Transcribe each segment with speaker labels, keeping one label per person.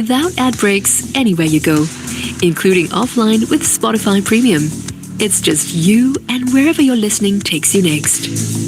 Speaker 1: without ad breaks anywhere you go, including offline with Spotify Premium. It's just you and wherever your listening takes you next.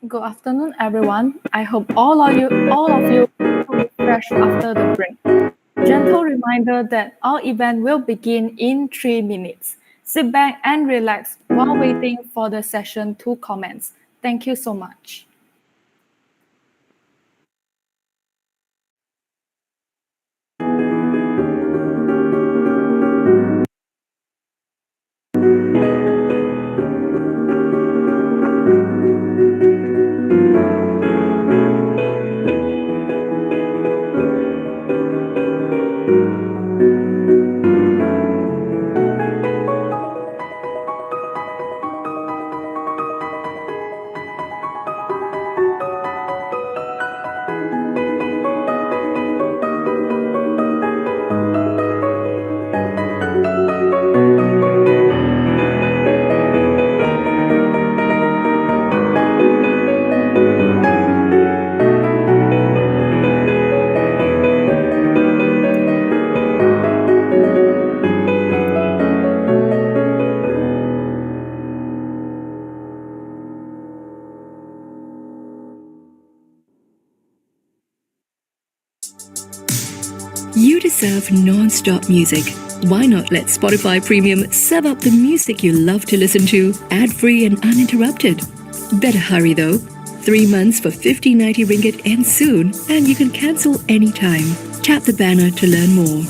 Speaker 2: Good afternoon, everyone. I hope all of you feel refreshed after the break. Gentle reminder that our event will begin in 3 minutes. Sit back and relax while waiting for the session to commence. Thank you so much.
Speaker 1: You deserve non-stop music. Why not let Spotify Premium serve up the music you love to listen to, ad-free and uninterrupted? Better hurry though. 3 months for 50.90 ringgit ends soon, and you can cancel anytime. Tap the banner to learn more.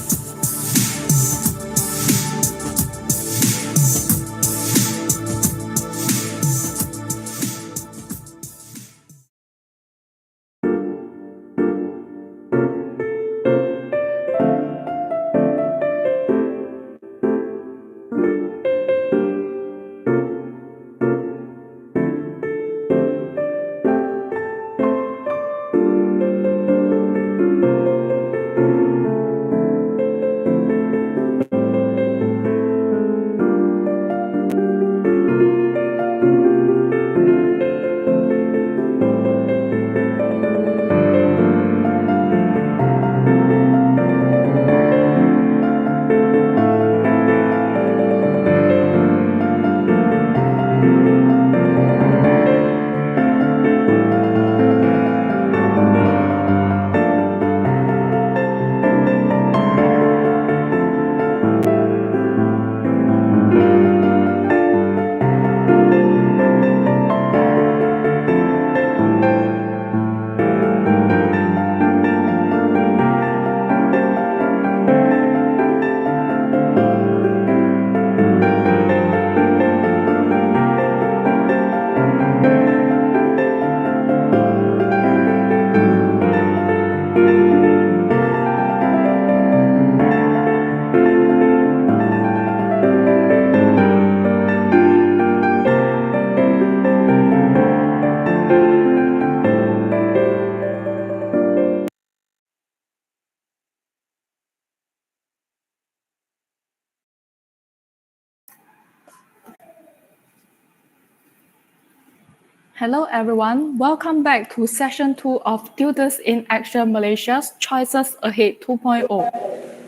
Speaker 2: Hello everyone, welcome back to session 2 of Tutors in Action Malaysia's Choices Ahead 2.0.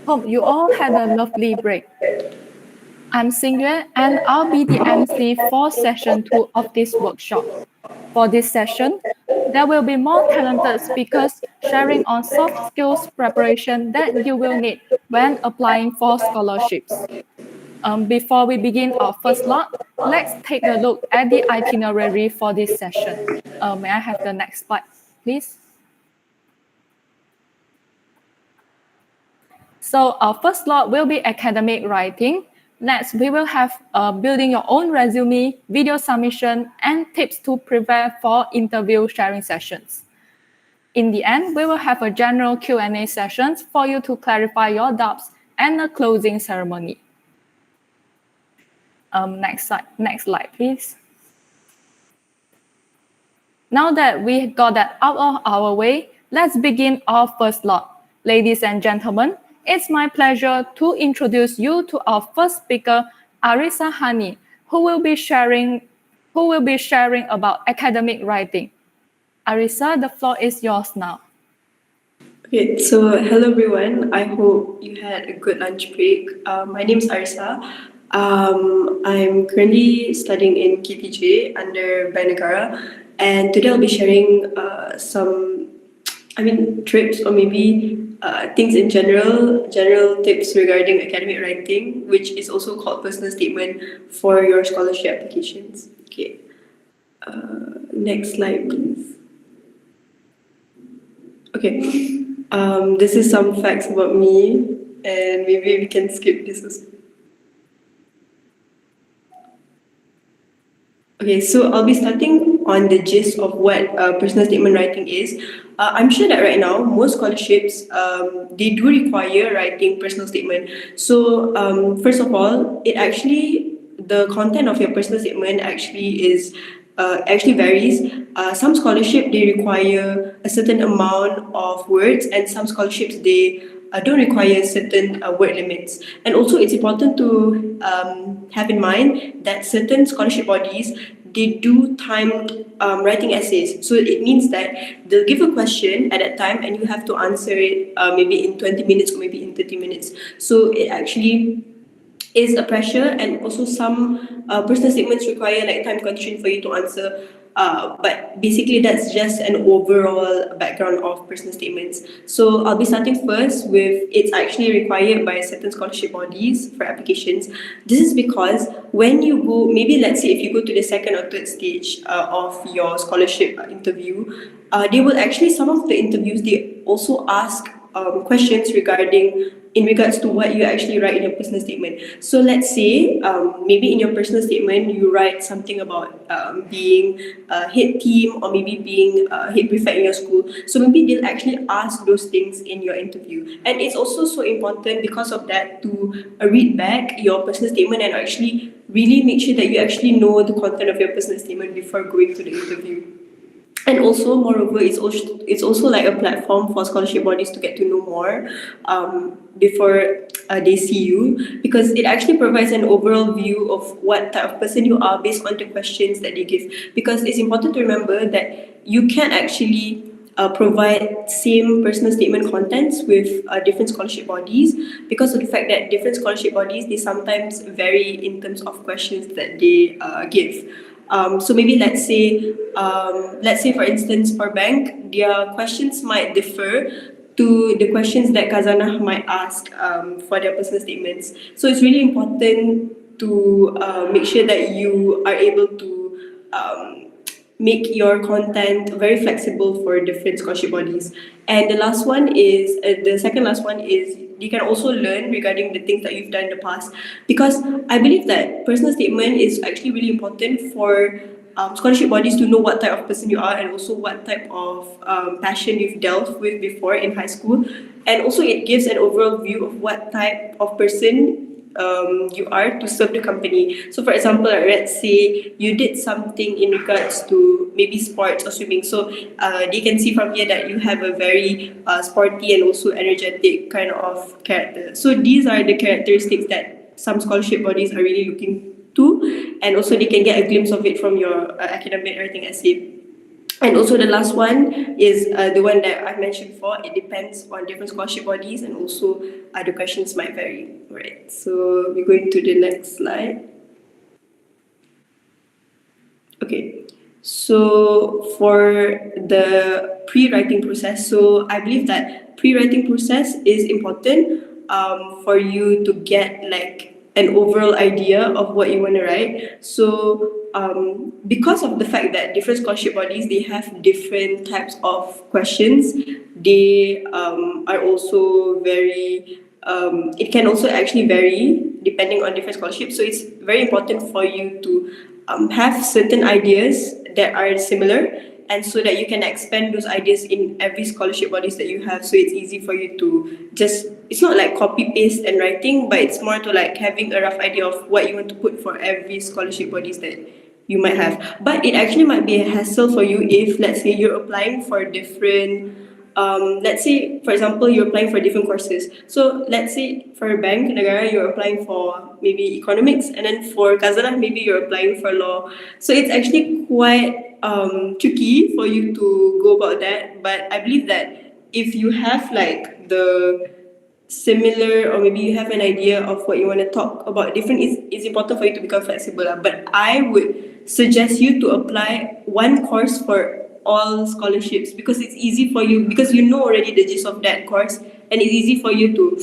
Speaker 2: Hope you all had a lovely break. I'm Xingyue and I'll be the MC for session 2 of this workshop. For this session, there will be more talented speakers sharing on soft skills preparation that you will need when applying for scholarships. Before we begin our first slot, let's take a look at the itinerary for this session. May I have the next slide, please? So our first slot will be academic writing. Next, we will have building your own resume, video submission, and tips to prepare for interview sharing sessions. In the end, we will have a general Q&A sessions for you to clarify your doubts and a closing ceremony. Next slide, please. Now that we got that out of our way, let's begin our first slot. Ladies and gentlemen, it's my pleasure to introduce you to our first speaker, Arisa Hani, who will be sharing about academic writing. Arisa, the floor is yours now.
Speaker 3: Okay, so hello everyone. I hope you had a good lunch break. My name is Arisa. I'm currently studying in KTJ under Banagara, and today I'll be sharing trips or maybe things in general tips regarding academic writing, which is also called personal statement for your scholarship applications. Okay, next slide, please. Okay, this is some facts about me, and maybe we can skip this also. Okay, so I'll be starting on the gist of what personal statement writing is. I'm sure that right now, most scholarships, they do require writing personal statement. So first of all, the content of your personal statement actually varies. Some scholarship, they require a certain amount of words, and some scholarships, they don't require certain word limits. And also, it's important to have in mind that certain scholarship bodies, they do timed writing essays. So it means that they'll give a question at that time and you have to answer it maybe in 20 minutes or maybe in 30 minutes. So it actually is a pressure, and also some personal statements require like time constraint for you to answer. But basically, that's just an overall background of personal statements. So I'll be starting first with it's actually required by certain scholarship bodies for applications. This is because when you go, maybe let's say if you go to the second or third stage of your scholarship interview, they will actually, some of the interviews, they also ask questions in regards to what you actually write in your personal statement. So let's say maybe in your personal statement you write something about being a head team or maybe being a head prefect in your school. So maybe they'll actually ask those things in your interview. And it's also so important because of that to read back your personal statement and actually really make sure that you actually know the content of your personal statement before going to the interview. And also, moreover, it's also like a platform for scholarship bodies to get to know more before they see you, because it actually provides an overall view of what type of person you are based on the questions that they give. Because it's important to remember that you can actually provide same personal statement contents with different scholarship bodies, because of the fact that different scholarship bodies, they sometimes vary in terms of questions that they give. So maybe let's say for instance for bank, their questions might differ to the questions that Kazanah might ask for their personal statements. So it's really important to make sure that you are able to make your content very flexible for different scholarship bodies. And the second last one is you can also learn regarding the things that you've done in the past, because I believe that personal statement is actually really important for scholarship bodies to know what type of person you are, and also what type of passion you've dealt with before in high school. And also it gives an overall view of what type of person you are to serve the company. So for example, let's say you did something in regards to maybe sports or swimming. So they can see from here that you have a very sporty and also energetic kind of character. So these are the characteristics that some scholarship bodies are really looking to, and also they can get a glimpse of it from your academic writing essay. And also the last one is the one that I've mentioned before. It depends on different scholarship bodies, and also the questions might vary. Right. So we're going to the next slide. Okay. So for the pre-writing process, so I believe that pre-writing process is important for you to get like an overall idea of what you want to write. So because of the fact that different scholarship bodies, they have different types of questions, they are also very it can also actually vary depending on different scholarships. So it's very important for you to have certain ideas that are similar, and so that you can expand those ideas in every scholarship bodies that you have. So it's easy for you to just, it's not like copy paste and writing, but it's more to like having a rough idea of what you want to put for every scholarship bodies that you might have. But it actually might be a hassle for you if, let's say, you're applying for different let's say, for example, you're applying for different courses. So let's say for a bank negara, you're applying for maybe economics, and then for Kazanah, maybe you're applying for law. So it's actually quite tricky for you to go about that. But I believe that if you have like the similar, or maybe you have an idea of what you want to talk about different, it's important for you to become flexible lah. But I would suggest you to apply one course for all scholarships, because it's easy for you, because you know already the gist of that course, and it's easy for you to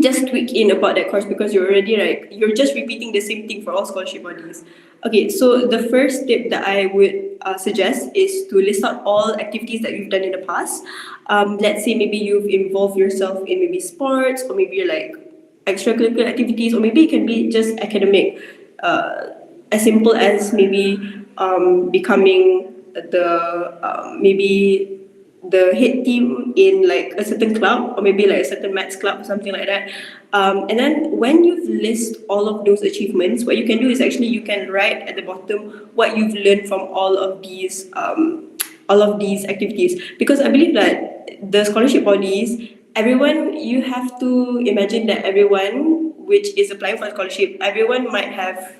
Speaker 3: just tweak in about that course, because you're already like, you're just repeating the same thing for all scholarship bodies. Okay, so the first tip that I would suggest is to list out all activities that you've done in the past. Let's say maybe you've involved yourself in maybe sports, or maybe like extracurricular activities, or maybe it can be just academic, as simple as maybe becoming maybe the head team in like a certain club, or maybe like a certain maths club or something like that. And then when you've list all of those achievements, what you can do is actually you can write at the bottom what you've learned from all of these activities. Because I believe that the scholarship bodies, everyone, you have to imagine that everyone which is applying for a scholarship, everyone might have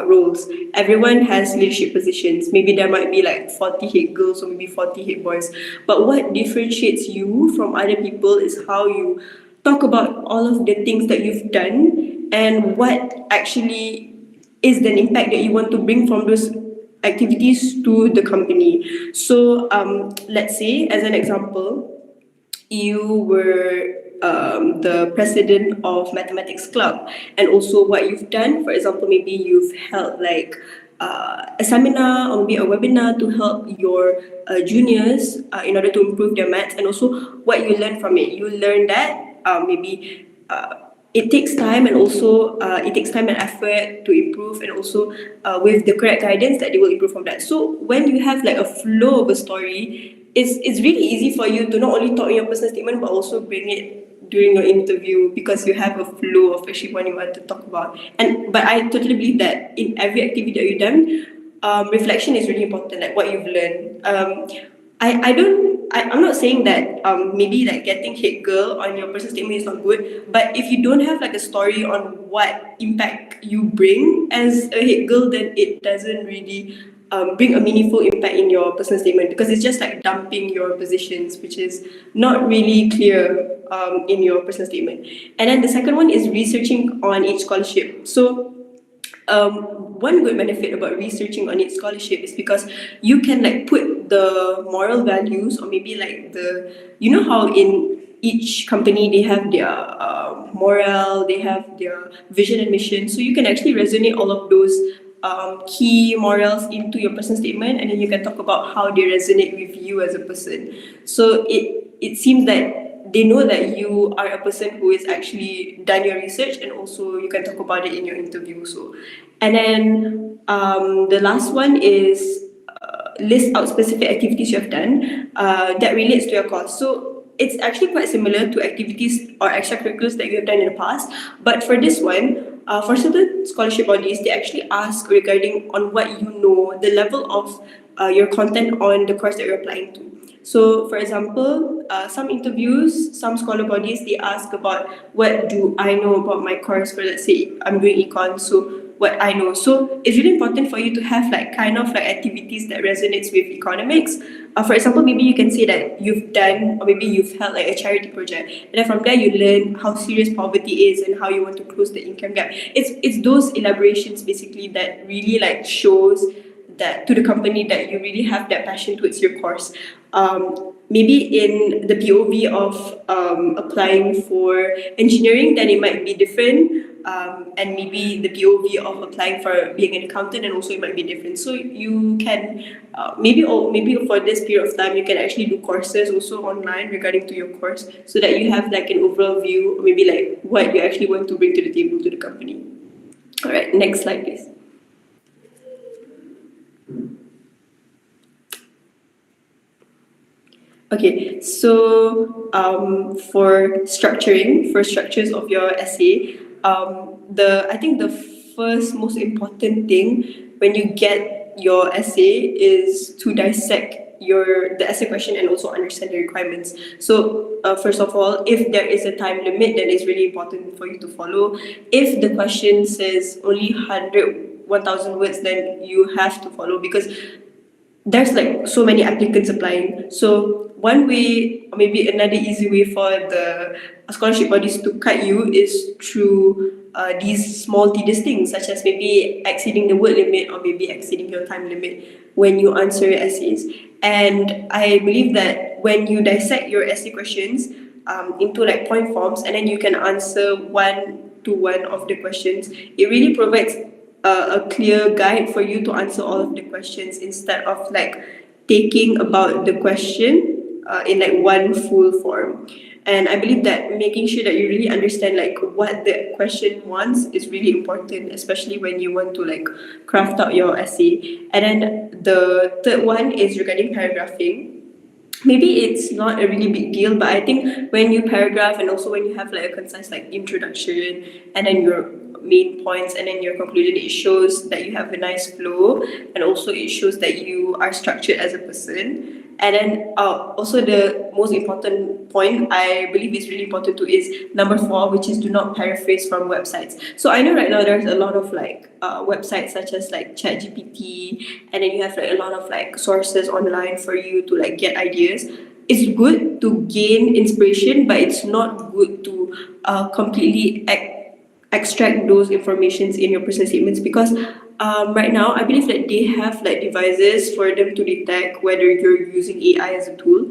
Speaker 3: roles. Everyone has leadership positions. Maybe there might be like 40 head girls, or maybe 40 head boys. But what differentiates you from other people is how you talk about all of the things that you've done, and what actually is the impact that you want to bring from those activities to the company. So let's say, as an example, you were the president of mathematics club, and also what you've done, for example, maybe you've held like a seminar, or maybe a webinar to help your juniors in order to improve their maths, and also what you learn from it. You learn that maybe it takes time, and also it takes time and effort to improve, and also with the correct guidance that they will improve from that. So when you have like a flow of a story, it's really easy for you to not only talk in your personal statement, but also bring it during your interview, because you have a flow of actually what you want to talk about. But I totally believe that in every activity that you've done, reflection is really important, like what you've learned. I'm not saying that maybe like getting hit girl on your personal statement is not good, but if you don't have like a story on what impact you bring as a hit girl, then it doesn't really bring a meaningful impact in your personal statement, because it's just like dumping your positions, which is not really clear in your personal statement. And then the second one is researching on each scholarship. So one good benefit about researching on each scholarship is because you can like put the moral values, or maybe like you know how in each company they have their moral, they have their vision and mission. So you can actually resonate all of those key morals into your personal statement, and then you can talk about how they resonate with you as a person. So it seems that they know that you are a person who is actually done your research, and also you can talk about it in your interview. So, and then the last one is list out specific activities you have done that relates to your course. So it's actually quite similar to activities or extracurriculars that you have done in the past, but for this one, for certain scholarship bodies, they actually ask regarding on what you know, the level of your content on the course that you're applying to. So, for example, some interviews, some scholar bodies, they ask about what do I know about my course. For let's say I'm doing econ, so what I know. So it's really important for you to have like kind of like activities that resonates with economics. For example, maybe you can say that you've done, or maybe you've held like a charity project, and then from there you learn how serious poverty is and how you want to close the income gap. It's those elaborations basically that really like shows that to the company that you really have that passion towards your course. Maybe in the POV of applying for engineering, then it might be different. And maybe the POV of applying for being an accountant, and also it might be different. So you can maybe for this period of time you can actually do courses also online regarding to your course, so that you have like an overall view, or maybe like what you actually want to bring to the table to the company. All right, next slide, please. Okay, so for structures of your essay, I think the first most important thing when you get your essay is to dissect the essay question and also understand the requirements. So first of all, if there is a time limit, then it's really important for you to follow. If the question says only 1,000 words, then you have to follow, because there's like so many applicants applying. So one way, or maybe another easy way for the scholarship bodies to cut you is through these small tedious things, such as maybe exceeding the word limit, or maybe exceeding your time limit when you answer your essays. And I believe that when you dissect your essay questions into like point forms, and then you can answer one to one of the questions, it really provides a clear guide for you to answer all of the questions, instead of like taking about the question in like one full form. And I believe that making sure that you really understand like what the question wants is really important, especially when you want to like craft out your essay. And then the third one is regarding paragraphing. Maybe it's not a really big deal, but I think when you paragraph, and also when you have like a concise like introduction, and then your main points, and then your conclusion, it shows that you have a nice flow, and also it shows that you are structured as a person. And then also the most important point I believe is really important too is number 4, which is do not paraphrase from websites. So I know right now there's a lot of like websites such as like ChatGPT, and then you have like a lot of like sources online for you to like get ideas. It's good to gain inspiration, but it's not good to completely extract those informations in your personal statements, because right now I believe that they have like devices for them to detect whether you're using AI as a tool.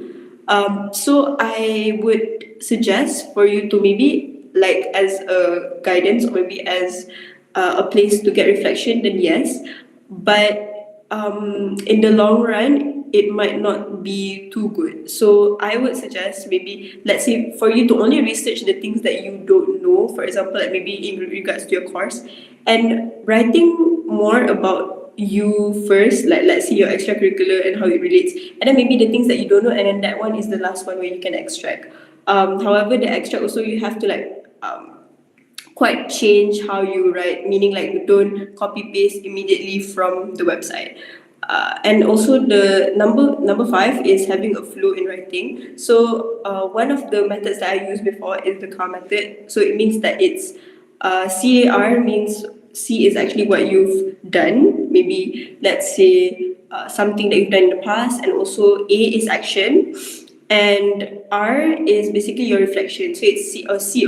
Speaker 3: So I would suggest for you to maybe like as a guidance, or maybe as a place to get reflection, then yes, but in the long run, it might not be too good. So I would suggest maybe, let's say, for you to only research the things that you don't know, for example, like maybe in regards to your course, and writing more about you first, like let's say your extracurricular and how it relates, and then maybe the things that you don't know, and then that one is the last one where you can extract. However, the extract also you have to like quite change how you write, meaning like don't copy paste immediately from the website. And also the number 5 is having a flow in writing. So one of the methods that I used before is the CAR method. So it means that it's CAR means C is actually what you've done. Maybe let's say something that you've done in the past, and also A is action, and R is basically your reflection. So it's C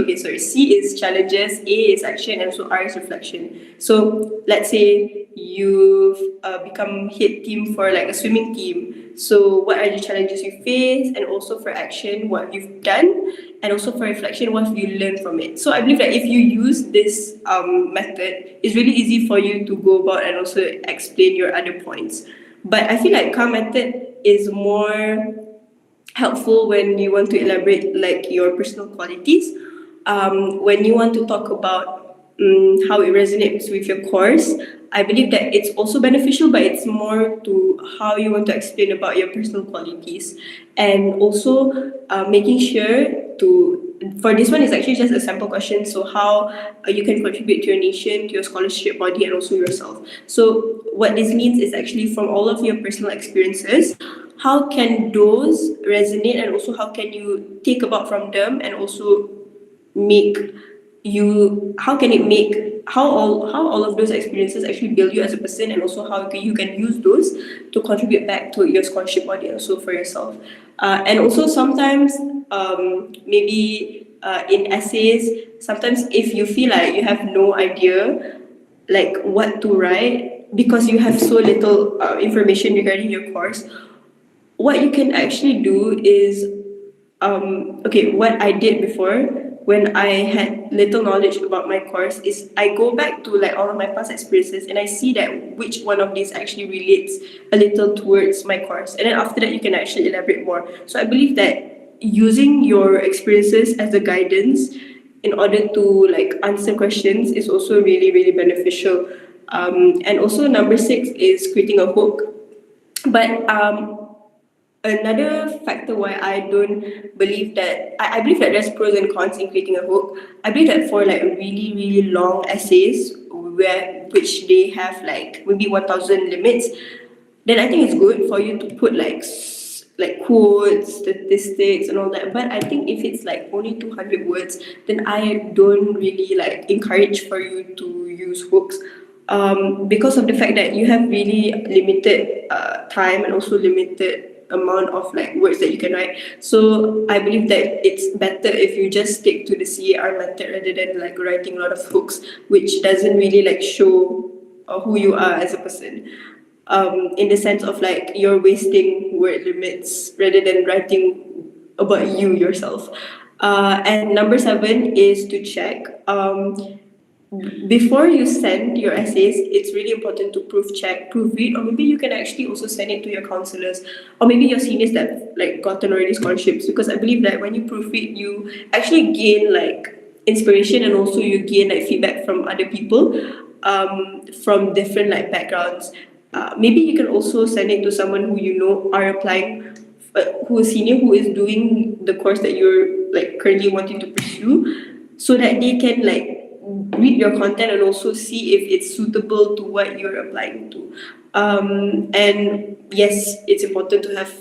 Speaker 3: is challenges, A is action, and so R is reflection. So let's say you've become head team for like a swimming team. So what are the challenges you face, and also for action, what you've done, and also for reflection, what have you learned from it. So I believe that if you use this method, it's really easy for you to go about and also explain your other points. But I feel like CAR method is more helpful when you want to elaborate like your personal qualities. When you want to talk about how it resonates with your course, I believe that it's also beneficial, but it's more to how you want to explain about your personal qualities. And also making sure to, for this one is actually just a sample question, so how you can contribute to your nation, to your scholarship body, and also yourself. So what this means is actually from all of your personal experiences, how can those resonate, and also how can you take about from them, and also make how can it make how all of those experiences actually build you as a person, and also how you can use those to contribute back to your scholarship body and also for yourself. And also sometimes maybe in essays, sometimes if you feel like you have no idea like what to write because you have so little information regarding your course, what you can actually do is okay, what I did before when I had little knowledge about my course is I go back to like all of my past experiences and I see that which one of these actually relates a little towards my course, and then after that you can actually elaborate more. So I believe that using your experiences as a guidance in order to like answer questions is also really really beneficial. And also number 6 is creating a hook. But another factor why I don't believe that I believe that there's pros and cons in creating a hook. I believe that for like really really long essays which they have like maybe 1,000 limits, then I think it's good for you to put like like quotes, statistics, and all that. But I think if it's like only 200 words, then I don't really like encourage for you to use hooks. Because of the fact that you have really limited time and also limited amount of like words that you can write. So I believe that it's better if you just stick to the CAR method rather than like writing a lot of hooks, which doesn't really like show who you are as a person. In the sense of like you're wasting word limits rather than writing about you yourself. And number 7 is to check. Before you send your essays, it's really important to proofread, or maybe you can actually also send it to your counselors or maybe your seniors that have like gotten already scholarships, because I believe that when you proofread, you actually gain like inspiration and also you gain like feedback from other people from different like backgrounds. Maybe you can also send it to someone who you know are applying, who is senior, who is doing the course that you're like currently wanting to pursue, so that they can like read your content and also see if it's suitable to what you're applying to. And yes, it's important to have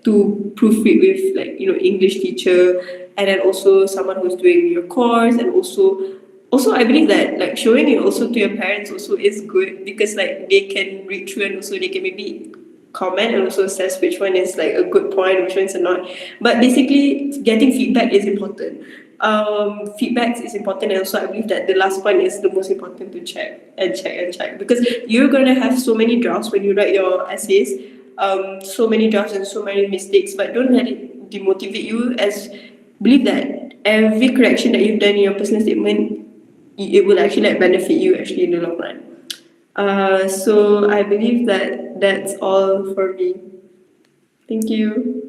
Speaker 3: to proofread with like English teacher, and then also someone who's doing your course, and also I believe that like showing it also to your parents also is good, because like they can read through and also they can maybe comment and also assess which one is like a good point, which one's not. But basically, getting feedback is important. Feedback is important, and also I believe that the last point is the most important, to check and check and check, because you're gonna have so many drafts when you write your essays, so many drafts and so many mistakes. But don't let it demotivate you, as believe that every correction that you've done in your personal statement, it will actually like benefit you actually in the long run. So I believe that that's all for me. Thank you.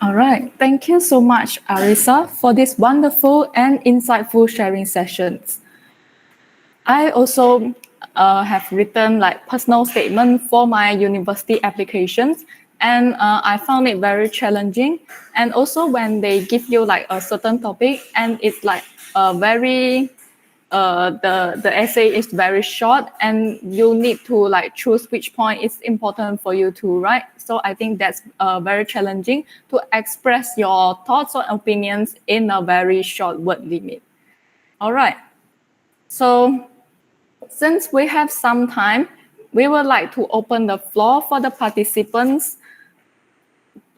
Speaker 2: All right. Thank you so much, Arisa, for this wonderful and insightful sharing sessions. I also have written like personal statement for my university applications, and I found it very challenging. And also when they give you like a certain topic and it's like a very the essay is very short and you need to like choose which point is important for you to write. So I think that's very challenging to express your thoughts or opinions in a very short word limit. All right. So since we have some time, we would like to open the floor for the participants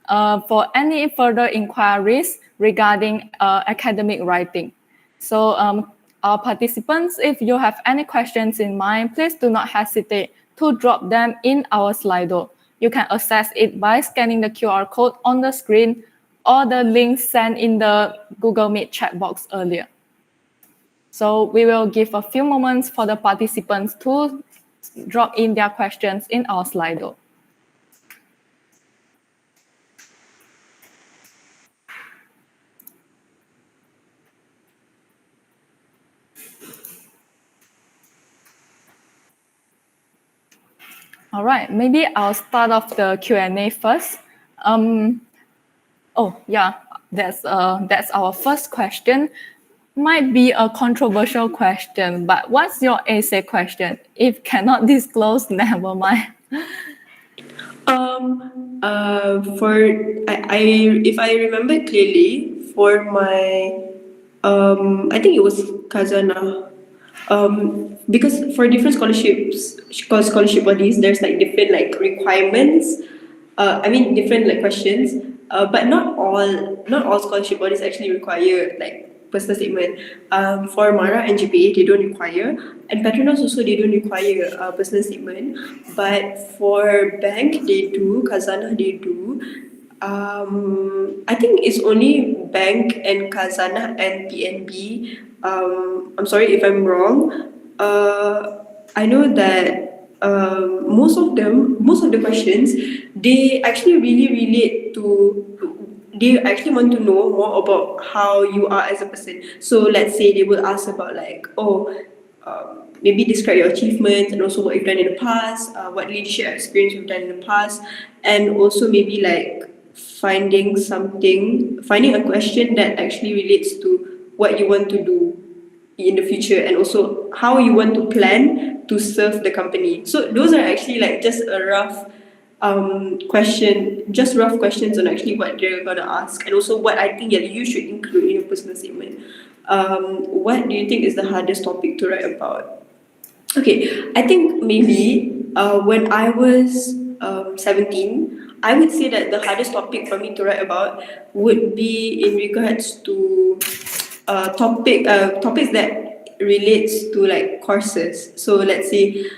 Speaker 2: for any further inquiries regarding academic writing. So our participants, if you have any questions in mind, please do not hesitate to drop them in our Slido. You can access it by scanning the QR code on the screen or the link sent in the Google Meet chat box earlier. So we will give a few moments for the participants to drop in their questions in our Slido. All right, maybe I'll start off the Q&A first. Oh yeah, that's our first question. Might be a controversial question, but what's your essay question? If cannot disclose, never mind.
Speaker 3: For I if I remember clearly, for my I think it was Kazana. Because for different scholarship bodies, there's like different like requirements. I mean different like questions. But not all scholarship bodies actually require like personal statement. For Mara and GPA, they don't require, and Petronas also they don't require a personal statement. But for bank, they do. Khazanah, they do. I think it's only bank and Khazanah and PNB. I'm sorry if I'm wrong. I know that most of the questions, they actually really relate to. They actually want to know more about how you are as a person. So let's say they will ask about like, maybe describe your achievements and also what you've done in the past, what leadership experience you've done in the past, and also maybe like finding a question that actually relates to what you want to do in the future, and also how you want to plan to serve the company. So those are actually like just a rough questions on actually what they're gonna ask, and also what I think that you should include in your personal statement. What do you think is the hardest topic to write about? Okay, I think maybe when I was 17, I would say that the hardest topic for me to write about would be in regards to topics that relates to like courses. So let's say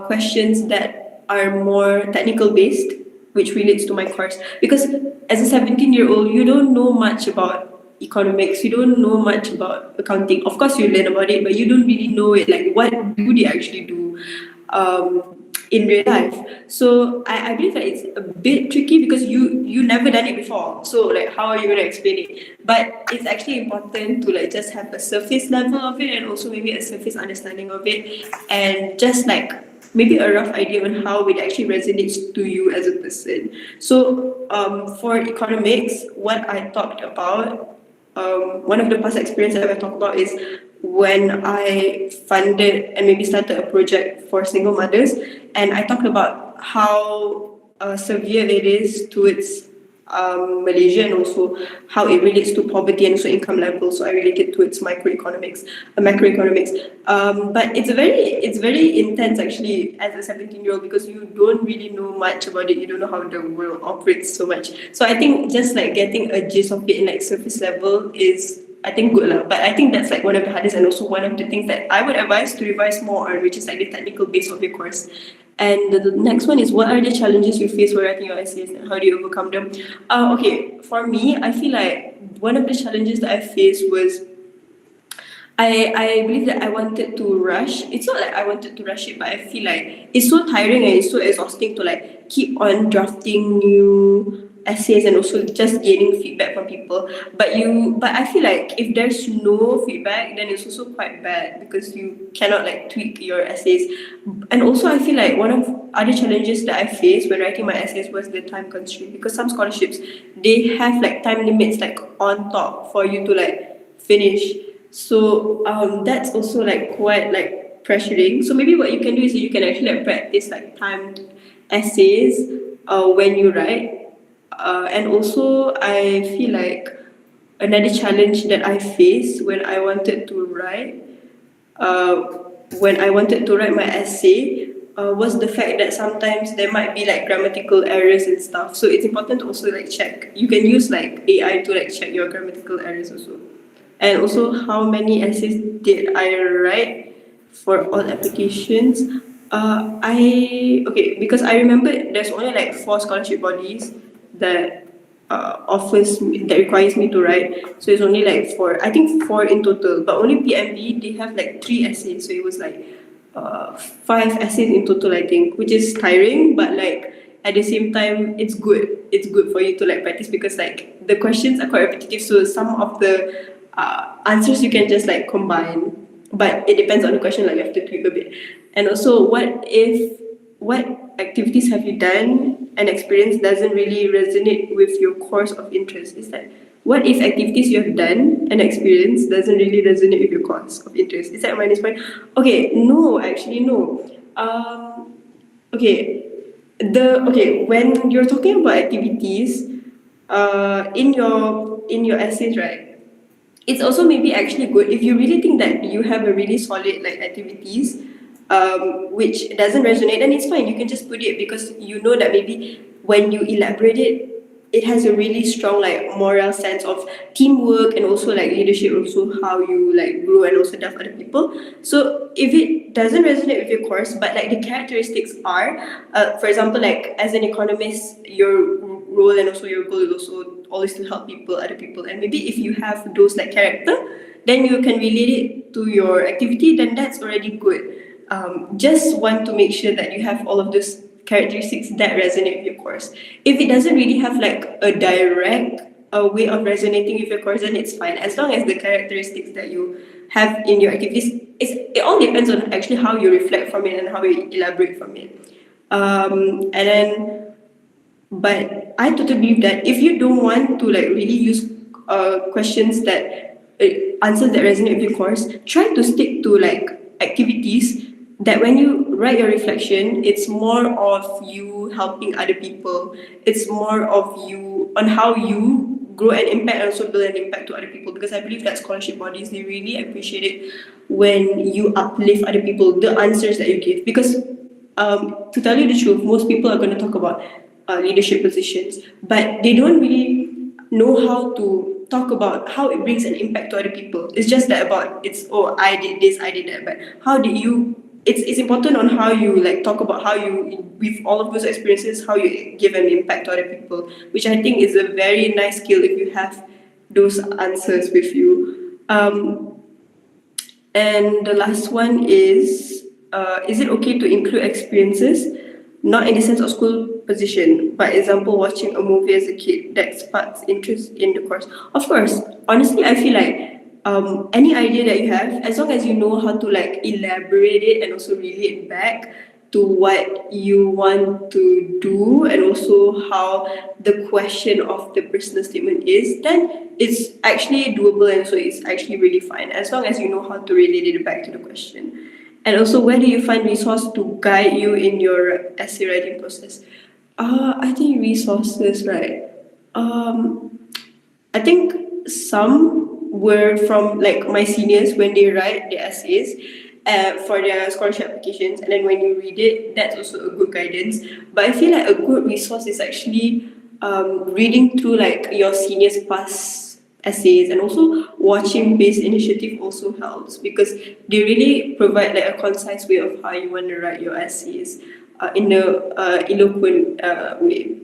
Speaker 3: questions that are more technical based, which relates to my course. Because as a 17-year-old, you don't know much about economics, you don't know much about accounting. Of course, you learn about it, but you don't really know it. Like, what do they actually do? In real life. So I believe that it's a bit tricky because you never done it before. So like how are you gonna explain it? But it's actually important to like just have a surface level of it, and also maybe a surface understanding of it, and just like maybe a rough idea on how it actually resonates to you as a person. So for economics, what I talked about, one of the past experiences that I talked about is when I funded and maybe started a project for single mothers, and I talked about how severe it is towards Malaysia, and also how it relates to poverty and also income levels. So I related to its macroeconomics. But it's very intense actually as a 17-year-old, because you don't really know much about it. You don't know how the world operates so much. So I think just like getting a gist of it in like surface level is, I think, good lah. But I think that's like one of the hardest, and also one of the things that I would advise to revise more on, which is like the technical base of your course. And the next one is, what are the challenges you face when writing your essays, and how do you overcome them? Okay, for me, I feel like one of the challenges that I faced was I believe that I wanted to rush. It's not like I wanted to rush it, but I feel like it's so tiring and it's so exhausting to like keep on drafting new essays and also just gaining feedback from people. But I feel like if there's no feedback, then it's also quite bad because you cannot like tweak your essays. And also I feel like one of other challenges that I faced when writing my essays was the time constraint, because some scholarships, they have like time limits like on top for you to like finish. So that's also like quite like pressuring. So maybe what you can do is you can actually like practice like timed essays when you write. And also I feel like another challenge that I faced when I wanted to write my essay was the fact that sometimes there might be like grammatical errors and stuff. So it's important to also like check. You can use like AI to like check your grammatical errors also. And also, how many essays did I write for all applications? Because I remember there's only like 4 scholarship bodies that that requires me to write. So it's only like 4. I think 4 in total. But only PMB, they have like 3 essays. So it was like 5 essays in total, I think, which is tiring, but like at the same time it's good. It's good for you to like practice, because like the questions are quite repetitive. So some of the answers you can just like combine, but it depends on the question, like you have to tweak a bit. And also, what activities have you done and experienced doesn't really resonate with your course of interest? Is that, what if activities you have done and experienced doesn't really resonate with your course of interest? Is that a minus point? Okay, no, actually no. Okay, when you're talking about activities, in your essays, right? It's also maybe actually good if you really think that you have a really solid like activities, which doesn't resonate, then it's fine. You can just put it because you know that maybe when you elaborate it, it has a really strong like moral sense of teamwork and also like leadership, also how you like grow and also help other people. So if it doesn't resonate with your course, but like the characteristics are, for example, like as an economist, your role and also your goal is also always to help people, other people, and maybe if you have those like character, then you can relate it to your activity, then that's already good. Just want to make sure that you have all of those characteristics that resonate with your course. If it doesn't really have like a direct way of resonating with your course, then it's fine. As long as the characteristics that you have in your activities, it all depends on actually how you reflect from it and how you elaborate from it. And then but I totally believe that if you don't want to like really use questions that answers that resonate with your course, try to stick to like activities that when you write your reflection, it's more of you helping other people. It's more of you on how you grow an impact and also build an impact to other people, because I believe that scholarship bodies, they really appreciate it when you uplift other people, the answers that you give, because to tell you the truth, most people are going to talk about leadership positions, but they don't really know how to talk about how it brings an impact to other people. It's just that about it's, oh, I did this, I did that, but how did you? It's important on how you like talk about how you, with all of those experiences, how you give an impact to other people, which I think is a very nice skill if you have those answers with you. And the last one is it okay to include experiences, not in the sense of school position, but example, watching a movie as a kid that sparks interest in the course? Of course, honestly, I feel like any idea that you have, as long as you know how to like elaborate it and also relate back to what you want to do and also how the question of the personal statement is, then it's actually doable and so it's actually really fine as long as you know how to relate it back to the question. And also, where do you find resource to guide you in your essay writing process? I think resources, right? Um, I think some were from like my seniors when they write their essays for their scholarship applications, and then when you read it, that's also a good guidance. But I feel like a good resource is actually reading through like your seniors' past essays, and also watching based initiative also helps because they really provide like a concise way of how you want to write your essays in a eloquent way.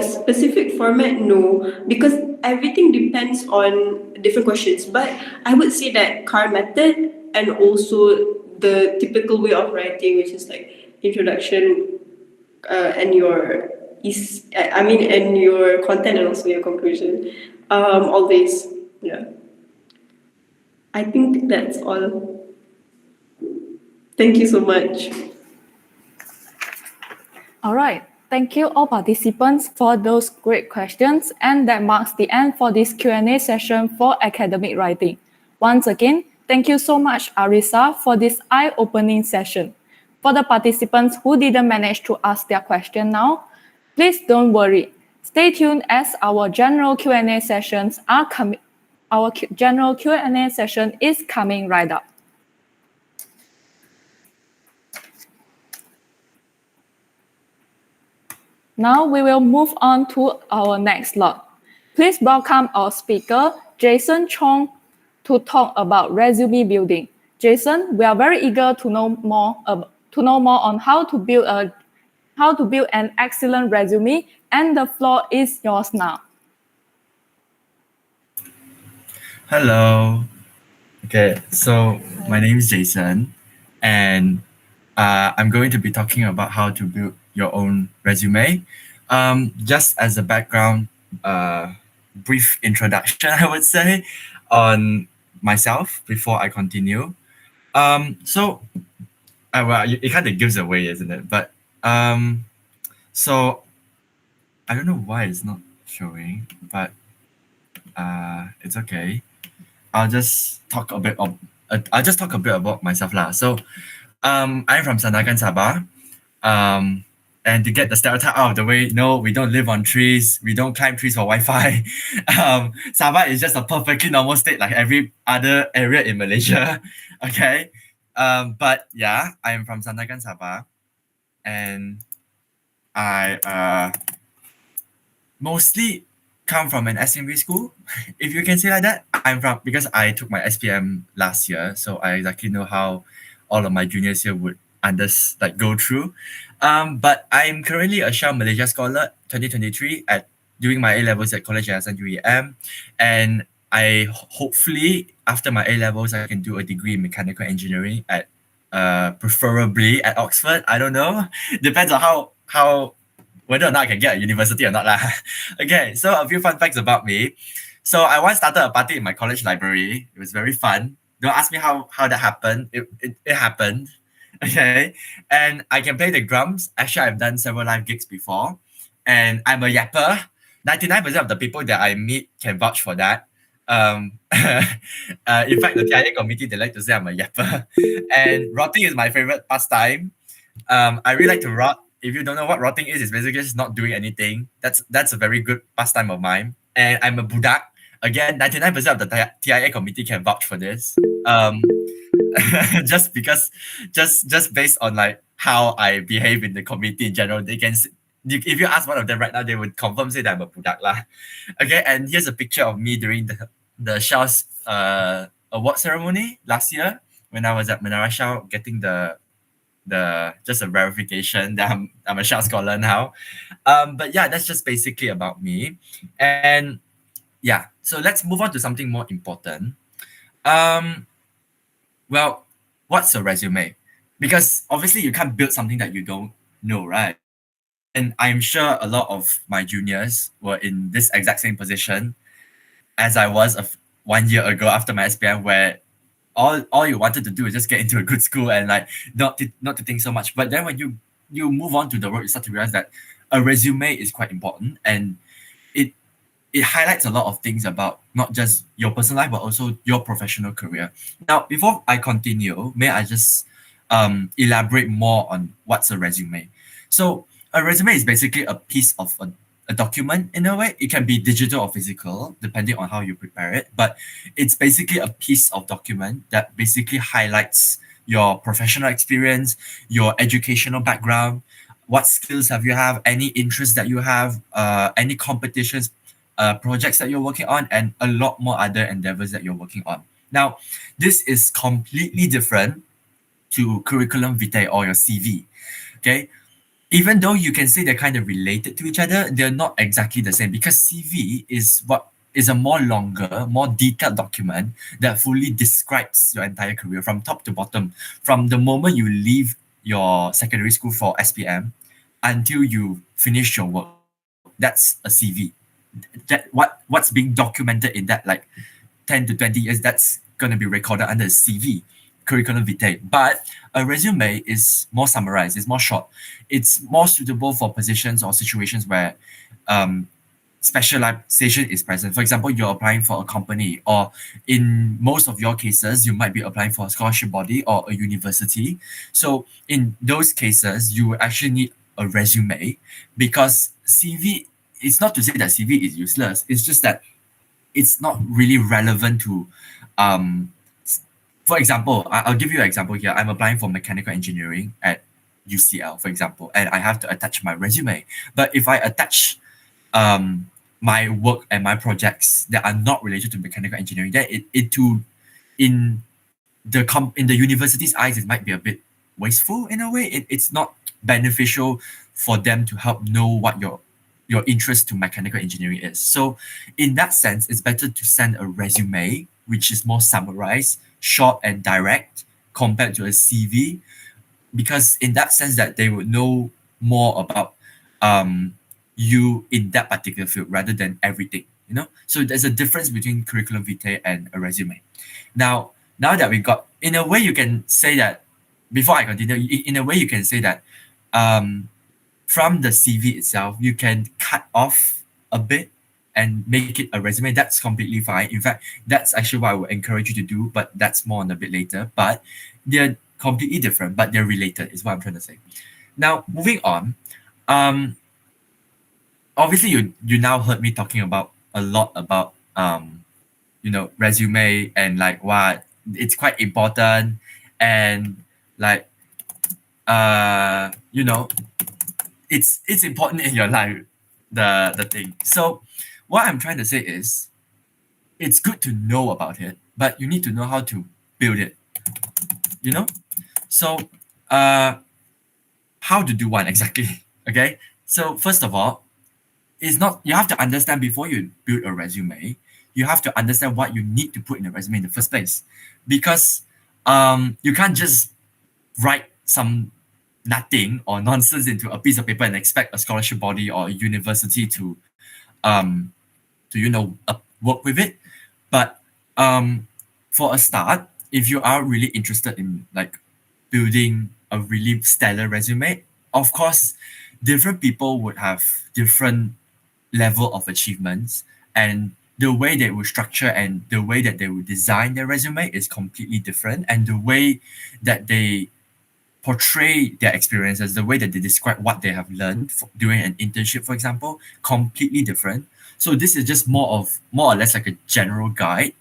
Speaker 3: Specific format, no, because everything depends on different questions. But I would say that CAR method and also the typical way of writing, which is like introduction and your and your content and also your conclusion. Always, yeah. I think that's all. Thank you so much.
Speaker 2: All right. Thank you all participants for those great questions, and that marks the end for this Q&A session for academic writing. Once again, thank you so much, Arisa, for this eye-opening session. For the participants who didn't manage to ask their question now, please don't worry. Stay tuned as our general Q&A sessions are coming. Our general Q&A session is coming right up. Now we will move on to our next slot. Please welcome our speaker, Jason Chong, to talk about resume building. Jason, we are very eager to know more on how to build an excellent resume, and the floor is yours now.
Speaker 4: Hello. Okay, so my name is Jason, and I'm going to be talking about how to build your own resume. Just as a background, brief introduction, I would say, on myself before I continue. So, well, it kind of gives away, isn't it? But so I don't know why it's not showing, but it's okay. I'll just talk a bit about myself lah. So I'm from Sandakan, Sabah. And to get the stereotype out of the way, no, we don't live on trees. We don't climb trees for Wi-Fi. Sabah is just a perfectly normal state like every other area in Malaysia. Okay. But yeah, I'm from Sandakan, Sabah. And I mostly come from an SMV school, if you can say like that. I'm from because I took my SPM last year, so I exactly know how all of my juniors here would go through. But I'm currently a Shah Malaysia Scholar 2023 at doing my A levels at College Yayasan UEM, and hopefully after my A levels I can do a degree in mechanical engineering at preferably at Oxford. I don't know, depends on how whether or not I can get a university or not lah. Okay, so a few fun facts about me. So I once started a party in my college library. It was very fun. Don't ask me how that happened. It happened. Okay, and I can play the drums. Actually, I've done several live gigs before, and I'm a yapper. 99% of the people that I meet can vouch for that. In fact, the TIA committee, they like to say I'm a yapper. And rotting is my favorite pastime. I really like to rot. If you don't know what rotting is, it's basically just not doing anything. That's a very good pastime of mine. And I'm a budak. Again, 99% of the TIA committee can vouch for this. Just because, just based on like how I behave in the committee in general, they can. If you ask one of them right now, they would confirm say that I'm a budak lah. Okay, and here's a picture of me during the Shell's award ceremony last year when I was at Menara Shell getting the just a verification that I'm a Shell scholar now. But yeah, that's just basically about me. And yeah, so let's move on to something more important. Well, what's a resume? Because obviously you can't build something that you don't know, right? And I'm sure a lot of my juniors were in this exact same position as I was 1 year ago after my SPM, where all you wanted to do is just get into a good school and like not to think so much. But then when you move on to the work, you start to realize that a resume is quite important, and it highlights a lot of things about not just your personal life but also your professional career. Now, before I continue, may I just elaborate more on what's a resume? So a resume is basically a piece of a document in a way. It can be digital or physical, depending on how you prepare it. But it's basically a piece of document that basically highlights your professional experience, your educational background, what skills have you have, any interests that you have, any competitions, projects that you're working on, and a lot more other endeavors that you're working on. Now, this is completely different to curriculum vitae or your CV. Okay, even though you can say they're kind of related to each other, they're not exactly the same, because CV is a more longer, more detailed document that fully describes your entire career from top to bottom, from the moment you leave your secondary school for SPM until you finish your work. That's a CV. What's being documented in that like 10 to 20 years, that's going to be recorded under a CV, curriculum vitae. But a resume is more summarized, it's more short, it's more suitable for positions or situations where specialization is present. For example, you're applying for a company, or in most of your cases, you might be applying for a scholarship body or a university. So in those cases, you will actually need a resume, because CV, it's not to say that CV is useless, it's just that it's not really relevant to for example, I'll give you an example here. I'm applying for mechanical engineering at UCL, for example, and I have to attach my resume. But if I attach my work and my projects that are not related to mechanical engineering, then in the university's eyes, it might be a bit wasteful in a way. It's not beneficial for them to help know what your interest to mechanical engineering is. So in that sense, it's better to send a resume, which is more summarized, short and direct, compared to a CV, because in that sense that they would know more about you in that particular field rather than everything, you know. So there's a difference between curriculum vitae and a resume. Now that we got, in a way you can say that, before I continue, in a way you can say that from the CV itself, you can cut off a bit and make it a resume. That's completely fine. In fact, that's actually what I would encourage you to do, but that's more on a bit later. But completely different, but they're related, is what I'm trying to say. Now, moving on, um, obviously you now heard me talking about a lot about resume and like what it's quite important and like you know it's important in your life, the thing. So what I'm trying to say is it's good to know about it, but you need to know how to build it, you know? So how to do one exactly? Okay. So first of all, it's not you have to understand before you build a resume, you have to understand what you need to put in a resume in the first place. Because you can't just write some nothing or nonsense into a piece of paper and expect a scholarship body or a university um work with it. But for a start, if you are really interested in like building a really stellar resume, of course different people would have different level of achievements, and the way they will structure and the way that they will design their resume is completely different, and the way that they portray their experiences, the way that they describe what they have learned during an internship, for example, completely different. So this is just more or less like a general guide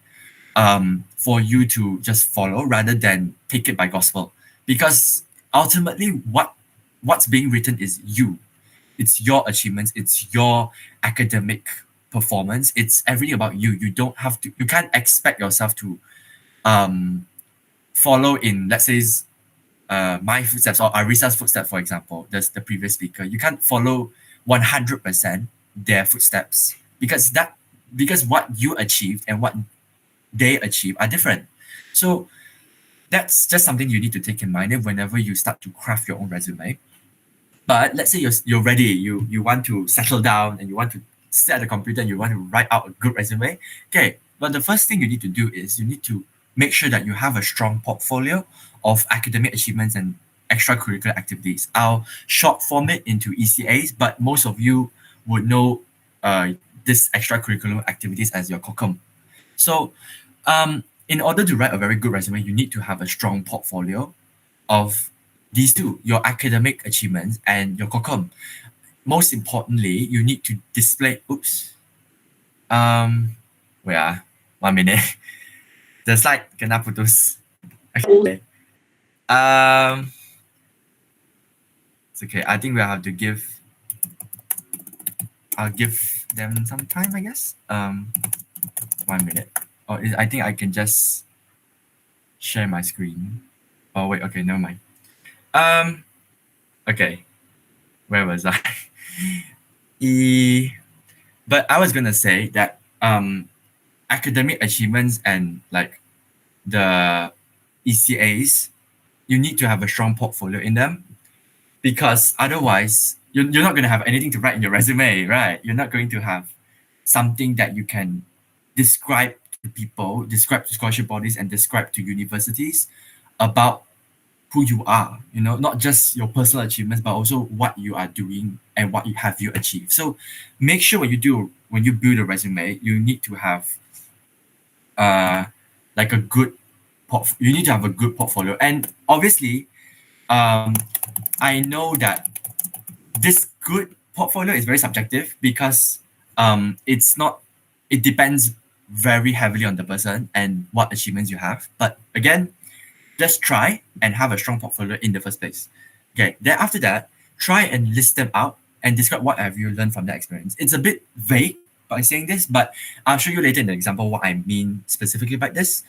Speaker 4: for you to just follow rather than take it by gospel, because ultimately what's being written is you. It's your achievements, it's your academic performance, it's everything about you. You can't expect yourself to um follow in, let's say, my footsteps or Arisa's footsteps, for example, the previous speaker. You can't follow 100% their footsteps, because what you achieved and what they achieve are different. So that's just something you need to take in mind whenever you start to craft your own resume. But let's say you're ready, you want to settle down and you want to sit at the computer and you want to write out a good resume. Okay, but the first thing you need to do is you need to make sure that you have a strong portfolio of academic achievements and extracurricular activities. I'll short form it into ECAs, but most of you would know this extracurricular activities as your COCOM. So in order to write a very good resume, you need to have a strong portfolio of these two, your academic achievements and your COCOM. Most importantly, you need to display, wait, 1 minute. The slide kena putus. Okay. It's okay. I think we'll have to I'll give them some time, I guess. 1 minute. Oh, I think I can just share my screen. Oh wait, okay, never mind. Okay, where was I? But I was gonna say that academic achievements and like the ECAs, you need to have a strong portfolio in them, because otherwise you're not gonna have anything to write in your resume, right? You're not going to have something that you can describe to people, describe to scholarship bodies, and describe to universities about who you are, not just your personal achievements, but also what you are doing and what you achieved. So make sure when you build a resume, you need to have like a good you need to have a good portfolio. And obviously, I know that this good portfolio is very subjective, because it depends very heavily on the person and what achievements you have. But again, just try and have a strong portfolio in the first place. Okay, then after that, try and list them out and describe what have you learned from that experience. It's a bit vague by saying this, but I'll show you later in the example what I mean specifically by this.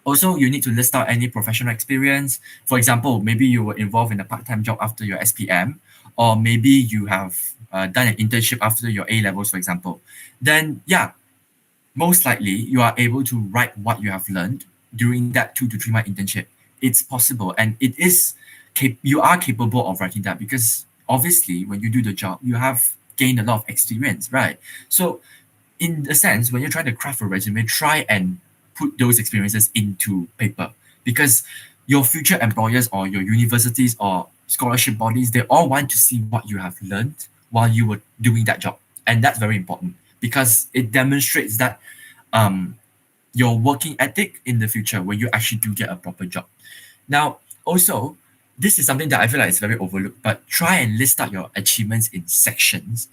Speaker 4: Also, you need to list out any professional experience. For example, maybe you were involved in a part-time job after your SPM, or maybe you have done an internship after your A levels, for example. Then, yeah, most likely you are able to write what you have learned during that 2 to 3 month internship. It's possible, and you are capable of writing that, because obviously when you do the job, you have gained a lot of experience, right? So in a sense, when you're trying to craft a resume, try and put those experiences into paper, because your future employers or your universities or scholarship bodies, they all want to see what you have learned while you were doing that job. And that's very important, because it demonstrates that your working ethic in the future when you actually do get a proper job. Now, also, this is something that I feel like is very overlooked, but try and list out your achievements in sections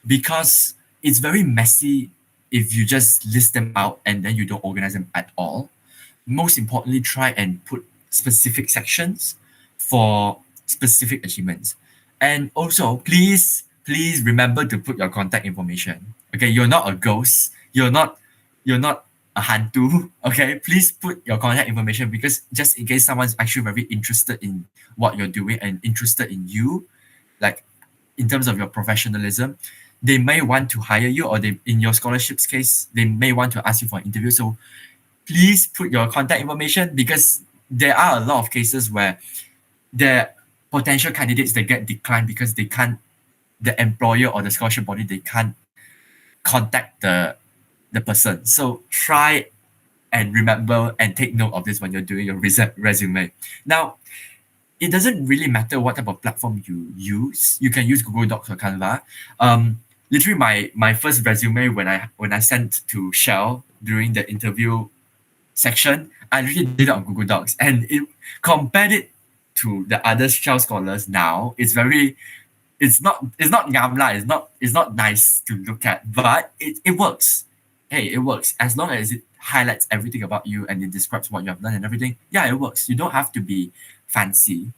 Speaker 4: because it's very messy if you just list them out and then you don't organize them at all. Most importantly, try and put specific sections for specific achievements. And also, please remember to put your contact information. Okay, you're not a ghost. You're not a hantu. Okay, please put your contact information because just in case someone's actually very interested in what you're doing and interested in you, like in terms of your professionalism, they may want to hire you, or they, in your scholarships case, they may want to ask you for an interview. So please put your contact information because there are a lot of cases where there are potential candidates that get declined because they can't, the employer or the scholarship body, they can't contact the person. So try and remember and take note of this when you're doing your resume. Now, it doesn't really matter what type of platform you use. You can use Google Docs or Canva. Literally, my first resume when I sent to Shell during the interview section, I really did it on Google Docs, and it compared it to the other Shell scholars. Now it's not gamla, it's not nice to look at, but it works. Hey, it works as long as it highlights everything about you and it describes what you have done and everything. Yeah, it works. You don't have to be fancy.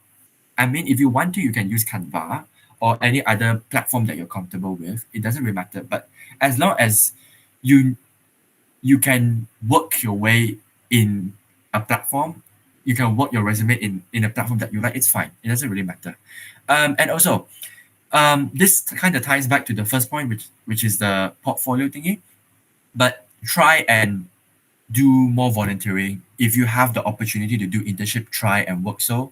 Speaker 4: I mean, if you want to, you can use Canva or any other platform that you're comfortable with. It doesn't really matter. But as long as you you can work your way in a platform, you can work your resume in a platform that you like, it's fine. It doesn't really matter. And also, this kind of ties back to the first point, which is the portfolio thingy. But try and do more volunteering. If you have the opportunity to do internship, try and work so.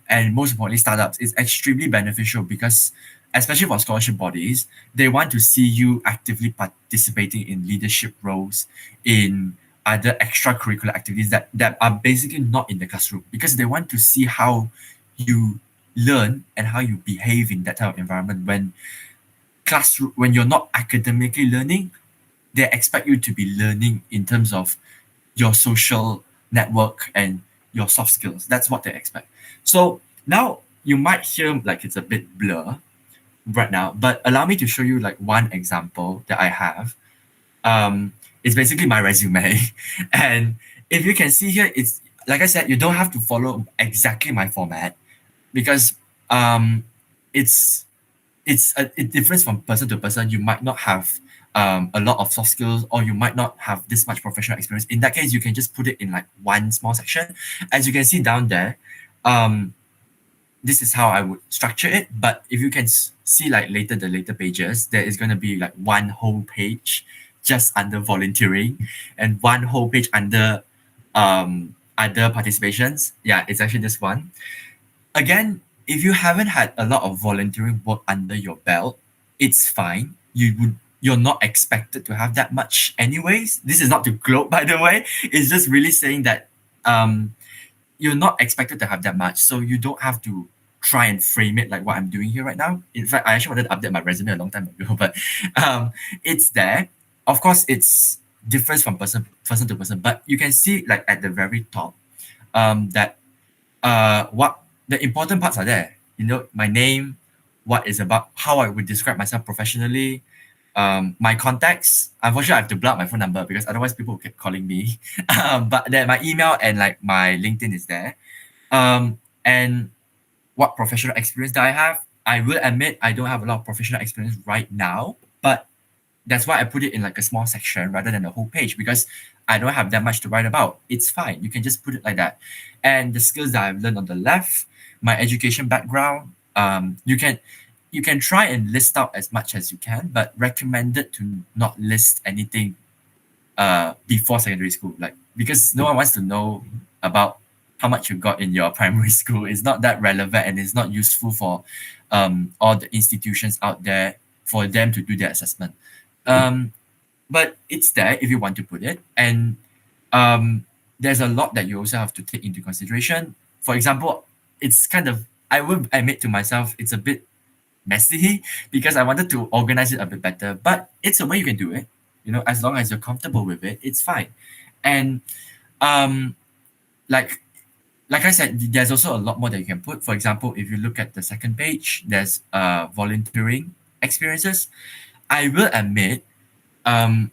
Speaker 4: And most importantly, startups is extremely beneficial because, especially for scholarship bodies, they want to see you actively participating in leadership roles, in other extracurricular activities that are basically not in the classroom because they want to see how you learn and how you behave in that type of environment. When you're not academically learning, they expect you to be learning in terms of your social network and your soft skills. That's what they expect. So now you might hear like it's a bit blur right now, but allow me to show you like one example that I have. It's basically my resume. And if you can see here, it's like I said, you don't have to follow exactly my format because it's it differs from person to person. You might not have a lot of soft skills, or you might not have this much professional experience. In that case, you can just put it in like one small section. As you can see down there, this is how I would structure it. But if you can see like the later pages, there is going to be like one whole page just under volunteering and one whole page under other participations. Yeah, it's actually this one. Again, if you haven't had a lot of volunteering work under your belt, it's fine. You're not expected to have that much anyways. This is not to gloat, by the way. It's just really saying that you're not expected to have that much. So you don't have to try and frame it like what I'm doing here right now. In fact, I actually wanted to update my resume a long time ago, but it's there. Of course, it's different from person to person, but you can see like at the very top that what the important parts are there. You know, my name, what is about, how I would describe myself professionally, my contacts. Unfortunately, I have to block my phone number because otherwise people will keep calling me. But then my email and like my LinkedIn is there. And what professional experience that I have. I will admit I don't have a lot of professional experience right now, but that's why I put it in like a small section rather than the whole page because I don't have that much to write about. It's fine. You can just put it like that. And the skills that I've learned on the left, my education background, you can try and list out as much as you can, but recommended to not list anything before secondary school, like because no one wants to know about how much you got in your primary school. It's not that relevant and it's not useful for all the institutions out there for them to do their assessment. But it's there if you want to put it. And there's a lot that you also have to take into consideration. For example, it's kind of, I will admit to myself, it's a bit messy because I wanted to organize it a bit better, but it's a way you can do it. You know, as long as you're comfortable with it, it's fine. And like like I said, there's also a lot more that you can put. For example, if you look at the second page, there's volunteering experiences. I will admit, um,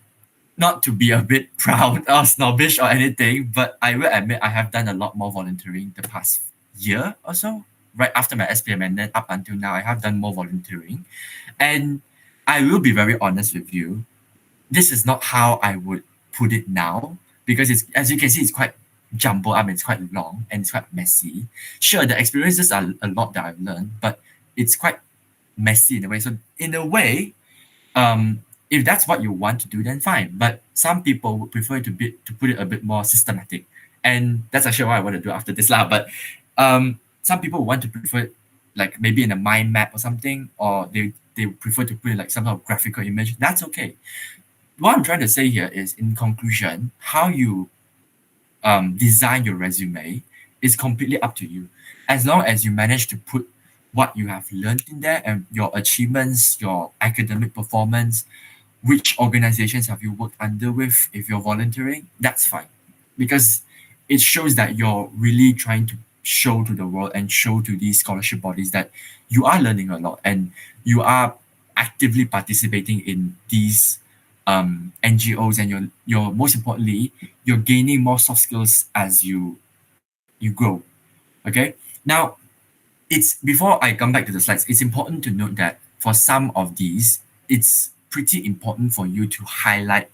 Speaker 4: not to be a bit proud or snobbish or anything, but I will admit I have done a lot more volunteering the past year or so. Right after my SPM and then up until now, I have done more volunteering. And I will be very honest with you, this is not how I would put it now because it's, as you can see, it's quite jumbled up, it's quite long and it's quite messy. Sure, the experiences are a lot that I've learned, but it's quite messy in a way. So in a way, if that's what you want to do, then fine. But some people would prefer to put it a bit more systematic, and that's actually what I want to do after this lah. But some people want to prefer like maybe in a mind map or something, or they prefer to put it like some sort of graphical image. That's okay. What I'm trying to say here is, in conclusion, how you design your resume is completely up to you. As long as you manage to put what you have learned in there and your achievements, your academic performance, which organizations have you worked under with, if you're volunteering, that's fine. Because it shows that you're really trying to show to the world and show to these scholarship bodies that you are learning a lot and you are actively participating in these NGOs, and you're most importantly you're gaining more soft skills as you grow. Okay, now it's before I come back to the slides, it's important to note that for some of these, it's pretty important for you to highlight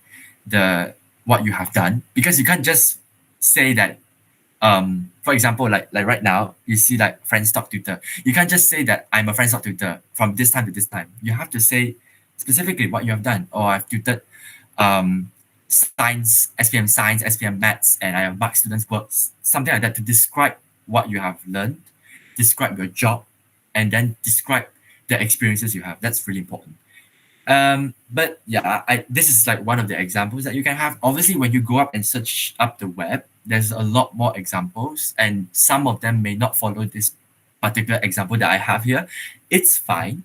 Speaker 4: the what you have done, because you can't just say that for example, like right now, you see like friend stock tutor. You can't just say that I'm a friend stock tutor from this time to this time. You have to say specifically what you have done. Or I've tutored science, SPM science, SPM maths, and I have marked students' works, something like that, to describe what you have learned, describe your job, and then describe the experiences you have. That's really important. But yeah, this is like one of the examples that you can have. Obviously, when you go up and search up the web, there's a lot more examples, and some of them may not follow this particular example that I have here. It's fine.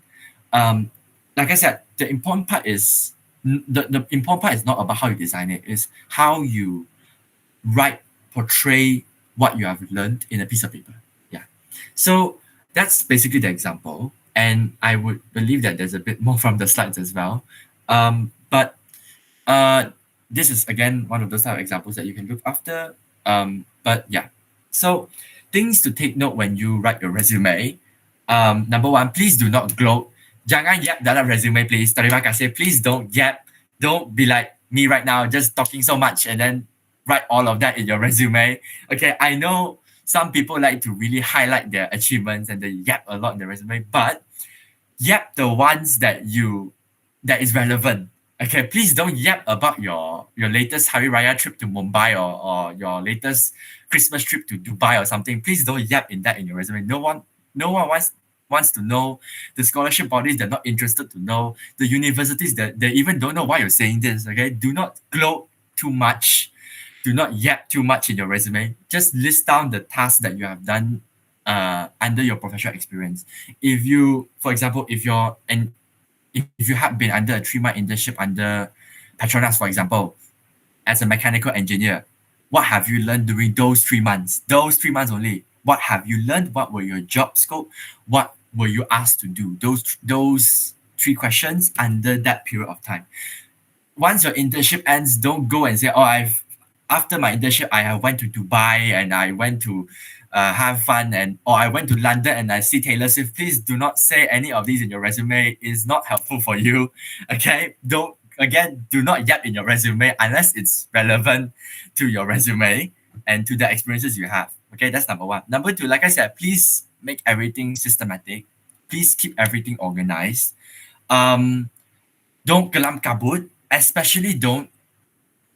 Speaker 4: Like I said, the important part is the important part is not about how you design it, is how you portray what you have learned in a piece of paper. Yeah. So that's basically the example. And I would believe that there's a bit more from the slides as well. But this is, again, one of those type of examples that you can look after. But yeah, so things to take note when you write your resume. Number one, please do not gloat. Jangan yap dalam resume, please. Terima kasih. Please don't yap. Don't be like me right now, just talking so much and then write all of that in your resume. Okay, I know some people like to really highlight their achievements and they yap a lot in the resume, but yap the ones that is relevant. Okay, please don't yap about your latest Hari Raya trip to Mumbai or your latest Christmas trip to Dubai or something. Please don't yap in that in your resume. No one wants to know. The scholarship bodies, they're not interested to know. The universities, that they even don't know why you're saying this. Okay, do not gloat too much. Do not yap too much in your resume. Just list down the tasks that you have done under your professional experience. If you, for example, if you have been under a 3-month internship under Petronas, for example, as a mechanical engineer, what have you learned during those 3 months? Those 3 months only. What have you learned? What were your job scope? What were you asked to do? Those 3 questions under that period of time. Once your internship ends, don't go and say, oh, after my internship, I went to Dubai and I went to have fun, or I went to London and I see Taylor Swift. Please do not say any of these in your resume. It's not helpful for you. Okay, do not yap in your resume unless it's relevant to your resume and to the experiences you have. Okay, that's number one. Number two, like I said, please make everything systematic. Please keep everything organized. Don't kelam kabut, especially don't.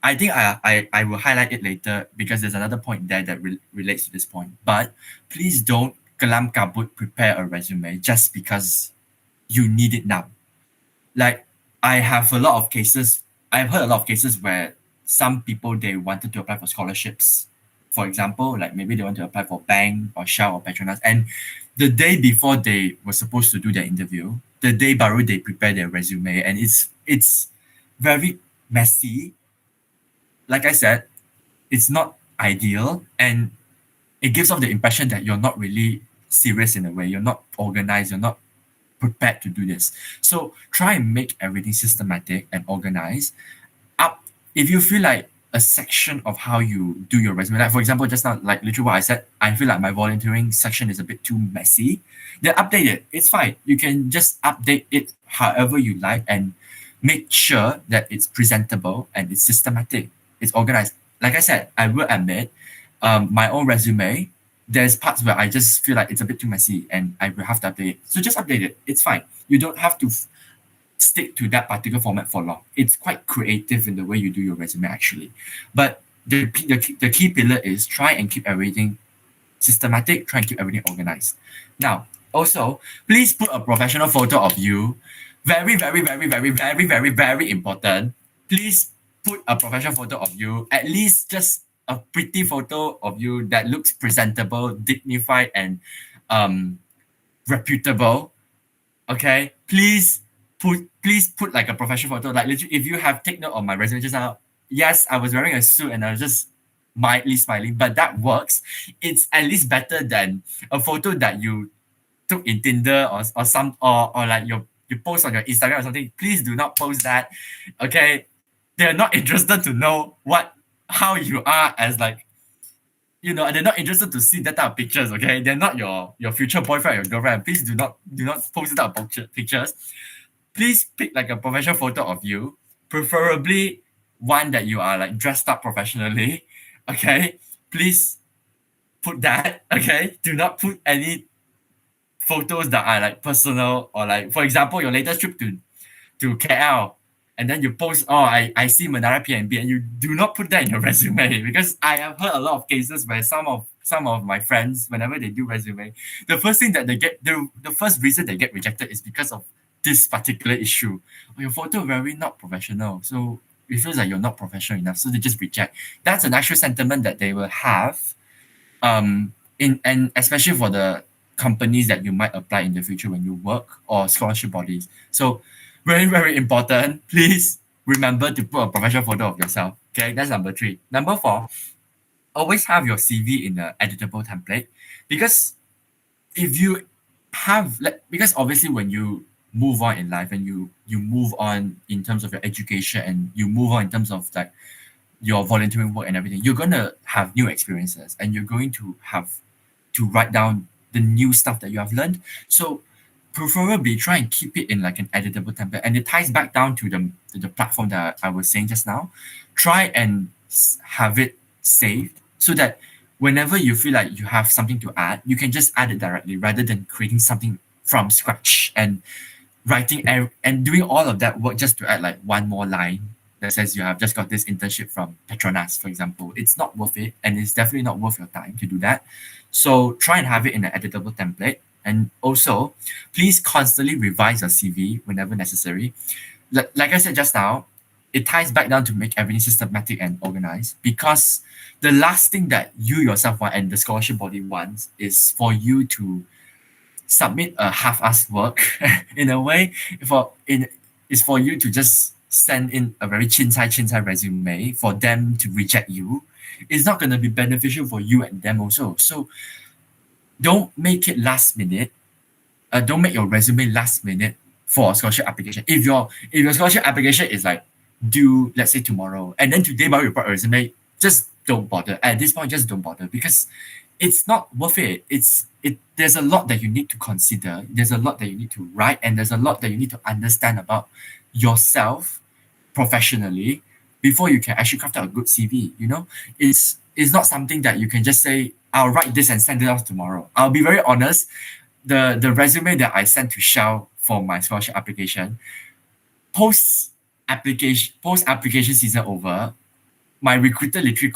Speaker 4: I think I will highlight it later because there's another point there that relates to this point. But please don't kelam kabut prepare a resume just because you need it now. Like I've heard a lot of cases where some people, they wanted to apply for scholarships. For example, like maybe they want to apply for Bank or Shell or Petronas, and the day before they were supposed to do their interview, the day baru they prepare their resume, and it's very messy. Like I said, it's not ideal, and it gives off the impression that you're not really serious in a way. You're not organized. You're not prepared to do this. So try and make everything systematic and organized. Up if you feel like a section of how you do your resume, like for example, just now, like literally what I said, I feel like my volunteering section is a bit too messy. Then update it. It's fine. You can just update it however you like and make sure that it's presentable and it's systematic. It's organized. Like I said, I will admit, my own resume, there's parts where I just feel like it's a bit too messy and I will have to update it. So just update it. It's fine. You don't have to stick to that particular format for long. It's quite creative in the way you do your resume, actually. But the key pillar is try and keep everything systematic, try and keep everything organized. Now, also, please put a professional photo of you. Very, very, very, very, very, very, very important. Please put a professional photo of you, at least just a pretty photo of you that looks presentable, dignified, and reputable. Okay, please put like a professional photo. Like literally, if you have take note of my resume just now, yes, I was wearing a suit and I was just mildly smiling, but that works. It's at least better than a photo that you took in Tinder or like you post on your Instagram or something. Please do not post that. Okay, they're not interested to know how you are as like, they're not interested to see that type of pictures. Okay, they're not your future boyfriend or your girlfriend. Please do not post that type of pictures. Please pick like a professional photo of you, preferably one that you are like dressed up professionally. Okay, please put that. Okay, do not put any photos that are like personal or like, for example, your latest trip to KL, and then you post, oh, I see Menara PNB, and you do not put that in your resume, because I have heard a lot of cases where some of my friends, whenever they do resume, the first thing that they get, the first reason they get rejected is because of this particular issue. Your photo very not professional, so it feels like you're not professional enough, so they just reject. That's an actual sentiment that they will have, and especially for the companies that you might apply in the future when you work, or scholarship bodies. So very, very important. Please remember to put a professional photo of yourself. Okay, that's number 3. Number 4, always have your CV in an editable template, because if you because obviously when you move on in life and you move on in terms of your education and you move on in terms of like your volunteering work and everything, you're going to have new experiences and you're going to have to write down the new stuff that you have learned. So preferably try and keep it in like an editable template, and it ties back down to the platform that I was saying just now. Try and have it saved so that whenever you feel like you have something to add, you can just add it directly rather than creating something from scratch and writing and doing all of that work just to add like one more line that says you have just got this internship from Petronas, for example. It's not worth it, and it's definitely not worth your time to do that. So try and have it in an editable template. And also, please constantly revise your CV whenever necessary. Like I said just now, it ties back down to make everything systematic and organized, because the last thing that you yourself want and the scholarship body wants is for you to submit a half-assed work in a way. Is for you to just send in a very chincai resume for them to reject you. It's not going to be beneficial for you and them also. So don't make it last minute. Don't make your resume last minute for a scholarship application. If your scholarship application is like due, let's say tomorrow, and then today while you brought a resume, just don't bother. At this point, just don't bother, because it's not worth it. There's a lot that you need to consider. There's a lot that you need to write, and there's a lot that you need to understand about yourself professionally before you can actually craft out a good CV. It's not something that you can just say, I'll write this and send it off tomorrow. I'll be very honest. The resume that I sent to Shell for my scholarship application, post application season over, my recruiter literally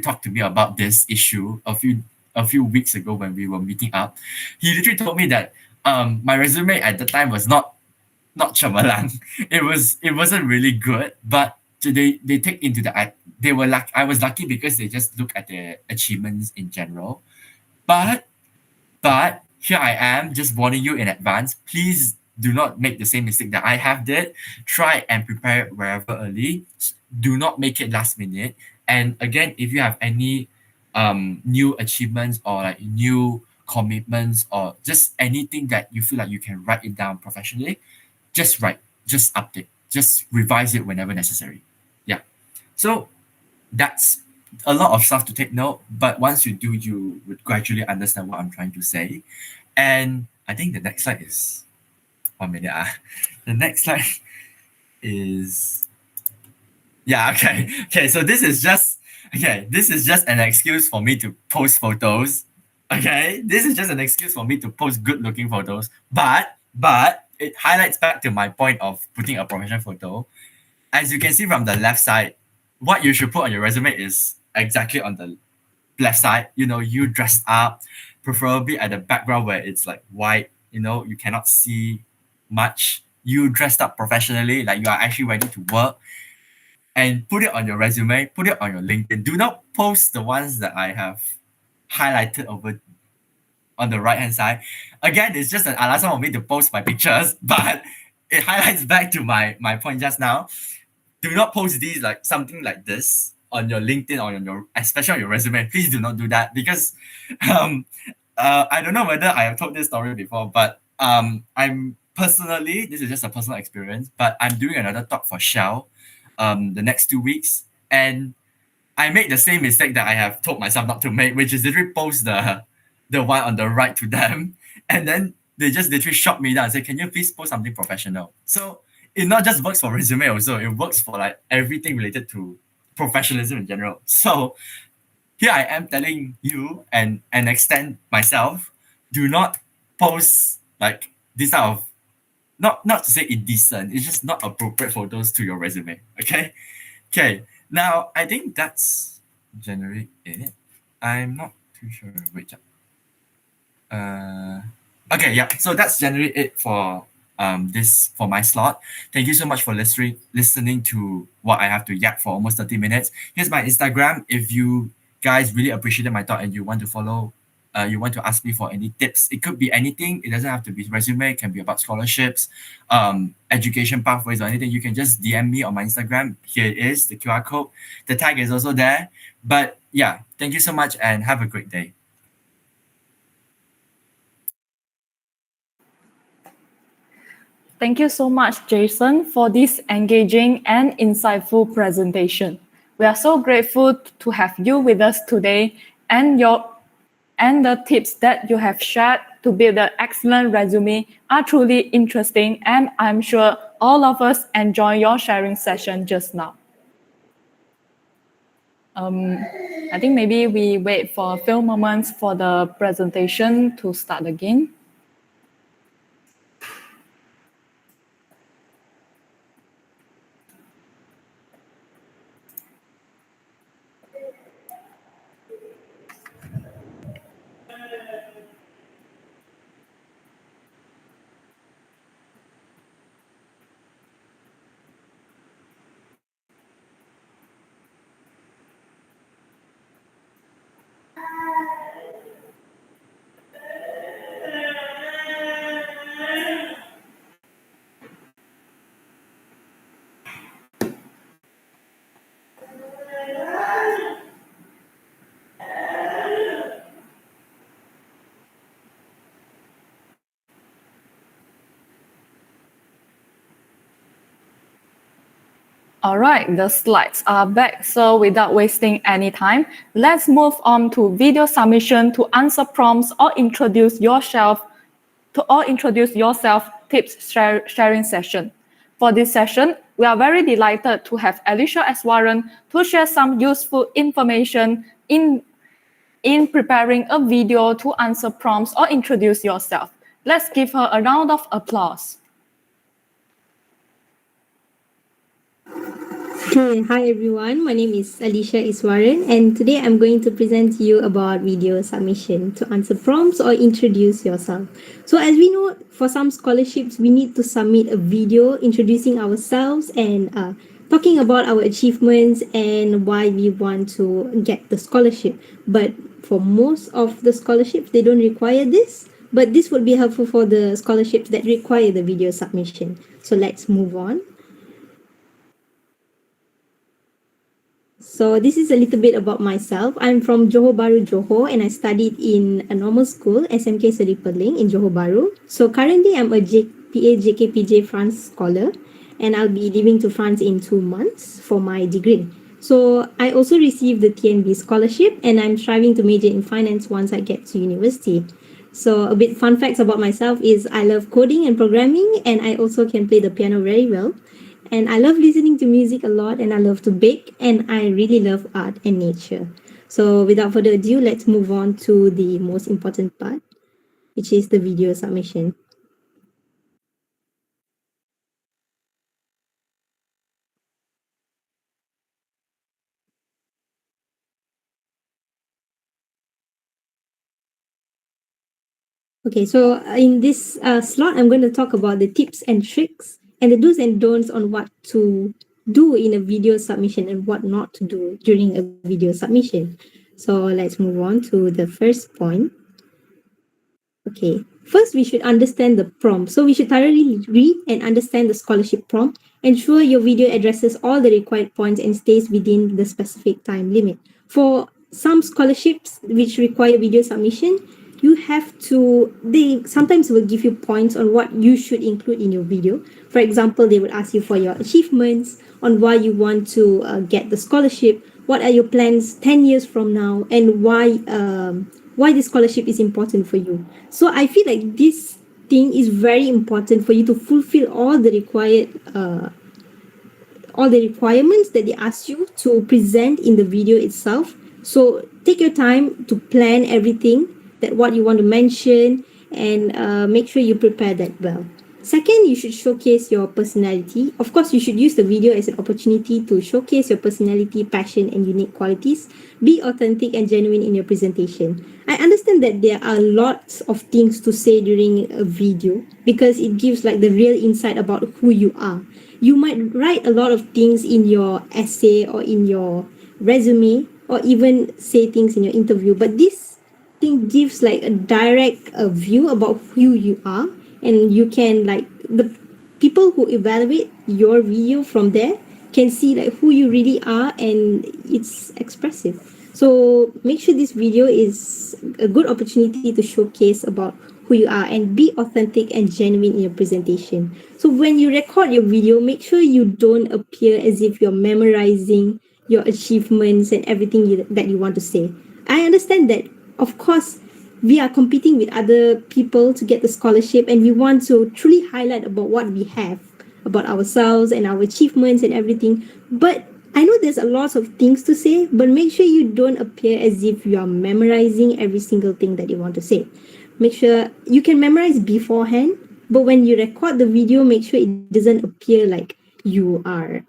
Speaker 4: talked to me about this issue a few weeks ago when we were meeting up. He literally told me that my resume at the time was not cemerlang. It wasn't really good, but they take into they were like, I was lucky because they just look at the achievements in general. But here I am just warning you in advance. Please do not make the same mistake that I have did. Try and prepare it wherever early. Do not make it last minute. And again, if you have any new achievements or like new commitments or just anything that you feel like you can write it down professionally, just write, just update, just revise it whenever necessary. Yeah. So that's a lot of stuff to take note, but once you do, you would gradually understand what I'm trying to say. And I think the next slide is 1 minute. The next slide is yeah, okay. Okay, so this is just an excuse for me to post photos. Okay, this is just an excuse for me to post good looking photos. But it highlights back to my point of putting a professional photo. As you can see from the left side, what you should put on your resume is exactly on the left side. You know, you dressed up, preferably at the background where it's like white, you know, you cannot see much. You dressed up professionally, like you are actually ready to work, and put it on your resume, put it on your LinkedIn. Do not post the ones that I have highlighted over on the right hand side. Again, it's just an alaskan for me to post my pictures, but it highlights back to my point just now. Do not post these like something like this on your LinkedIn or on your, especially on your resume. Please do not do that because um I don't know whether I have told this story before, but I'm personally, this is just a personal experience, but I'm doing another talk for Shell the next 2 weeks, and I made the same mistake that I have told myself not to make, which is literally post the one on the right to them, and then they just literally shot me down and say, "Can you please post something professional?" So it not just works for resume, also it works for like everything related to professionalism in general. So here I am telling you and extend myself, do not post like this type of not to say indecent, it's just not appropriate photos to your resume. Okay. Okay. Now I think that's generally it. I'm not too sure which okay, yeah. So that's generally it for this for my slot. Thank you so much for listening to what I have to yak for almost 30 minutes. Here's my Instagram. If you guys really appreciated my thought and you want to follow, you want to ask me for any tips. It could be anything. It doesn't have to be resume. It can be about scholarships, education pathways, or anything. You can just DM me on my Instagram. Here it is, the QR code. The tag is also there. But yeah, thank you so much and have a great day.
Speaker 2: Thank you so much, Jason, for this engaging and insightful presentation. We are so grateful to have you with us today and the tips that you have shared to build an excellent resume are truly interesting, and I'm sure all of us enjoy your sharing session just now. I think maybe we wait for a few moments for the presentation to start again. All right, the slides are back. So without wasting any time, let's move on to video submission to answer prompts or introduce yourself tips sharing session. For this session, we are very delighted to have Alicia Eswaran to share some useful information in preparing a video to answer prompts or introduce yourself. Let's give her a round of applause.
Speaker 5: Okay, hi everyone. My name is Alicia Iswaran, and today I'm going to present to you about video submission to answer prompts or introduce yourself. So as we know, for some scholarships, we need to submit a video introducing ourselves and talking about our achievements and why we want to get the scholarship. But for most of the scholarships, they don't require this, but this would be helpful for the scholarships that require the video submission. So let's move on. So this is a little bit about myself. I'm from Johor Bahru, Johor, and I studied in a normal school, SMK Seri Peling in Johor Bahru. So currently I'm a JPA JKPJ France scholar, and I'll be leaving to France in 2 months for my degree. So I also received the TNB scholarship, and I'm striving to major in finance once I get to university. So a bit fun facts about myself is I love coding and programming, and I also can play the piano very well. And I love listening to music a lot, and I love to bake, and I really love art and nature. So without further ado, let's move on to the most important part, which is the video submission. Okay, so in this slot, I'm going to talk about the tips and tricks and the do's and don'ts on what to do in a video submission and what not to do during a video submission. So let's move on to the first point. Okay, first we should understand the prompt. So we should thoroughly read and understand the scholarship prompt. Ensure your video addresses all the required points and stays within the specific time limit. For some scholarships which require video submission, you have to, they sometimes will give you points on what you should include in your video. For example, they would ask you for your achievements, on why you want to get the scholarship, what are your plans 10 years from now, and why this scholarship is important for you. So I feel like this thing is very important for you to fulfill all the requirements that they ask you to present in the video itself. So take your time to plan everything that what you want to mention, and make sure you prepare that well. Second, you should showcase your personality. Of course, you should use the video as an opportunity to showcase your personality, passion, and unique qualities. Be authentic and genuine in your presentation. I understand that there are lots of things to say during a video because it gives like the real insight about who you are. You might write a lot of things in your essay or in your resume or even say things in your interview, but this thing gives like a direct view about who you are, and you can like the people who evaluate your video from there can see like who you really are, and it's expressive. So make sure this video is a good opportunity to showcase about who you are and be authentic and genuine in your presentation. So when you record your video, make sure you don't appear as if you're memorizing your achievements and everything that you want to say. I understand that, of course, we are competing with other people to get the scholarship, and we want to truly highlight about what we have, about ourselves and our achievements and everything. But I know there's a lot of things to say, but make sure you don't appear as if you are memorizing every single thing that you want to say. Make sure you can memorize beforehand, but when you record the video, make sure it doesn't appear like you are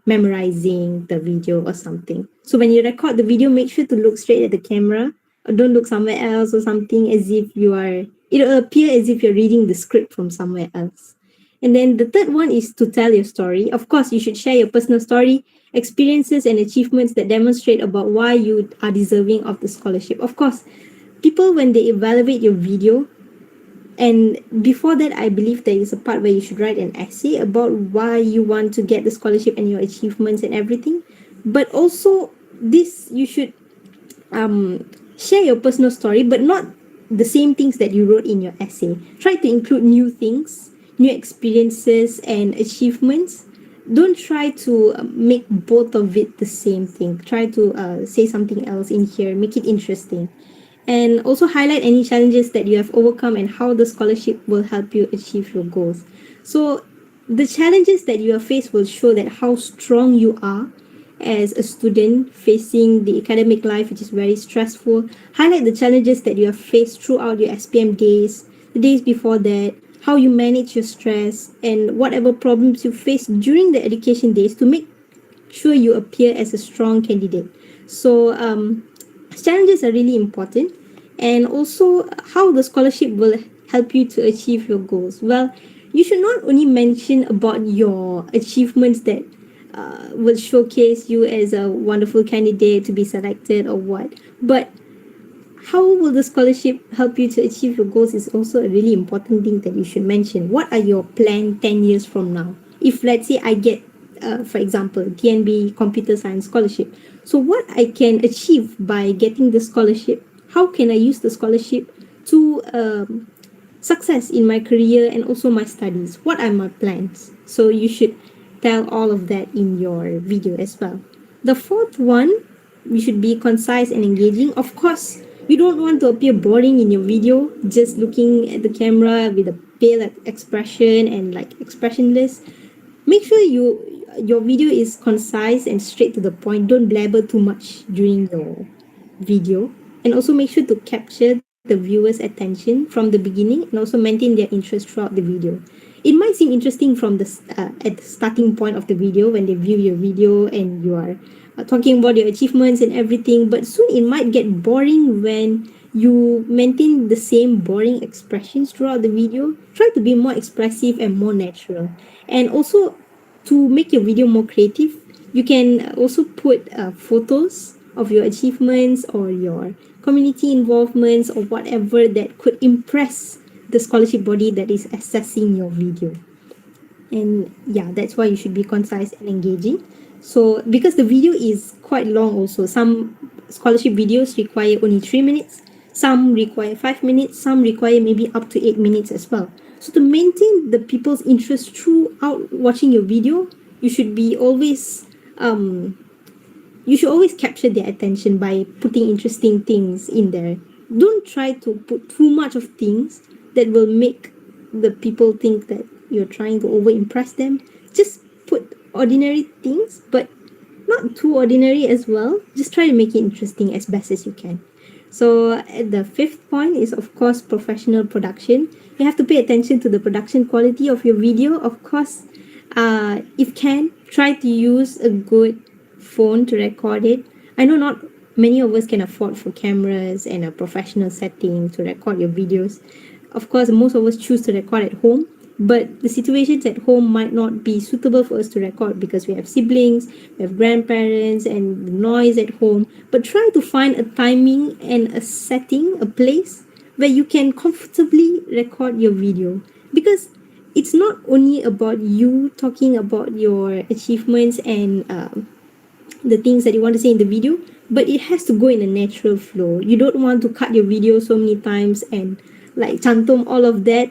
Speaker 5: memorizing the video or something. So when you record the video, make sure to look straight at the camera, or don't look somewhere else or something, as if you are, it'll appear as if you're reading the script from somewhere else. And then the third one is to tell your story. Of course, you should share your personal story, experiences, and achievements that demonstrate about why you are deserving of the scholarship. Of course, people, when they evaluate your video, and before that, I believe there is a part where you should write an essay about why you want to get the scholarship and your achievements and everything. But also, this, you should share your personal story, but not the same things that you wrote in your essay. Try to include new things, new experiences, and achievements. Don't try to make both of it the same thing. Try to say something else in here, make it interesting. And also highlight any challenges that you have overcome and how the scholarship will help you achieve your goals. So the challenges that you have faced will show that how strong you are as a student facing the academic life, which is very stressful. Highlight the challenges that you have faced throughout your SPM days, the days before that, how you manage your stress, and whatever problems you face during the education days to make sure you appear as a strong candidate. So challenges are really important, and also how the scholarship will help you to achieve your goals. Well, you should not only mention about your achievements that will showcase you as a wonderful candidate to be selected or what, but how will the scholarship help you to achieve your goals is also a really important thing that you should mention. What are your plans 10 years from now? If let's say I get for example, TNB Computer Science Scholarship. So what I can achieve by getting the scholarship, how can I use the scholarship to success in my career and also my studies? What are my plans? So you should tell all of that in your video as well. The fourth one, you should be concise and engaging. Of course, you don't want to appear boring in your video, just looking at the camera with a pale expression and like expressionless. Make sure your video is concise and straight to the point. Don't blabber too much during your video, and also make sure to capture the viewer's attention from the beginning and also maintain their interest throughout the video. It might seem interesting from at the starting point of the video when they view your video and you are talking about your achievements and everything, but soon it might get boring when you maintain the same boring expressions throughout the video. Try to be more expressive and more natural. And also, to make your video more creative, you can also put photos of your achievements or your community involvements or whatever that could impress the scholarship body that is assessing your video. And yeah, that's why you should be concise and engaging. So because the video is quite long also, some scholarship videos require only 3 minutes, some require 5 minutes, some require maybe up to 8 minutes as well. So to maintain the people's interest throughout watching your video, you should be always you should always capture their attention by putting interesting things in there. Don't try to put too much of things that will make the people think that you're trying to over impress them. Just put ordinary things, but not too ordinary as well. Just try to make it interesting as best as you can. So the fifth point is, of course, professional production. You have to pay attention to the production quality of your video. Of course, if can, try to use a good phone to record it. I know not many of us can afford for cameras and a professional setting to record your videos. Of course, most of us choose to record at home, but the situations at home might not be suitable for us to record because we have siblings, we have grandparents, and the noise at home. But try to find a timing and a setting, a place where you can comfortably record your video, because it's not only about you talking about your achievements and the things that you want to say in the video, but it has to go in a natural flow. You don't want to cut your video so many times and like cantum all of that,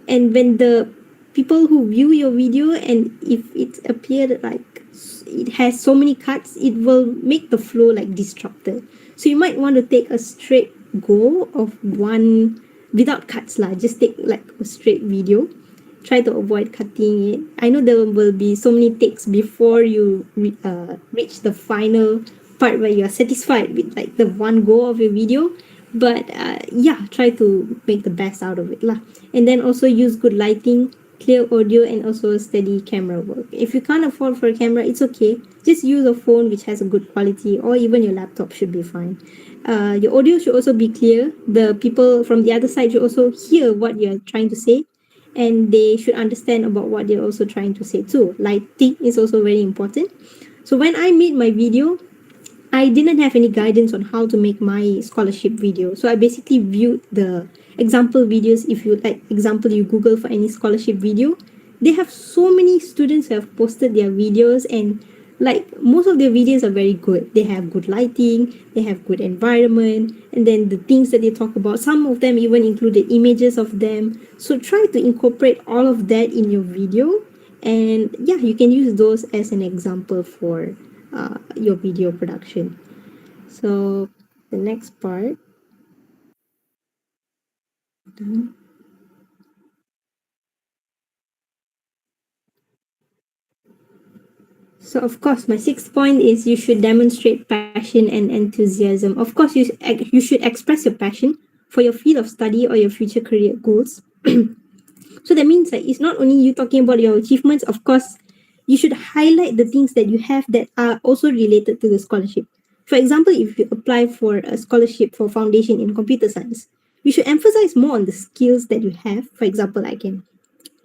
Speaker 5: and when the people who view your video, and if it appeared like it has so many cuts, it will make the flow like disrupted. So you might want to take a straight go of one without cuts lah. Just take like a straight video. Try to avoid cutting it. I know there will be so many takes before you reach the final part where you are satisfied with like the one go of your video, but yeah, try to make the best out of it lah. And then also use good lighting, clear audio, and also steady camera work. If you can't afford for a camera, it's okay. Just use a phone which has a good quality, or even your laptop should be fine. Your audio should also be clear. The people from the other side should also hear what you're trying to say, and they should understand about what they're also trying to say too. Lighting is also very important. So when I made my video, I didn't have any guidance on how to make my scholarship video. So I basically viewed the example videos. If you like example, you Google for any scholarship video, they have so many students who have posted their videos, and like most of their videos are very good. They have good lighting, they have good environment, and then the things that they talk about, some of them even included images of them. So try to incorporate all of that in your video, and yeah, you can use those as an example for your video production. So the next part. So of course, my sixth point is you should demonstrate passion and enthusiasm. Of course, you should express your passion for your field of study or your future career goals. So that means like it's not only you talking about your achievements. Of course, you should highlight the things that you have that are also related to the scholarship. For example, if you apply for a scholarship for foundation in computer science, you should emphasize more on the skills that you have. For example, I can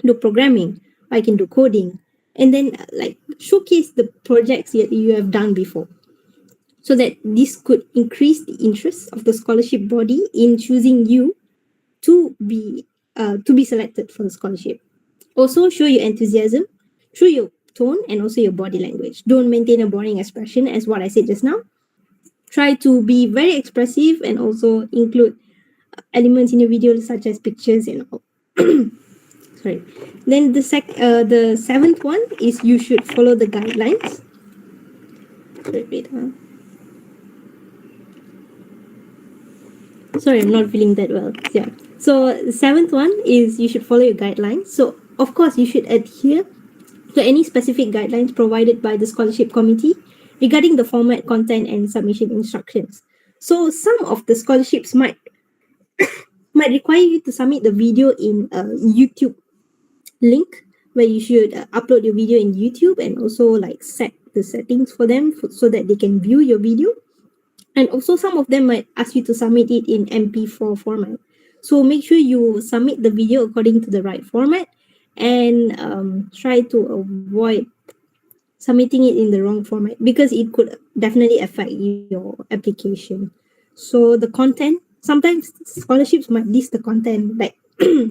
Speaker 5: do programming, I can do coding, and then like showcase the projects that you have done before, so that this could increase the interest of the scholarship body in choosing you to be selected for the scholarship. Also, show your enthusiasm through tone and also your body language. Don't maintain a boring expression, as what I said just now. Try to be very expressive and also include elements in your video such as pictures and all. Sorry. Then the seventh one is you should follow the guidelines. Wait. Sorry, I'm not feeling that well. Yeah. So the seventh one is you should follow your guidelines. So of course you should adhere to any specific guidelines provided by the scholarship committee regarding the format, content, and submission instructions. So some of the scholarships might require you to submit the video in a YouTube link where you should upload your video in YouTube and also like set the settings for them so that they can view your video. And also some of them might ask you to submit it in MP4 format. So make sure you submit the video according to the right format and try to avoid submitting it in the wrong format because it could definitely affect your application. So the content, sometimes scholarships might list the content like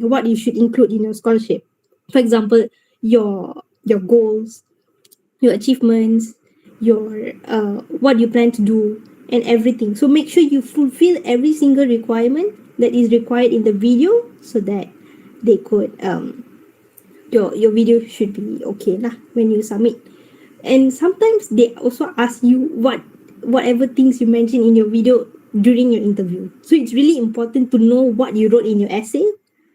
Speaker 5: what you should include in your scholarship. For example, your goals, your achievements, your what you plan to do and everything. So make sure you fulfill every single requirement that is required in the video so that they could your video should be okay lah when you submit. And sometimes they also ask you whatever things you mention in your video during your interview. So it's really important to know what you wrote in your essay,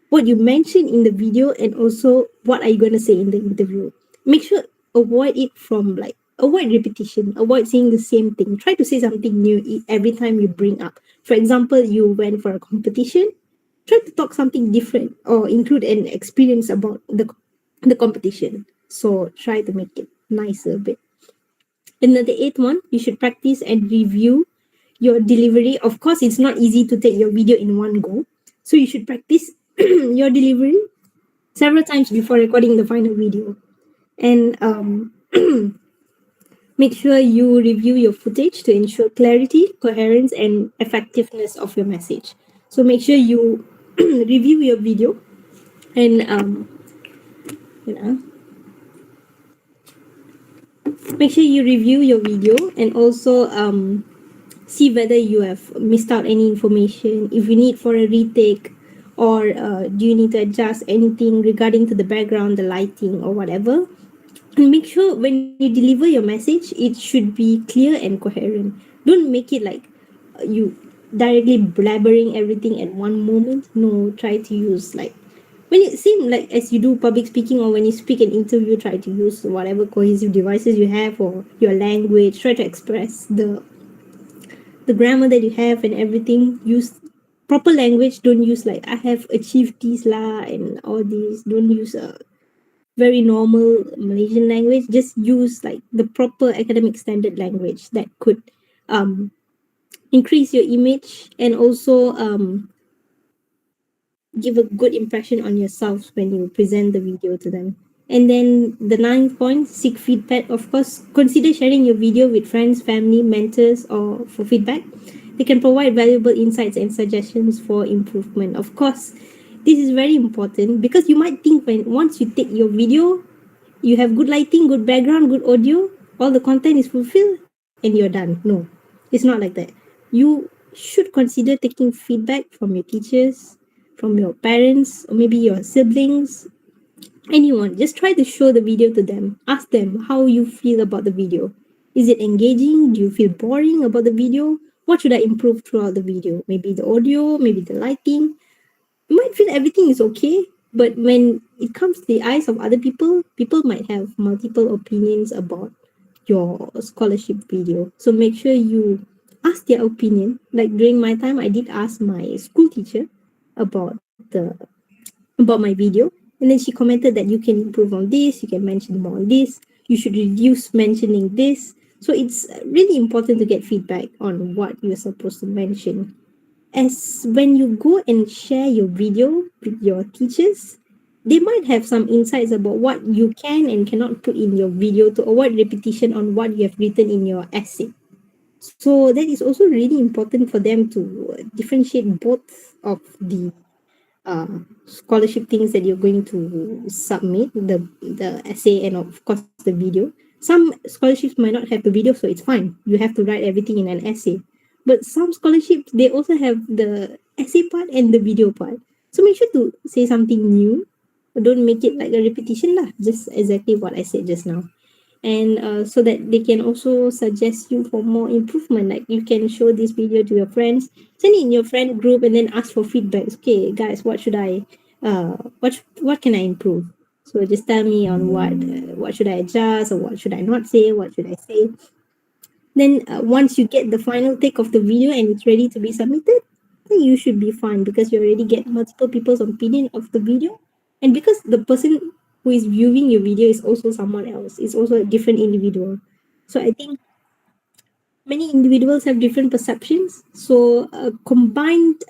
Speaker 5: what you mentioned in the video, and also what are you going to say in the interview. Make sure avoid avoid repetition, avoid saying the same thing. Try to say something new every time you bring up. For example, you went for a competition, try to talk something different or include an experience about the competition. So try to make it nicer a bit. And then the eighth one, you should practice and review your delivery. Of course, it's not easy to take your video in one go. So you should practice your delivery several times before recording the final video. And make sure you review your footage to ensure clarity, coherence, and effectiveness of your message. So make sure you review your video and make sure you review your video and also see whether you have missed out any information, if you need for a retake, or do you need to adjust anything regarding to the background, the lighting, or whatever. And make sure when you deliver your message, it should be clear and coherent. Don't make it like you directly blabbering everything at one moment. No, try to use like when it seems like as you do public speaking or when you speak an interview, try to use whatever cohesive devices you have or your language. Try to express the grammar that you have and everything. Use proper language. Don't use like I have achieved this lah and all this. Don't use a very normal Malaysian language. Just use like the proper academic standard language that could increase your image and also give a good impression on yourself when you present the video to them. And then the ninth point, seek feedback. Of course, consider sharing your video with friends, family, mentors, or for feedback. They can provide valuable insights and suggestions for improvement. Of course, this is very important because you might think once you take your video, you have good lighting, good background, good audio, all the content is fulfilled and you're done. No, it's not like that. You should consider taking feedback from your teachers, from your parents, or maybe your siblings, anyone. Just try to show the video to them. Ask them how you feel about the video. Is it engaging? Do you feel boring about the video? What should I improve throughout the video? Maybe the audio, maybe the lighting. You might feel everything is okay, but when it comes to the eyes of other people, people might have multiple opinions about your scholarship video. So make sure you ask their opinion. Like during my time, I did ask my school teacher about my video, and then she commented that you can improve on this, you can mention more on this, you should reduce mentioning this. So it's really important to get feedback on what you're supposed to mention. As when you go and share your video with your teachers, they might have some insights about what you can and cannot put in your video to avoid repetition on what you have written in your essay. So that is also really important for them to differentiate both of the scholarship things that you're going to submit, the essay and of course the video. Some scholarships might not have the video, so it's fine. You have to write everything in an essay. But some scholarships, they also have the essay part and the video part. So make sure to say something new. Don't make it like a repetition lah. Just exactly what I said just now. And so that they can also suggest you for more improvement. Like you can show this video to your friends, send it in your friend group, and then ask for feedback. Okay, guys, what should I, what can I improve? So just tell me on what should I adjust, or what should I not say, what should I say. Then once you get the final take of the video and it's ready to be submitted, then you should be fine because you already get multiple people's opinion of the video, and because the person who is viewing your video is also someone else, is also a different individual. So I think many individuals have different perceptions. So a combined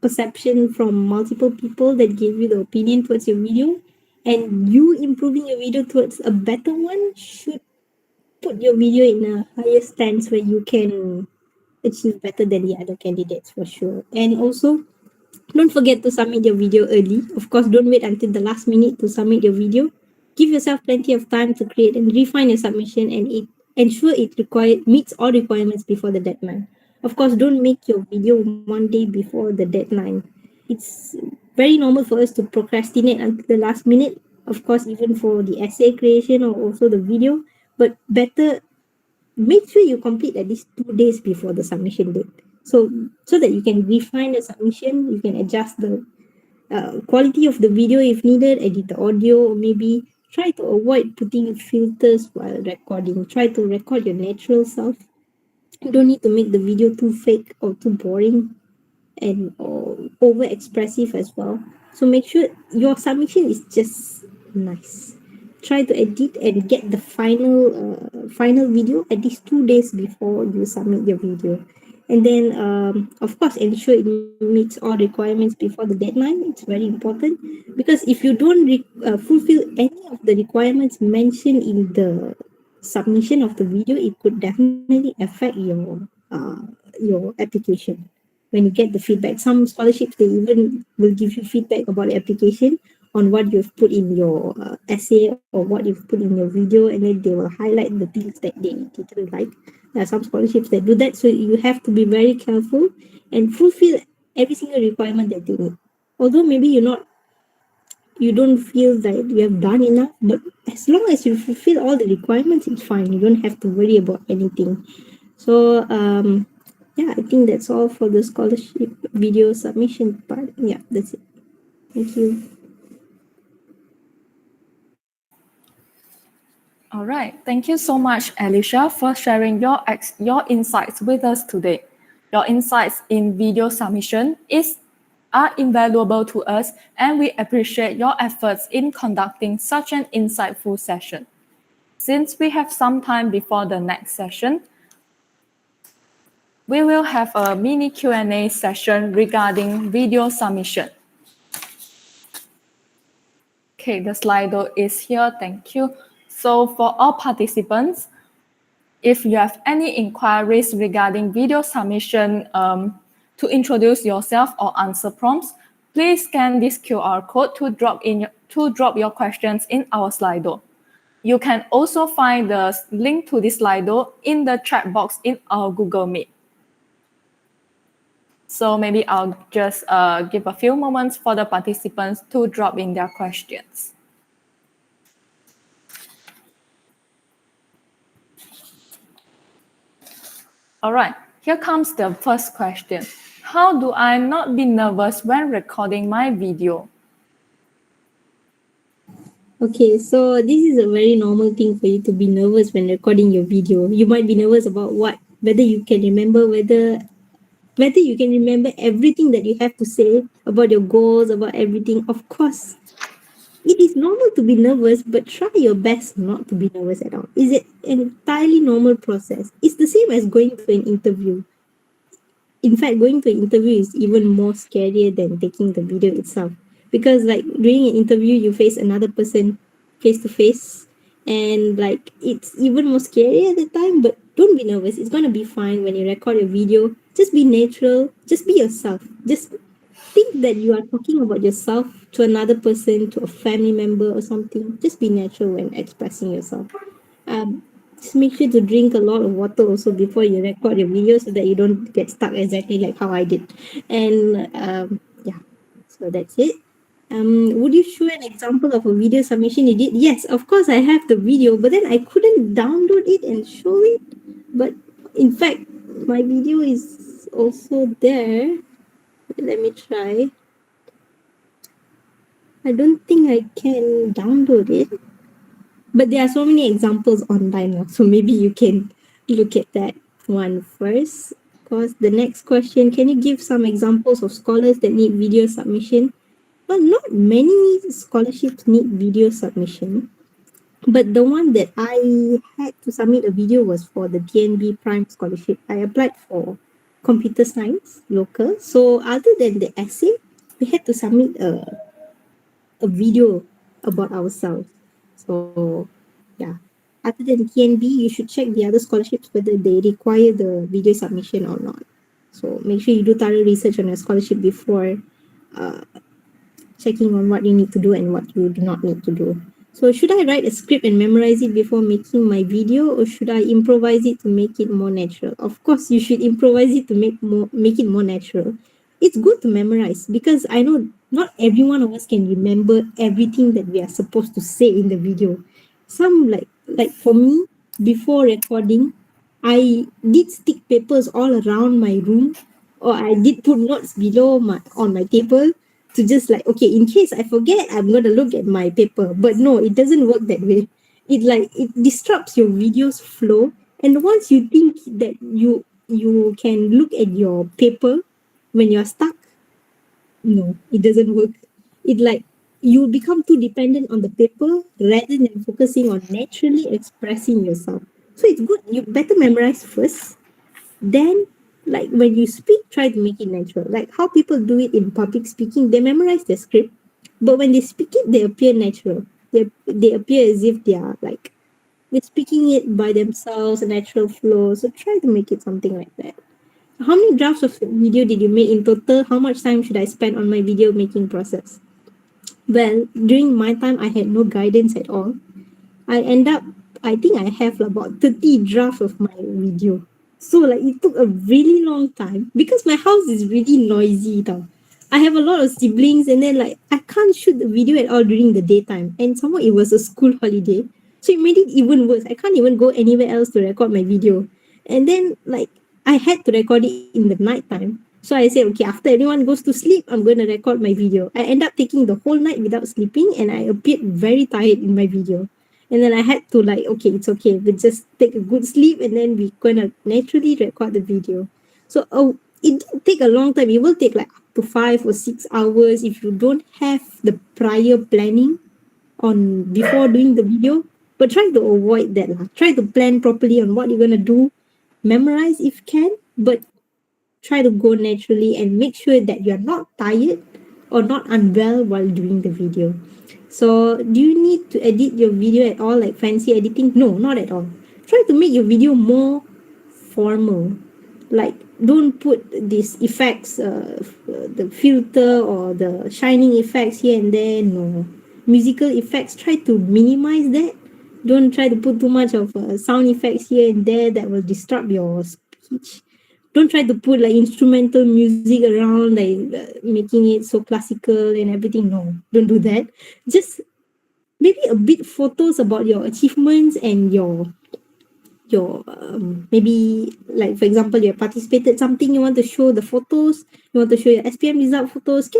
Speaker 5: perception from multiple people that give you the opinion towards your video, and you improving your video towards a better one, should put your video in a higher stance where you can achieve better than the other candidates for sure. And also, don't forget to submit your video early. Of course, don't wait until the last minute to submit your video. Give yourself plenty of time to create and refine your submission, and ensure it meets all requirements before the deadline. Of course, don't make your video one day before the deadline. It's very normal for us to procrastinate until the last minute. Of course, even for the essay creation or also the video, but better make sure you complete at least 2 days before the submission date. So that you can refine the submission, you can adjust the quality of the video if needed, edit the audio, or maybe try to avoid putting filters while recording. Try to record your natural self. You don't need to make the video too fake or too boring and or over expressive as well. So make sure your submission is just nice. Try to edit and get the final video at least 2 days before you submit your video. And then of course ensure it meets all requirements before the deadline. It's very important, because if you don't fulfill any of the requirements mentioned in the submission of the video, it could definitely affect your application. When you get the feedback, some scholarships, they even will give you feedback about the application on what you've put in your essay or what you've put in your video, and then they will highlight the things that they didn't like. There are some scholarships that do that, so you have to be very careful and fulfill every single requirement that they need. Although maybe you don't feel that you have done enough, but as long as you fulfill all the requirements, it's fine. You don't have to worry about anything. So yeah, I think that's all for the scholarship video submission part. Yeah, that's it. Thank you.
Speaker 2: All right. Thank you so much, Alicia, for sharing your insights with us today. Your insights in video submission are invaluable to us, and we appreciate your efforts in conducting such an insightful session. Since we have some time before the next session, we will have a mini Q&A session regarding video submission. Okay, the Slido is here. Thank you. So for all participants, if you have any inquiries regarding video submission to introduce yourself or answer prompts, please scan this QR code to drop your questions in our Slido. You can also find the link to this Slido in the chat box in our Google Meet. So maybe I'll just give a few moments for the participants to drop in their questions. All right, here comes the first question. How do I not be nervous when recording my video?
Speaker 5: Okay, so this is a very normal thing for you to be nervous when recording your video. You might be nervous about whether you can remember, whether you can remember everything that you have to say about your goals, about everything. Of course, it is normal to be nervous, but try your best not to be nervous at all. It's an entirely normal process. It's the same as going to an interview. In fact, going to an interview is even more scarier than taking the video itself. Because like during an interview, you face another person face to face, and like it's even more scary at the time, but don't be nervous. It's going to be fine when you record your video. Just be natural. Just be yourself. Just think that you are talking about yourself to another person, to a family member or something, just be natural when expressing yourself. Um, just make sure to drink a lot of water also before you record your video so that you don't get stuck exactly like how I did. And yeah, so that's it. Would you show an example of a video submission you did? Yes, of course I have the video, but then I couldn't download it and show it. But in fact, my video is also there. Let me try. I don't think I can download it, but there are so many examples online now, so maybe you can look at that one first. Because the next question, can you give some examples of scholars that need video submission? Well, not many scholarships need video submission, but the one that I had to submit a video was for the TNB Prime Scholarship. I applied for computer science local. So other than the essay, we had to submit a video about ourselves. So yeah, other than TNB, you should check the other scholarships whether they require the video submission or not. So make sure you do thorough research on your scholarship before uh, checking on what you need to do and what you do not need to do. So should I write a script and memorize it before making my video, or should I improvise it to make it more natural? Of course, you should improvise it to make it more natural. It's good to memorize because I know not every one of us can remember everything that we are supposed to say in the video. Some like for me, before recording, I did stick papers all around my room, or I did put notes below my on my table to just like, okay, in case I forget, I'm gonna look at my paper. But no, it doesn't work that way. It disrupts your video's flow. And once you think that you can look at your paper when you're stuck, no, it doesn't work. It like you become too dependent on the paper rather than focusing on naturally expressing yourself. So it's good. You better memorize first, then like when you speak, try to make it natural, like how people do it in public speaking. They memorize the script, but when they speak it, they appear natural. They appear as if they are like they're speaking it by themselves, a natural flow. So try to make it something like that. How many drafts of video did you make in total? How much time should I spend on my video making process? Well, during my time, I had no guidance at all. I think I have about 30 drafts of my video. So like it took a really long time because my house is really noisy now. I have a lot of siblings, and then like I can't shoot the video at all during the daytime. And somehow it was a school holiday. So it made it even worse. I can't even go anywhere else to record my video. And then like I had to record it in the night time. So I said, okay, after everyone goes to sleep, I'm going to record my video. I end up taking the whole night without sleeping, and I appeared very tired in my video. And then I had to like, okay, it's okay. We just take a good sleep, and then we're gonna naturally record the video. So it didn't take a long time. It will take like up to 5 or 6 hours if you don't have the prior planning on before doing the video. But try to avoid that. Try to plan properly on what you're gonna do. Memorize if can, but try to go naturally and make sure that you're not tired or not unwell while doing the video. So, do you need to edit your video at all, like fancy editing? No, not at all. Try to make your video more formal. Like, don't put these effects, the filter or the shining effects here and there. No. Musical effects, try to minimize that. Don't try to put too much of sound effects here and there that will disrupt your speech. Don't try to put like instrumental music around, like making it so classical and everything. No, don't do that. Just maybe a bit photos about your achievements and your maybe like for example you have participated something, you want to show the photos, you want to show your SPM result photos,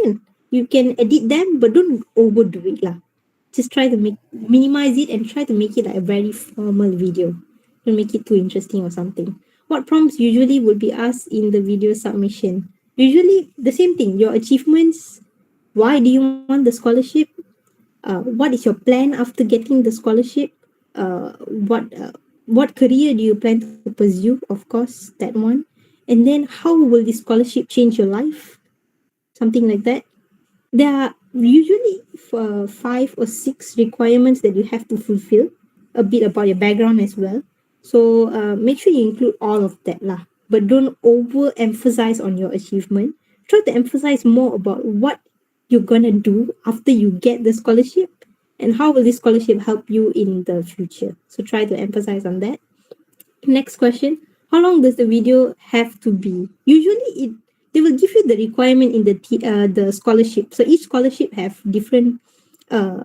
Speaker 5: you can edit them, but don't overdo it lah. Just try to minimize it and try to make it like a very formal video. Don't make it too interesting or something. What prompts usually would be asked in the video submission? Usually the same thing, your achievements, why do you want the scholarship, what is your plan after getting the scholarship, what career do you plan to pursue, of course that one, and then how will this scholarship change your life, something like that. There are usually 5 or 6 requirements that you have to fulfill, a bit about your background as well. So make sure you include all of that lah, but don't overemphasize on your achievement. try to emphasize more about what you're gonna do after you get the scholarship and how will this scholarship help you in the future. So try to emphasize on that. Next question: how long does the video have to be? Usually, they will give you the requirement in the scholarship. So each scholarship have different uh,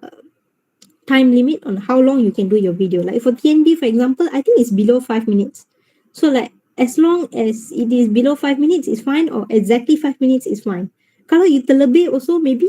Speaker 5: time limit on how long you can do your video. Like for TNB, for example, I think it's below 5 minutes. So like as long as it is below 5 minutes, it's fine, or exactly 5 minutes is fine. Kalau you terlebih also maybe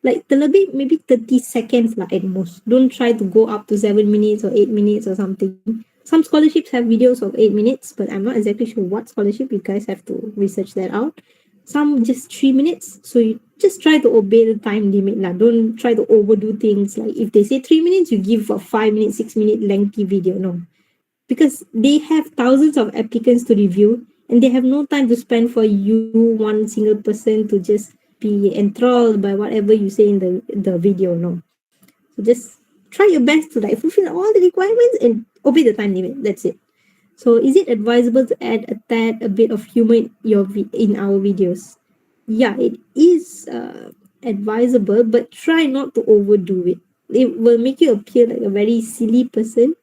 Speaker 5: 30 seconds lah at most. Don't try to go up to 7 minutes or 8 minutes or something. Some scholarships have videos of 8 minutes, but I'm not exactly sure what scholarship. You guys have to research that out. Some just 3 minutes. So you just try to obey the time limit lah. Don't try to overdo things. Like if they say 3 minutes, you give a 5 minute, 6 minute lengthy video. No, because they have thousands of applicants to review and they have no time to spend for you, one single person, to just be enthralled by whatever you say in the video. No, so just try your best to like fulfill all the requirements and obey the time limit. That's it. So is it advisable to add a bit of humor in in our videos? Yeah, it is advisable, but try not to overdo it. It will make you appear like a very silly person.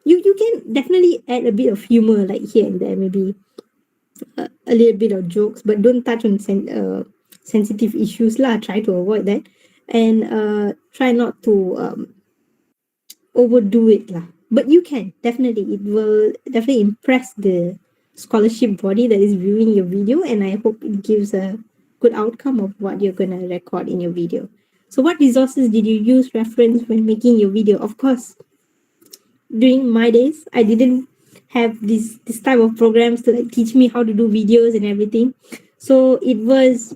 Speaker 5: You can definitely add a bit of humor like here and there, maybe a little bit of jokes, but don't touch on sensitive issues lah. Try to avoid that, and try not to overdo it lah. But you can definitely, it will definitely impress the scholarship body that is viewing your video, and I hope it gives a good outcome of what you're gonna record in your video. So what resources did you use reference when making your video? Of course, during my days, I didn't have this type of programs to like teach me how to do videos and everything. So it was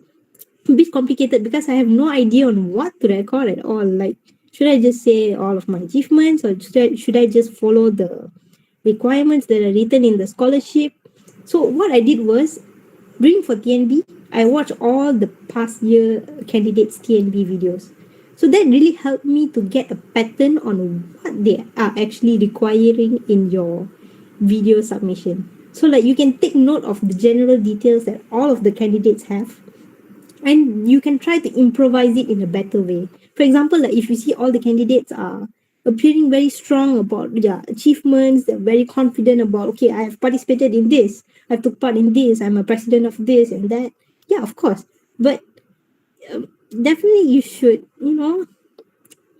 Speaker 5: a bit complicated because I have no idea on what to record at all. Like, should I just say all of my achievements, or should I just follow the requirements that are written in the scholarship? So what I did was, during for TNB, I watched all the past year candidates TNB videos. So that really helped me to get a pattern on what they are actually requiring in your video submission. So like you can take note of the general details that all of the candidates have, and you can try to improvise it in a better way. For example, like if you see all the candidates are appearing very strong about their achievements, they're very confident about, okay, I have participated in this, I took part in this, I'm a president of this and that. Yeah, of course. But definitely you should,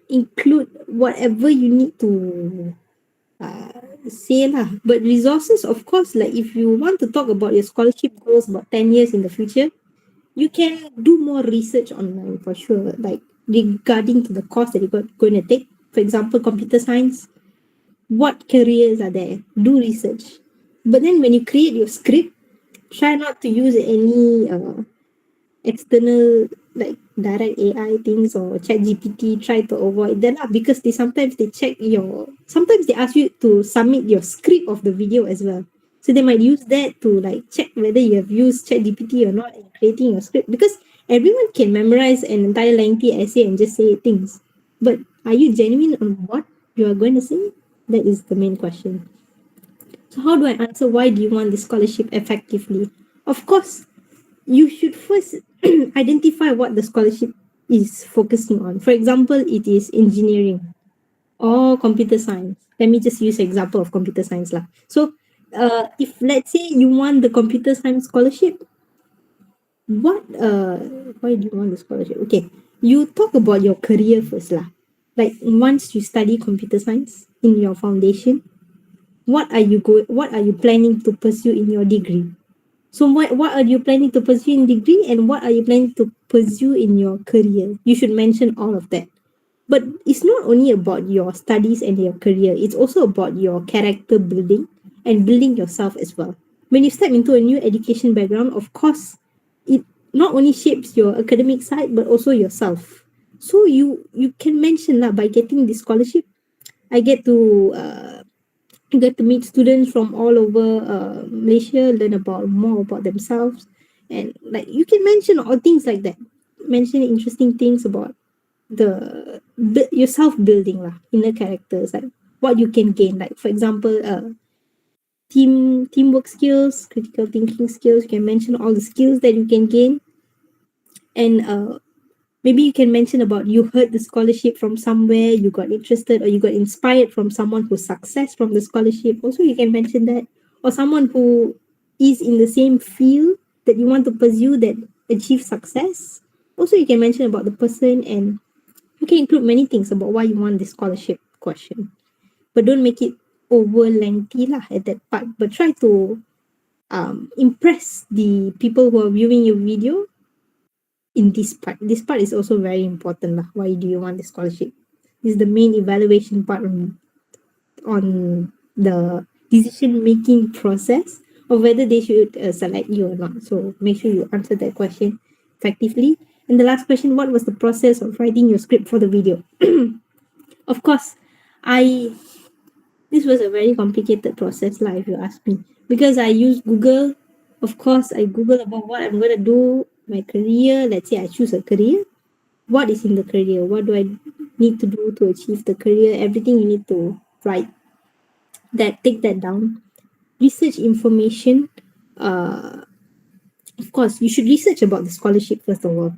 Speaker 5: include whatever you need to say lah. But resources, of course, like if you want to talk about your scholarship goals about 10 years in the future, you can do more research online for sure, like regarding to the course that you're going to take. For example, computer science, what careers are there? Do research. But then when you create your script, try not to use any external like direct AI things or chat GPT. Try to avoid that lah, because sometimes they ask you to submit your script of the video as well. So they might use that to like check whether you have used chat GPT or not in creating your script, because everyone can memorize an entire lengthy essay and just say things. But are you genuine on what you are going to say? That is the main question. So how do I answer why do you want this scholarship effectively? Of course, you should first identify what the scholarship is focusing on. For example, it is engineering or computer science. Let me just use an example of computer science lah. So if let's say you want the computer science scholarship, why do you want the scholarship? Okay, you talk about your career first lah. Like once you study computer science in your foundation, what are you planning to pursue in your degree? So what are you planning to pursue in degree, and what are you planning to pursue in your career? You should mention all of that. But it's not only about your studies and your career, it's also about your character building and building yourself as well. When you step into a new education background, of course, it not only shapes your academic side, but also yourself. So you can mention that by getting this scholarship, I get to meet students from all over Malaysia, learn more about themselves, and like you can mention all things like that. Mention interesting things about your self building lah, inner characters, like what you can gain. Like for example, teamwork skills, critical thinking skills. You can mention all the skills that you can gain. And maybe you can mention about you heard the scholarship from somewhere, you got interested, or you got inspired from someone who's success from the scholarship. Also, you can mention that, or someone who is in the same field that you want to pursue that achieve success. Also, you can mention about the person, and you can include many things about why you want this scholarship question, but don't make it over lengthy lah at that part. But try to impress the people who are viewing your video in this part. This part is also very important lah. Why do you want the scholarship? This is the main evaluation part on the decision making process of whether they should select you or not. So make sure you answer that question effectively. And the last question, what was the process of writing your script for the video? Of course, this was a very complicated process lah, if you ask me, because I use Google. Of course, I Google about what I'm going to do, my career. Let's say I choose a career. What is in the career? What do I need to do to achieve the career? Everything you need to write that, take that down. Research information. Of course, you should research about the scholarship first of all.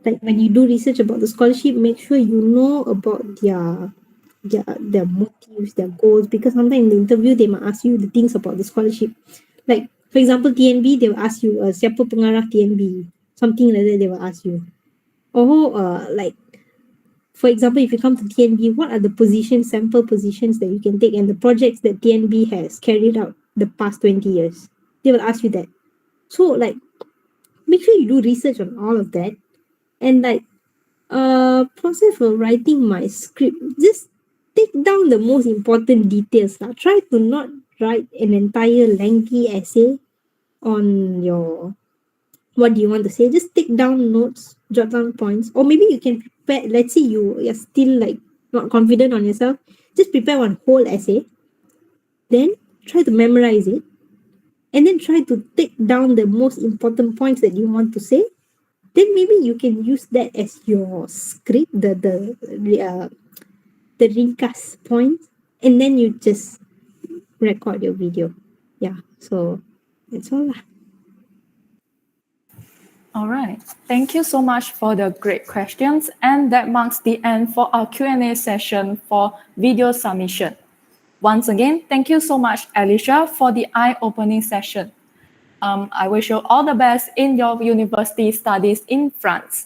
Speaker 5: Like when you do research about the scholarship, make sure you know about their motives, their goals, because sometimes in the interview they might ask you the things about the scholarship. Like for example, TNB, they will ask you siapa pengarah TNB, something like that they will ask you. Or like for example, if you come to TNB, what are the positions, sample positions that you can take and the projects that TNB has carried out the past 20 years? They will ask you that. So like make sure you do research on all of that. And like process for writing my script, just take down the most important details lah. Try to not write an entire lengthy essay on your what do you want to say. Just take down notes, jot down points, or maybe you can prepare. Let's say you are still like not confident on yourself, just prepare one whole essay, then try to memorize it, and then try to take down the most important points that you want to say. Then maybe you can use that as your script, the ringkas points, and then you just record your video. Yeah, so that's all lah.
Speaker 2: All right. Thank you so much for the great questions. And that marks the end for our Q&A session for video submission. Once again, thank you so much, Alicia, for the eye-opening session. I wish you all the best in your university studies in France.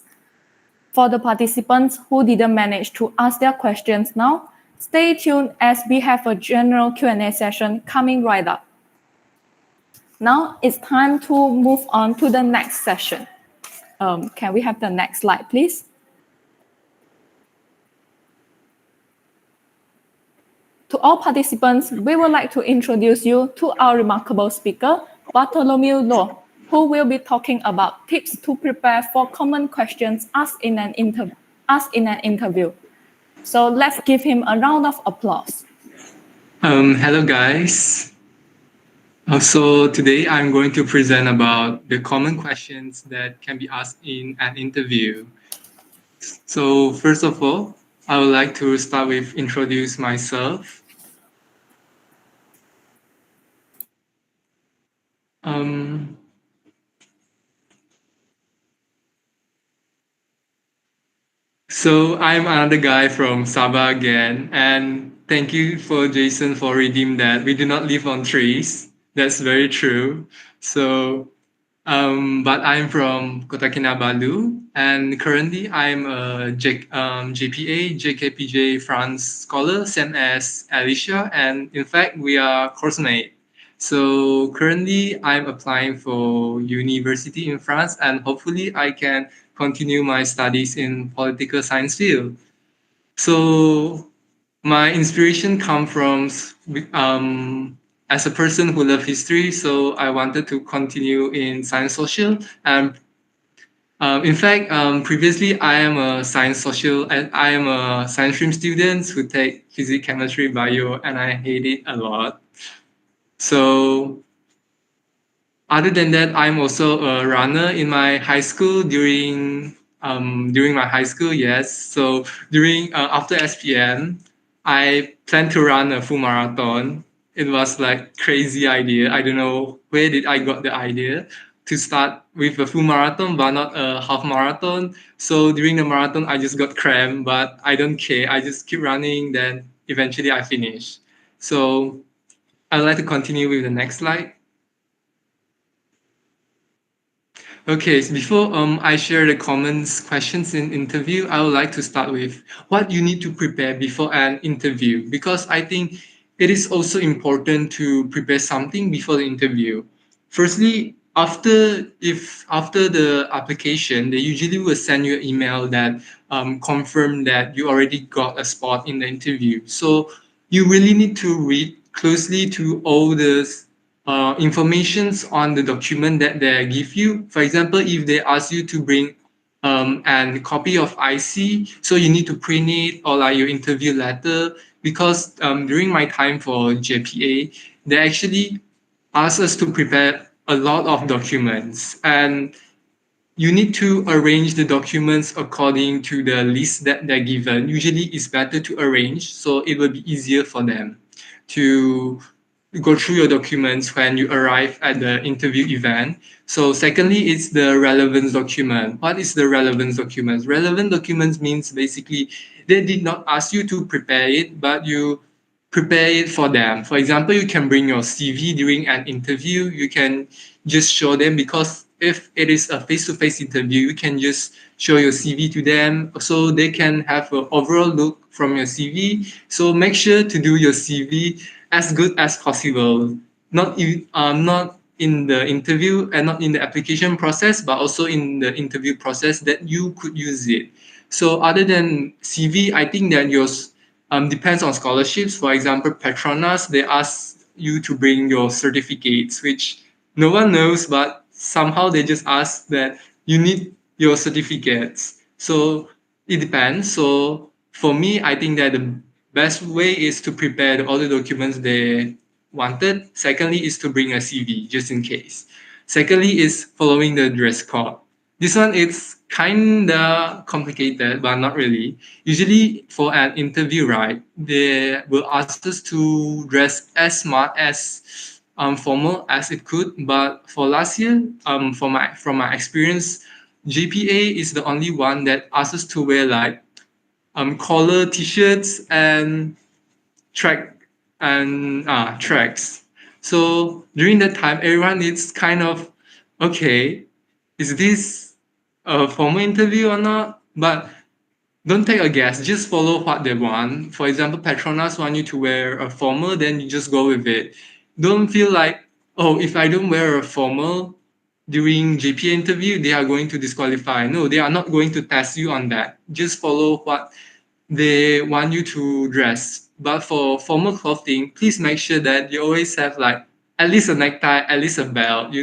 Speaker 2: For the participants who didn't manage to ask their questions now, stay tuned as we have a general Q&A session coming right up. Now it's time to move on to the next session. Can we have the next slide, please? To all participants, we would like to introduce you to our remarkable speaker, Bartholomew Law, who will be talking about tips to prepare for common questions asked in an interview. So let's give him a round of applause.
Speaker 6: Hello guys. So today I'm going to present about the common questions that can be asked in an interview. So first of all, I would like to start with introduce myself. So I'm another guy from Sabah again, and thank you for Jason for redeeming that. We do not live on trees. That's very true. So, but I'm from Kota Kinabalu, and currently I'm a JPA, JKPJ France scholar, same as Alicia, and in fact we are course mate. So currently I'm applying for university in France, and hopefully I can continue my studies in political science field. So my inspiration comes from as a person who loves history, so I wanted to continue in science social. And in fact, previously I am a science social, and I am a science stream student who take physics, chemistry, bio, and I hate it a lot. So other than that, I'm also a runner in my high school during my high school. Yes, so during after SPM, I plan to run a full marathon. It was like crazy idea. I don't know where did I got the idea, to start with a full marathon, but not a half marathon. So during the marathon, I just got cramp, but I don't care. I just keep running. Then eventually I finish. So I'd like to continue with the next slide. Okay, so before I share the comments questions in interview, I would like to start with what you need to prepare before an interview, because I think it is also important to prepare something before the interview. Firstly, after the application, they usually will send you an email that confirm that you already got a spot in the interview. So you really need to read closely to all the informations on the document that they give you. For example, if they ask you to bring and copy of IC, so you need to print it, or like your interview letter, because during my time for JPA, they actually asked us to prepare a lot of documents, and you need to arrange the documents according to the list that they're given. Usually it's better to arrange, so it will be easier for them to go through your documents when you arrive at the interview event. So secondly, it's the relevance document. What is the relevance document? Relevant documents means basically they did not ask you to prepare it, but you prepare it for them. For example, you can bring your CV during an interview. You can just show them, because if it is a face-to-face interview, you can just show your CV to them so they can have an overall look from your CV. So make sure to do your CV as good as possible, not in the interview and not in the application process, but also in the interview process, that you could use it. So other than CV, I think that yours depends on scholarships. For example, Petronas, they ask you to bring your certificates, which no one knows, but somehow they just ask that you need your certificates. So it depends. So for me, I think that the best way is to prepare all the documents they wanted. Secondly, is to bring a CV just in case. Secondly, is following the dress code. This one is kinda complicated, but not really. Usually for an interview, right, they will ask us to dress as smart as formal as it could. But for last year, from my experience, JPA is the only one that asks us to wear like collar t-shirts and track tracks. So during that time, everyone is kind of okay. Is this a formal interview or not? But don't take a guess. Just follow what they want. For example, Petronas want you to wear a formal, then you just go with it. Don't feel like, oh, if I don't wear a formal during GPA interview, they are going to disqualify. No, they are not going to test you on that. Just follow what they want you to dress. But for formal clothing, please make sure that you always have like at least a necktie, at least a belt,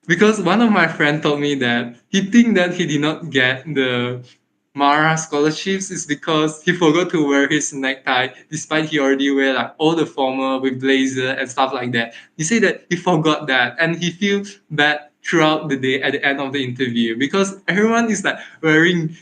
Speaker 6: because one of my friend told me that he think that he did not get the Mara scholarships is because he forgot to wear his necktie, despite he already wear like all the formal with blazer and stuff like that. He said that he forgot that, and he feels bad throughout the day at the end of the interview, because everyone is like wearing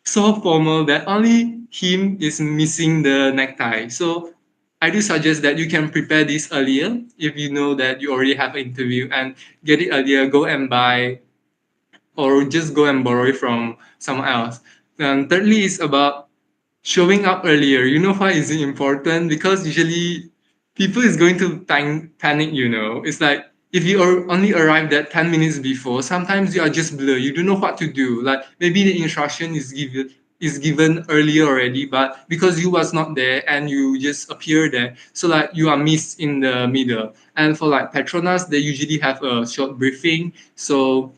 Speaker 6: so formal that only him is missing the necktie. So I do suggest that you can prepare this earlier if you know that you already have an interview, and get it earlier. Go and buy, or just go and borrow it from someone else. And thirdly is about showing up earlier. You know why is it important? Because usually people is going to panic. It's like if you are only arrived at 10 minutes before, sometimes you are just blur. You don't know what to do. Like maybe the instruction is given earlier already, but because you was not there and you just appear there, so like you are missed in the middle. And for like Petronas, they usually have a short briefing, so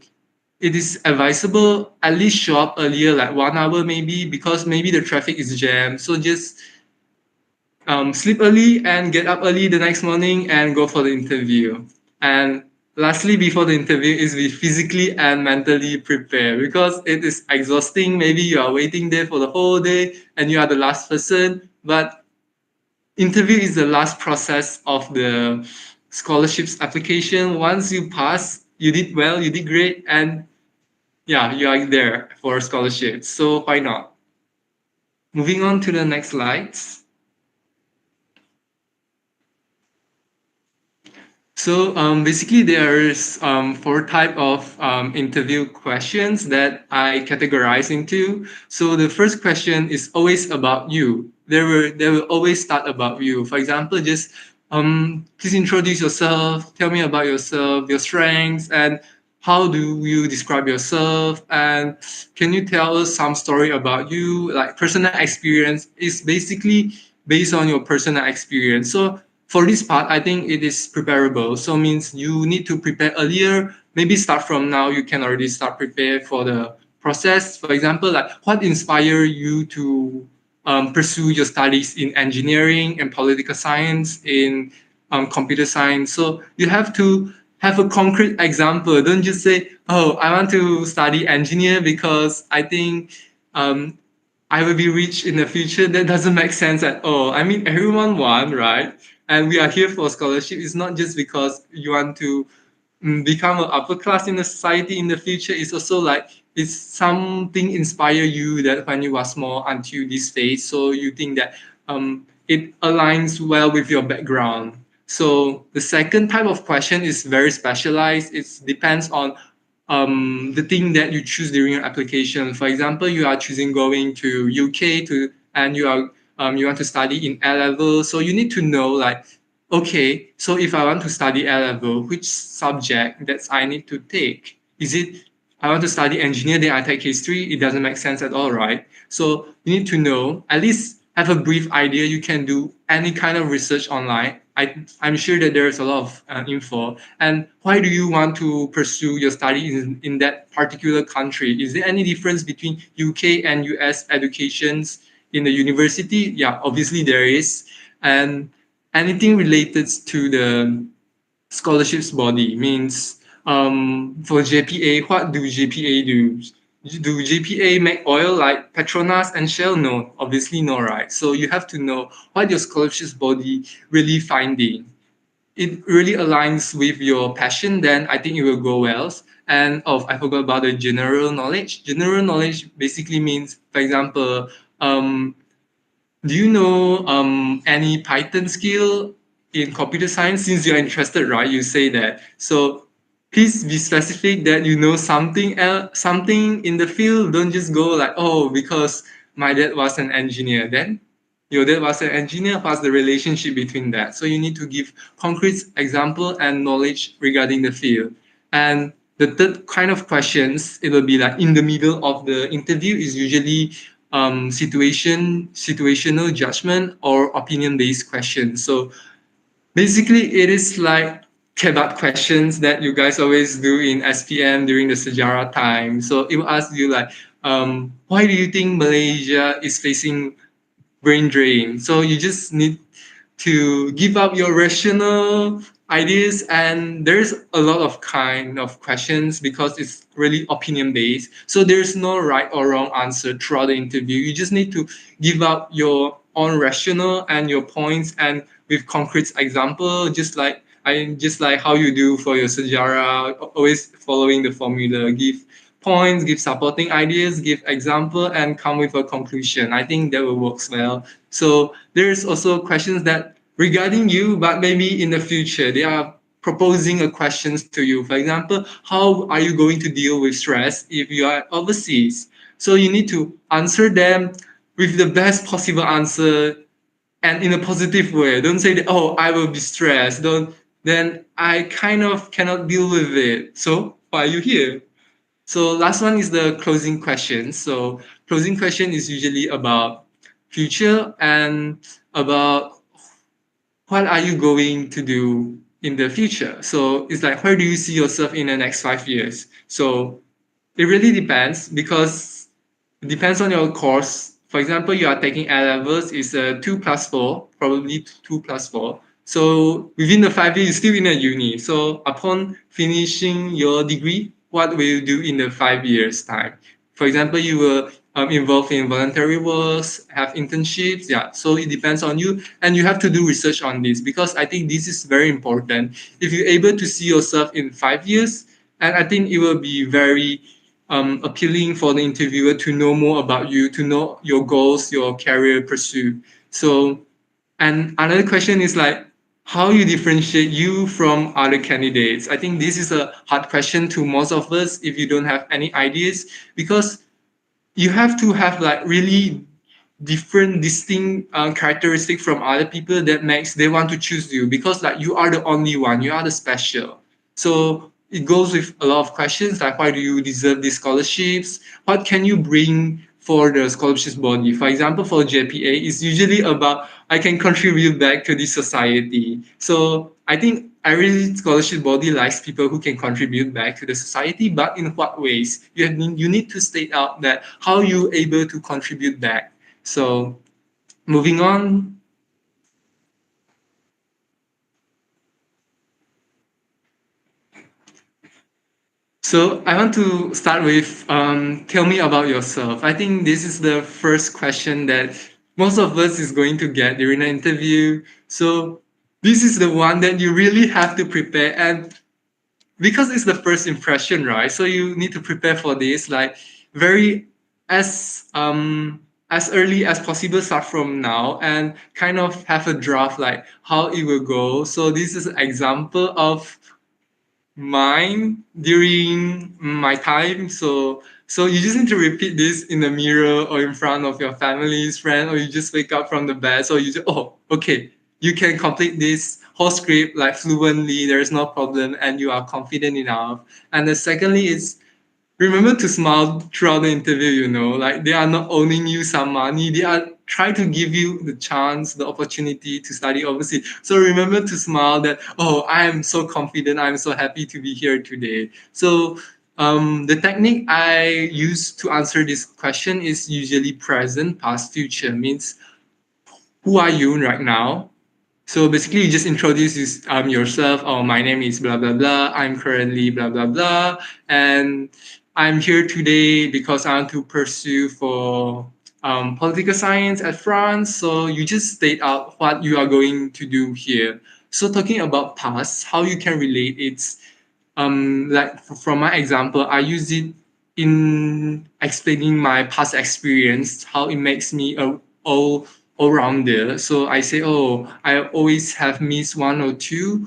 Speaker 6: it is advisable at least show up earlier, like 1 hour maybe, because maybe the traffic is jammed. So just sleep early and get up early the next morning and go for the interview. And lastly, before the interview, is be physically and mentally prepared, because it is exhausting. Maybe you are waiting there for the whole day and you are the last person, but interview is the last process of the scholarships application. Once you pass, you did well, you did great, and yeah, you are there for scholarships. So why not? Moving on to the next slides. So basically, there's four type of interview questions that I categorize into. So the first question is always about you. They will always start about you. For example, just please introduce yourself. Tell me about yourself, your strengths, and how do you describe yourself? And can you tell us some story about you? Like personal experience is basically based on your personal experience. So for this part, I think it is preparable. So means you need to prepare earlier. Maybe start from now. You can already start prepare for the process. For example, like what inspired you to pursue your studies in engineering and political science, in computer science. So you have to have a concrete example. Don't just say, "Oh, I want to study engineer because I think um, I will be rich in the future." That doesn't make sense at all. I mean, everyone want, right? And we are here for scholarship. It's not just because you want to become an upper class in the society in the future. It's also like it's something inspire you that when you are small until this phase. So you think that it aligns well with your background. So the second type of question is very specialized. It depends on the thing that you choose during your application. For example, you are choosing going to UK to and you want to study in A level. So you need to know like, okay, so if I want to study A level, which subject that I need to take? Is it I want to study engineer, then I take history? It doesn't make sense at all, right? So you need to know, at least have a brief idea. You can do any kind of research online. I'm sure that there's a lot of info. And why do you want to pursue your study in that particular country? Is there any difference between UK and US educations in the university? Yeah, obviously there is. And anything related to the scholarships body means for JPA, what do JPA do? Do JPA make oil like Petronas and Shell? No, obviously no, right? So you have to know what your scholarships body really finding. It really aligns with your passion, then I think it will go well. And oh, I forgot about the general knowledge. General knowledge basically means, for example, do you know any Python skill in computer science? Since you're interested, right? You say that. So please be specific that you know something else, something in the field. Don't just go like, oh, because my dad was an engineer. Then your dad was an engineer. What's the relationship between that? So you need to give concrete example and knowledge regarding the field. And the third kind of questions, it will be like in the middle of the interview, is usually situational judgment or opinion based questions. So basically, it is like kebab questions that you guys always do in SPM during the sejarah time. So it will ask you like, why do you think Malaysia is facing brain drain? So you just need to give up your rational ideas, and there's a lot of kind of questions because it's really opinion based, so there's no right or wrong answer throughout the interview. You just need to give out your own rational and your points, and with concrete example, just like how you do for your sejarah, always following the formula. Give points, give supporting ideas, give example, and come with a conclusion. I think that will works well. So there's also questions that regarding you, but maybe in the future they are proposing a questions to you. For example, how are you going to deal with stress if you are overseas? So you need to answer them with the best possible answer and in a positive way. Don't say that, oh, I will be stressed. Don't then I kind of cannot deal with it. So why are you here? So last one is the closing question. So closing question is usually about future and about what are you going to do in the future. So it's like, where do you see yourself in the next 5 years? So it really depends because it depends on your course. For example, you are taking A levels, is a 2+4, probably 2+4. So within the 5 years, you're still in a uni. So upon finishing your degree, what will you do in the 5 years time? For example, you will involve in voluntary works, have internships. Yeah, so it depends on you, and you have to do research on this because I think this is very important. If you're able to see yourself in 5 years, and I think it will be very appealing for the interviewer to know more about you, to know your goals, your career pursuit. So, and another question is like, how you differentiate you from other candidates. I think this is a hard question to most of us if you don't have any ideas, because you have to have like really different distinct characteristic from other people that makes they want to choose you, because like you are the only one, you are the special. So it goes with a lot of questions like, why do you deserve these scholarships, what can you bring for the scholarships body. For example, for JPA, it's usually about I can contribute back to the society. So I think every scholarship body likes people who can contribute back to the society, but in what ways? You need to state out that how you able to contribute back. So moving on. So I want to start with tell me about yourself. I think this is the first question that most of us is going to get during an interview. So this is the one that you really have to prepare, and because it's the first impression, right? So you need to prepare for this like very as early as possible, start from now and kind of have a draft like how it will go. So this is an example of mine during my time. So you just need to repeat this in the mirror or in front of your family's friend, or you just wake up from the bed. So you just, oh, okay, you can complete this whole script like fluently. There is no problem, and you are confident enough. And the secondly is remember to smile throughout the interview. Like they are not owning you some money, they are trying to give you the chance, the opportunity to study overseas. So remember to smile that, oh, I am so confident, I'm so happy to be here today. So the technique I use to answer this question is usually present, past, future. Means who are you right now. So basically, you just introduce yourself. Oh, my name is blah blah blah. I'm currently blah blah blah, and I'm here today because I want to pursue for political science at France. So you just state out what you are going to do here. So talking about past, how you can relate it's like from my example, I use it in explaining my past experience, how it makes me a all rounder. So I say, oh, I always have missed one or two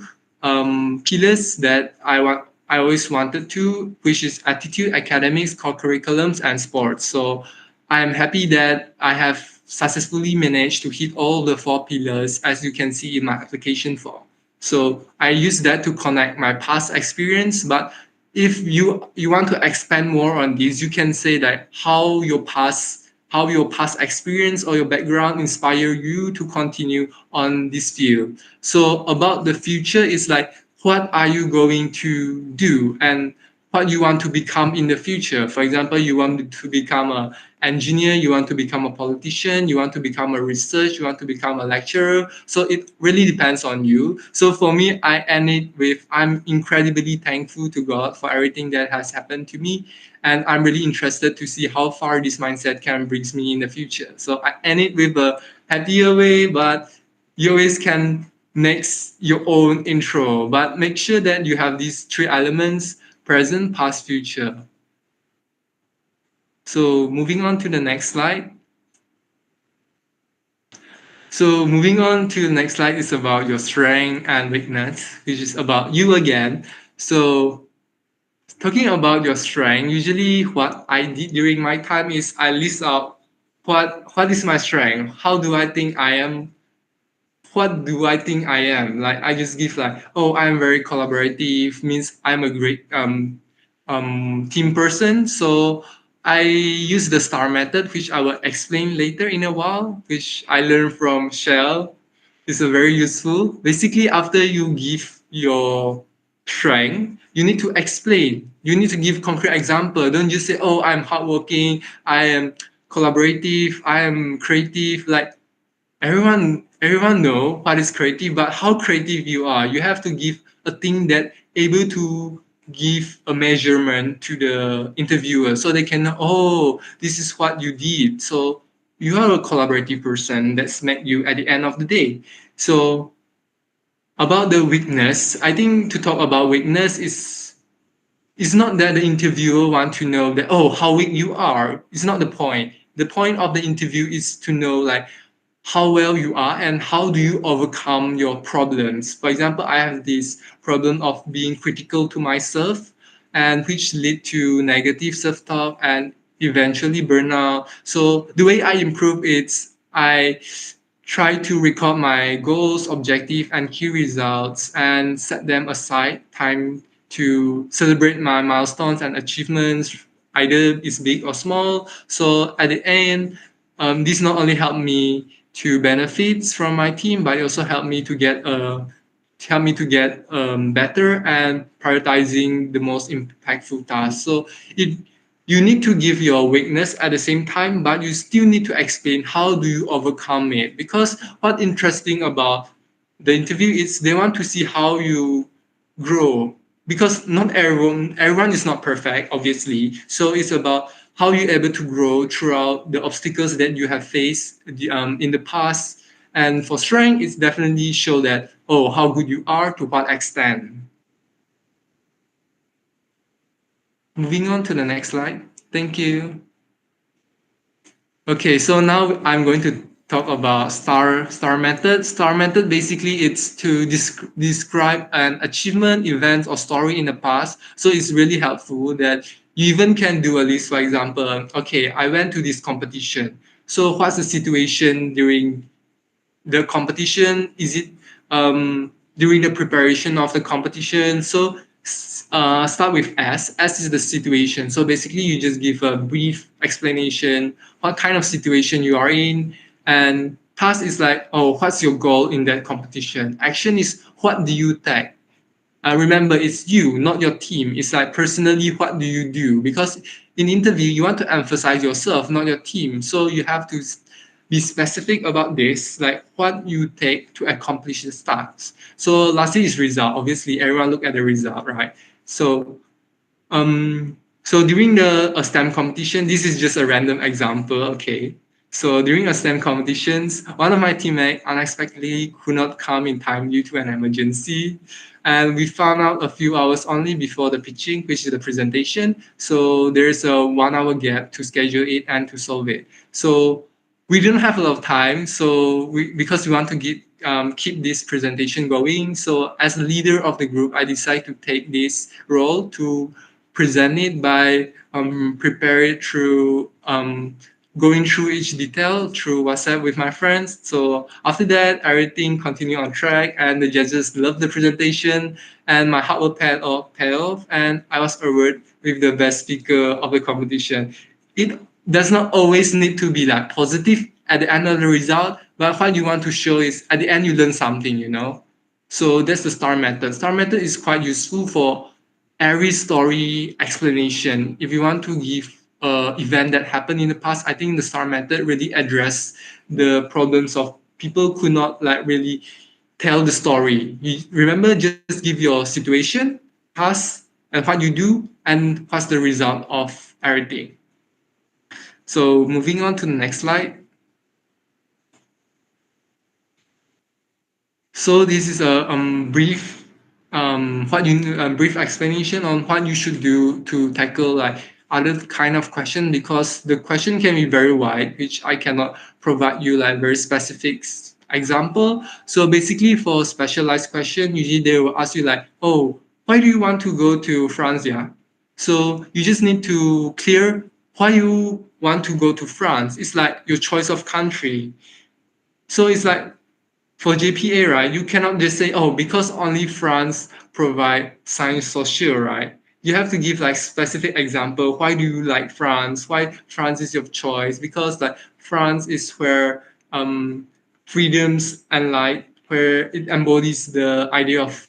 Speaker 6: pillars that I always wanted to, which is attitude, academics, co-curriculums, and sports. So I'm happy that I have successfully managed to hit all the four pillars, as you can see in my application form. So I use that to connect my past experience. But if you want to expand more on this, you can say that how your past experience or your background inspire you to continue on this field. So about the future is like, what are you going to do and what you want to become in the future. For example, you want to become an engineer, you want to become a politician, you want to become a research, you want to become a lecturer. So it really depends on you. So for me, I end it with, I'm incredibly thankful to God for everything that has happened to me. And I'm really interested to see how far this mindset can bring me in the future. So I end it with a happier way, but you always can next your own intro, but make sure that you have these three elements: present, past, future. So moving on to the next slide. So moving on to the next slide is about your strength and weakness, which is about you again. So talking about your strength, usually what I did during my time is I list out what is my strength, how do I think I am, what do I think I am? Like I just give like, oh, I'm very collaborative, means I'm a great team person. So I use the STAR method, which I will explain later in a while, which I learned from Shell. It's a very useful. Basically, after you give your strength, you need to explain. You need to give concrete example. Don't just say, oh, I'm hardworking, I am collaborative, I am creative. Like everyone know what is creative, but how creative you are, you have to give a thing that able to give a measurement to the interviewer so they can know, oh, this is what you did. So you are a collaborative person. That's make you at the end of the day. So about the weakness, I think to talk about weakness is it's not that the interviewer want to know that, oh, how weak you are. It's not the point. The point of the interview is to know like how well you are and how do you overcome your problems. For example, I have this problem of being critical to myself, and which lead to negative self-talk and eventually burnout. So the way I improve is I try to record my goals, objective, and key results and set them aside time to celebrate my milestones and achievements, either it's big or small. So at the end, this not only helped me to benefits from my team, but it also help me to get better and prioritizing the most impactful tasks. So it you need to give your weakness at the same time, but you still need to explain how do you overcome it. Because what interesting about the interview is they want to see how you grow. Because not everyone is not perfect, obviously. So it's about how you're able to grow throughout the obstacles that you have faced in the past. And for strength, it's definitely show that, oh, how good you are to what extent. Moving on to the next slide. Thank you. Okay, so now I'm going to talk about star method. Star method basically it's to describe an achievement, event, or story in the past. So it's really helpful that you even can do a list. For example, okay, I went to this competition. So what's the situation during the competition? Is it during the preparation of the competition? So start with S. S is the situation. So basically, you just give a brief explanation what kind of situation you are in, and task is like, oh, what's your goal in that competition? Action is what do you take? Remember, it's you, not your team. It's like personally, what do you do? Because in interview, you want to emphasize yourself, not your team. So you have to be specific about this, like what you take to accomplish the tasks. So lastly is result. Obviously, everyone look at the result, right? So so during the a STEM competition, this is just a random example, okay? So during a STEM competitions, one of my teammates unexpectedly could not come in time due to an emergency. And we found out a few hours only before the pitching, which is the presentation. So there's a 1 hour gap to schedule it and to solve it. So we didn't have a lot of time. So because we want to keep this presentation going. So as a leader of the group, I decided to take this role to present it by prepare it through going through each detail through WhatsApp with my friends. So after that, everything continued on track, and the judges loved the presentation, and my hard work paid off, and I was awarded with the best speaker of the competition. It does not always need to be like positive at the end of the result, but what you want to show is at the end you learn something, you know. So that's the star method. Star method is quite useful for every story explanation. If you want to give a event that happened in the past, I think the star method really address the problems of people could not like really tell the story. You remember, just give your situation, past, and what you do, and what's the result of everything. So moving on to the next slide. So this is a brief explanation on what you should do to tackle like other kind of question, because the question can be very wide, which I cannot provide you like very specific example. So basically for specialized question, usually they will ask you like, oh, why do you want to go to France? Yeah. So you just need to clear why you want to go to France. It's like your choice of country. So it's like for JPA, right, you cannot just say, oh, because only France provide science social, right? You have to give like specific example. Why do you like France? Why France is your choice? Because like France is where freedoms and like where it embodies the idea of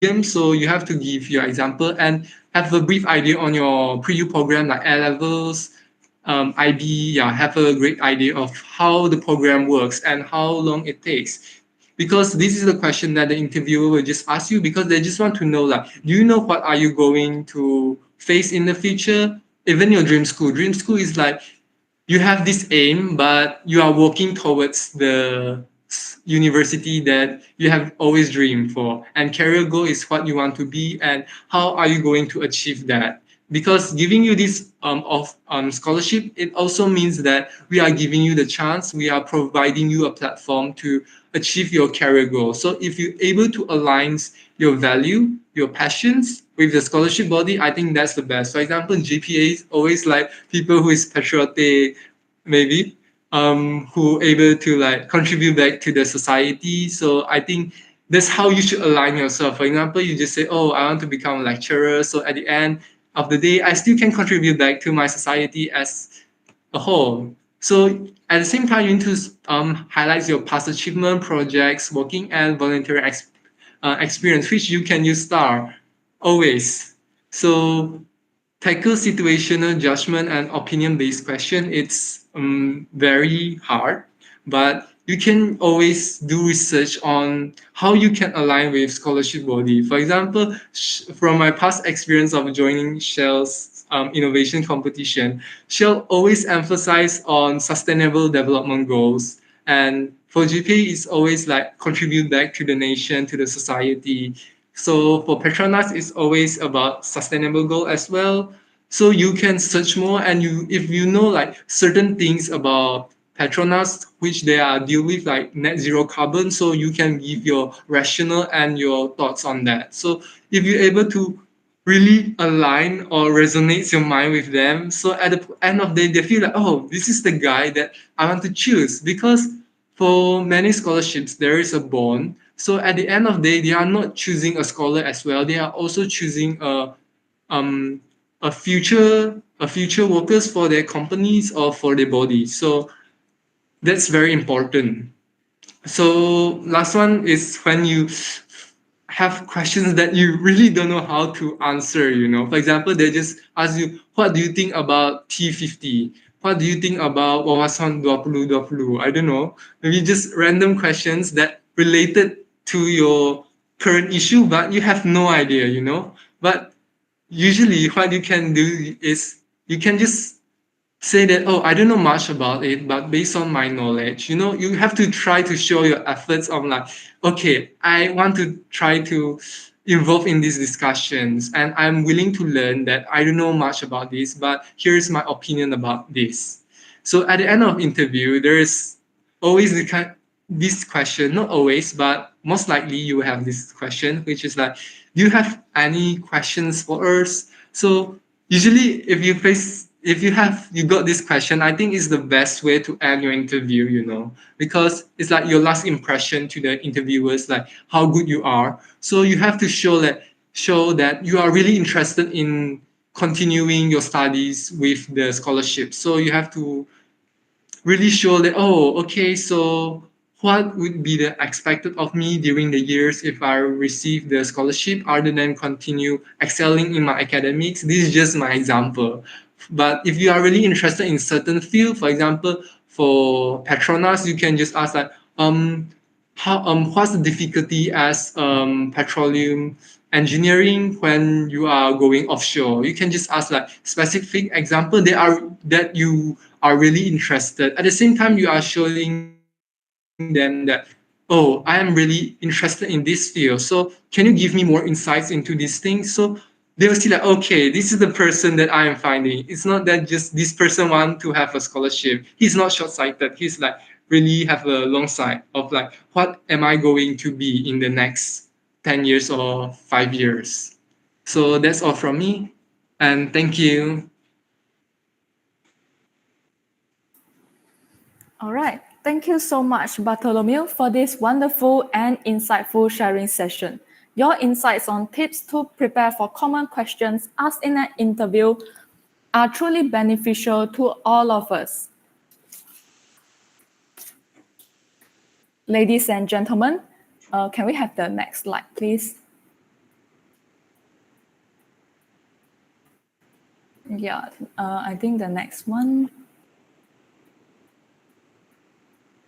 Speaker 6: freedom. So you have to give your example and have a brief idea on your pre-U program like A levels, IB, yeah, have a great idea of how the program works and how long it takes. Because this is the question that the interviewer will just ask you, because they just want to know like, do you know what are you going to face in the future? Even your dream school. Dream school is like you have this aim, but you are working towards the university that you have always dreamed for. And career goal is what you want to be and how are you going to achieve that. because giving you this scholarship, it also means that we are giving you the chance, we are providing you a platform to achieve your career goal. So if you're able to align your value, your passions with the scholarship body, I think that's the best. For example, GPA is always like people who is patriotic, maybe, who able to like contribute back to the society. So I think that's how you should align yourself. For example, you just say, oh, I want to become a lecturer. So at the end of the day, I still can contribute back to my society as a whole. So at the same time, you need to highlight your past achievement, projects, working and volunteer experience, which you can use star always. So tackle situational judgment and opinion-based question. It's very hard, but you can always do research on how you can align with scholarship body. For example, from my past experience of joining Shell's innovation competition, Shell always emphasize on sustainable development goals. And for GPA, it's always like contribute back to the nation, to the society. So for Petronas, it's always about sustainable goal as well. So you can search more, and you if you know like certain things about Petronas, which they are deal with like net zero carbon, so you can give your rationale and your thoughts on that. So if you're able to really align or resonates your mind with them, so at the end of the day, they feel like, oh, this is the guy that I want to choose. Because for many scholarships, there is a bond. So at the end of the day, they are not choosing a scholar as well. They are also choosing um, a future workers for their companies or for their body. So that's very important. So last one is when you have questions that you really don't know how to answer, For example, they just ask you, what do you think about T50? What do you think about wawasan 2020? I don't know. Maybe just random questions that related to your current issue, but you have no idea. But usually what you can do is you can just say that, oh, I don't know much about it, but based on my knowledge, you have to try to show your efforts on like, okay, I want to try to involve in these discussions, and I'm willing to learn that I don't know much about this, but here's my opinion about this. So at the end of interview, there is always this question, not always, but most likely you will have this question, which is like, do you have any questions for us? So usually if you got this question, I think it's the best way to end your interview, because it's like your last impression to the interviewers, like how good you are. So you have to show that you are really interested in continuing your studies with the scholarship. So you have to really show that, oh, okay, so what would be the expected of me during the years if I receive the scholarship other than continue excelling in my academics? This is just my example. But if you are really interested in certain field, for example, for Petronas, you can just ask like, what's the difficulty as petroleum engineering when you are going offshore? You can just ask like specific example that you are really interested. At the same time, you are showing them that, oh, I am really interested in this field. So can you give me more insights into these things? So they will see like, okay, this is the person that I am finding. It's not that just this person want to have a scholarship. He's not short-sighted. He's like really have a long sight of like, what am I going to be in the next 10 years or 5 years? So that's all from me. And thank you.
Speaker 2: All right. Thank you so much, Bartholomew, for this wonderful and insightful sharing session. Your insights on tips to prepare for common questions asked in an interview are truly beneficial to all of us. Ladies and gentlemen, can we have the next slide, please? Yeah, I think the next one.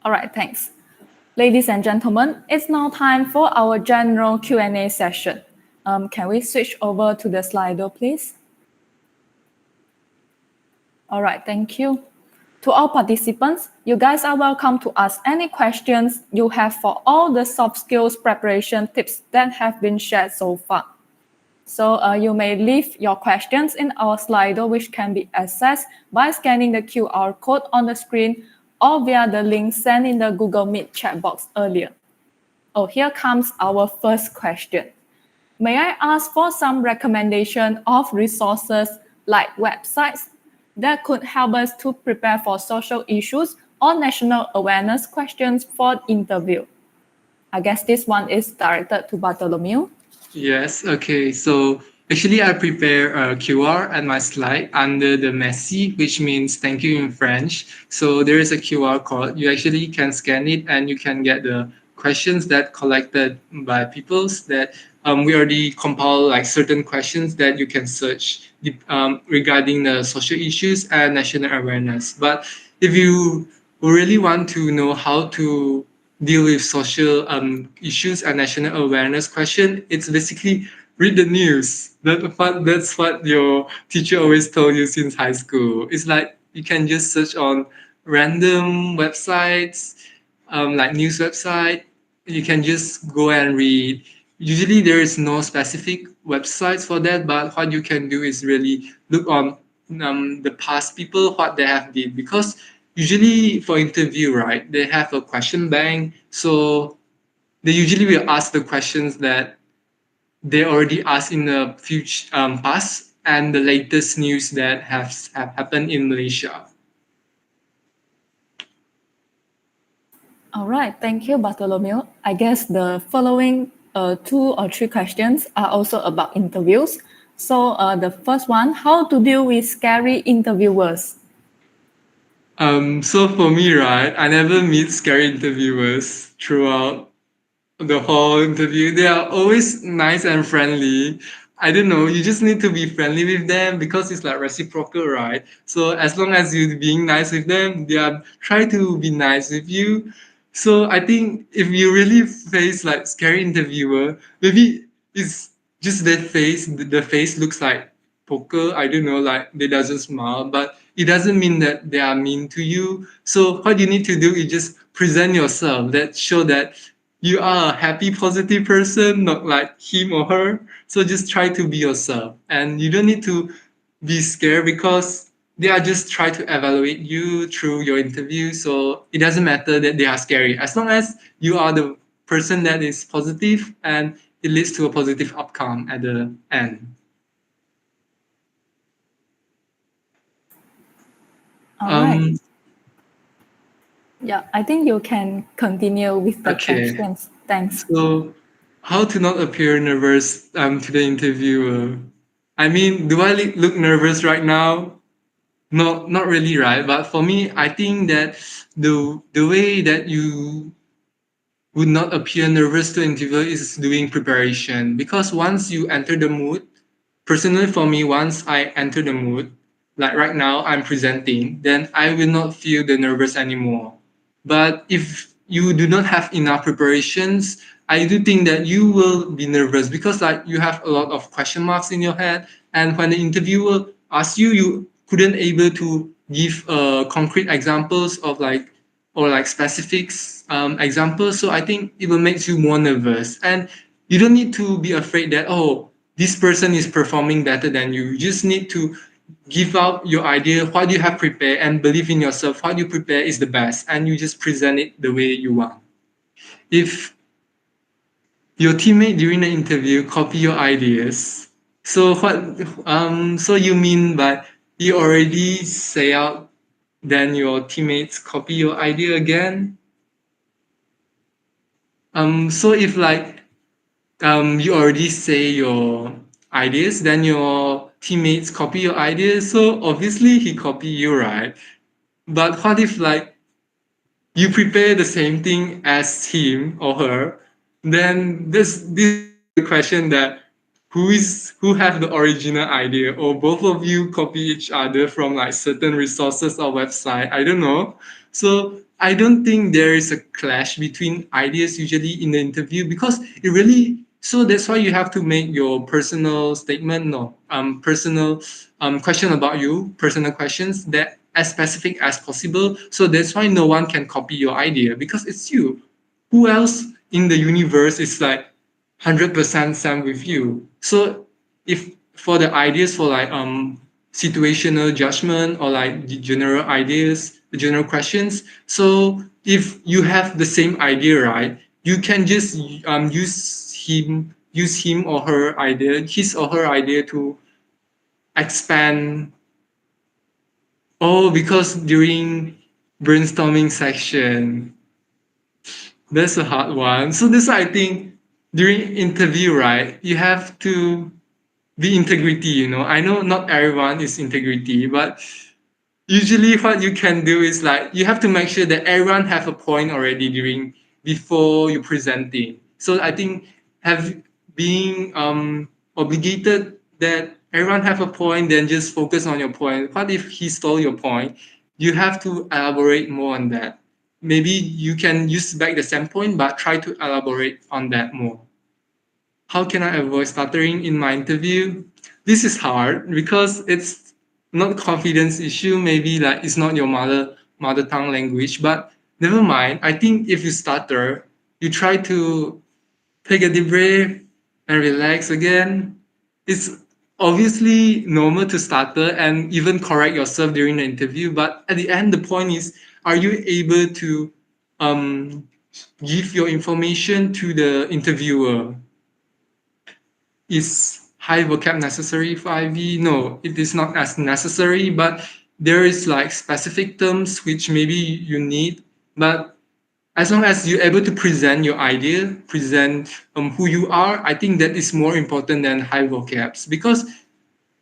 Speaker 2: All right, thanks. Ladies and gentlemen, it's now time for our general Q&A session. Can we switch over to the Slido, please? All right, thank you. To all participants, you guys are welcome to ask any questions you have for all the soft skills preparation tips that have been shared so far. So you may leave your questions in our Slido, which can be accessed by scanning the QR code on the screen or via the link sent in the Google Meet chat box earlier. Oh, here comes our first question. May I ask for some recommendation of resources like websites that could help us to prepare for social issues or national awareness questions for interview? I guess this one is directed to Bartholomew.
Speaker 6: Yes, okay. So actually, I prepare a QR and my slide under the merci, which means thank you in French. So there is a QR code. You actually can scan it and you can get the questions that collected by peoples that we already compile like certain questions that you can search regarding the social issues and national awareness. But if you really want to know how to deal with social issues and national awareness question, it's basically read the news. That's what your teacher always told you since high school. It's like you can just search on random websites, like news website. You can just go and read. Usually there is no specific websites for that, but what you can do is really look on the past people what they have did, because usually for interview, right, they have a question bank. So they usually will ask the questions that they already asked in the future past and the latest news that have happened in Malaysia.
Speaker 2: All right, thank you, Bartholomew. I guess the following 2 or 3 questions are also about interviews. So the first one, how to deal with scary interviewers?
Speaker 6: So for me, right, I never meet scary interviewers throughout the whole interview. They are always nice and friendly. I don't know, you just need to be friendly with them because it's like reciprocal, right? So as long as you're being nice with them, they are try to be nice with you. So I think if you really face like scary interviewer, maybe it's just their face. The face looks like poker. I don't know, like they doesn't smile, but it doesn't mean that they are mean to you. So what you need to do is just present yourself, that show that you are a happy, positive person, not like him or her. So just try to be yourself, and you don't need to be scared because they are just try to evaluate you through your interview. So it doesn't matter that they are scary, as long as you are the person that is positive and it leads to a positive outcome at the end.
Speaker 2: All right. Yeah, I think you can continue with the
Speaker 6: Okay.
Speaker 2: questions. Thanks.
Speaker 6: So, how to not appear nervous to the interviewer? I mean, do I look nervous right now? No, not really, right? But for me, I think that the way that you would not appear nervous to interviewer is doing preparation. Because once you enter the mood, personally for me, once I enter the mood, like right now I'm presenting, then I will not feel the nervous anymore. But if you do not have enough preparations, I do think that you will be nervous because like you have a lot of question marks in your head, and when the interviewer asks you, you couldn't able to give concrete examples of like or like specifics examples. So I think it will make you more nervous, and you don't need to be afraid that, oh, this person is performing better than you. You just need to give out your idea, what you have prepared, and believe in yourself. What you prepare is the best, and you just present it the way you want. If your teammate during the interview copy your ideas, so so you mean by you already say out, then your teammates copy your idea again? So if like you already say your ideas, then your teammates copy your ideas, so obviously he copy you, right? But what if like you prepare the same thing as him or her? Then this is the question that who have the original idea, or both of you copy each other from like certain resources or website. I don't know. So I don't think there is a clash between ideas usually in the interview, because it really, so that's why you have to make your personal statement, no personal question about you, personal questions that as specific as possible. So that's why no one can copy your idea, because it's you. Who else in the universe is like 100% same with you? So if for the ideas for like situational judgment or like the general ideas, the general questions. So if you have the same idea, right, you can just use him or her idea, his or her idea to expand. Oh, because during brainstorming section, that's a hard one. So this I think during interview, right, you have to be integrity, you know. I know not everyone is integrity, but usually what you can do is like you have to make sure that everyone have a point already during before you presenting. So I think have being obligated that everyone have a point, then just focus on your point. What if he stole your point? You have to elaborate more on that. Maybe you can use back the same point, but try to elaborate on that more. How can I avoid stuttering in my interview? This is hard because it's not confidence issue. Maybe like it's not your mother tongue language, but never mind. I think if you stutter, you try to take a deep breath and relax again. It's obviously normal to stutter and even correct yourself during the interview, but at the end, the point is, are you able to um, give your information to the interviewer? Is high vocab necessary for IB? No, it is not as necessary, but there is like specific terms which maybe you need. But as long as you're able to present your idea, present who you are, I think that is more important than high vocabs, because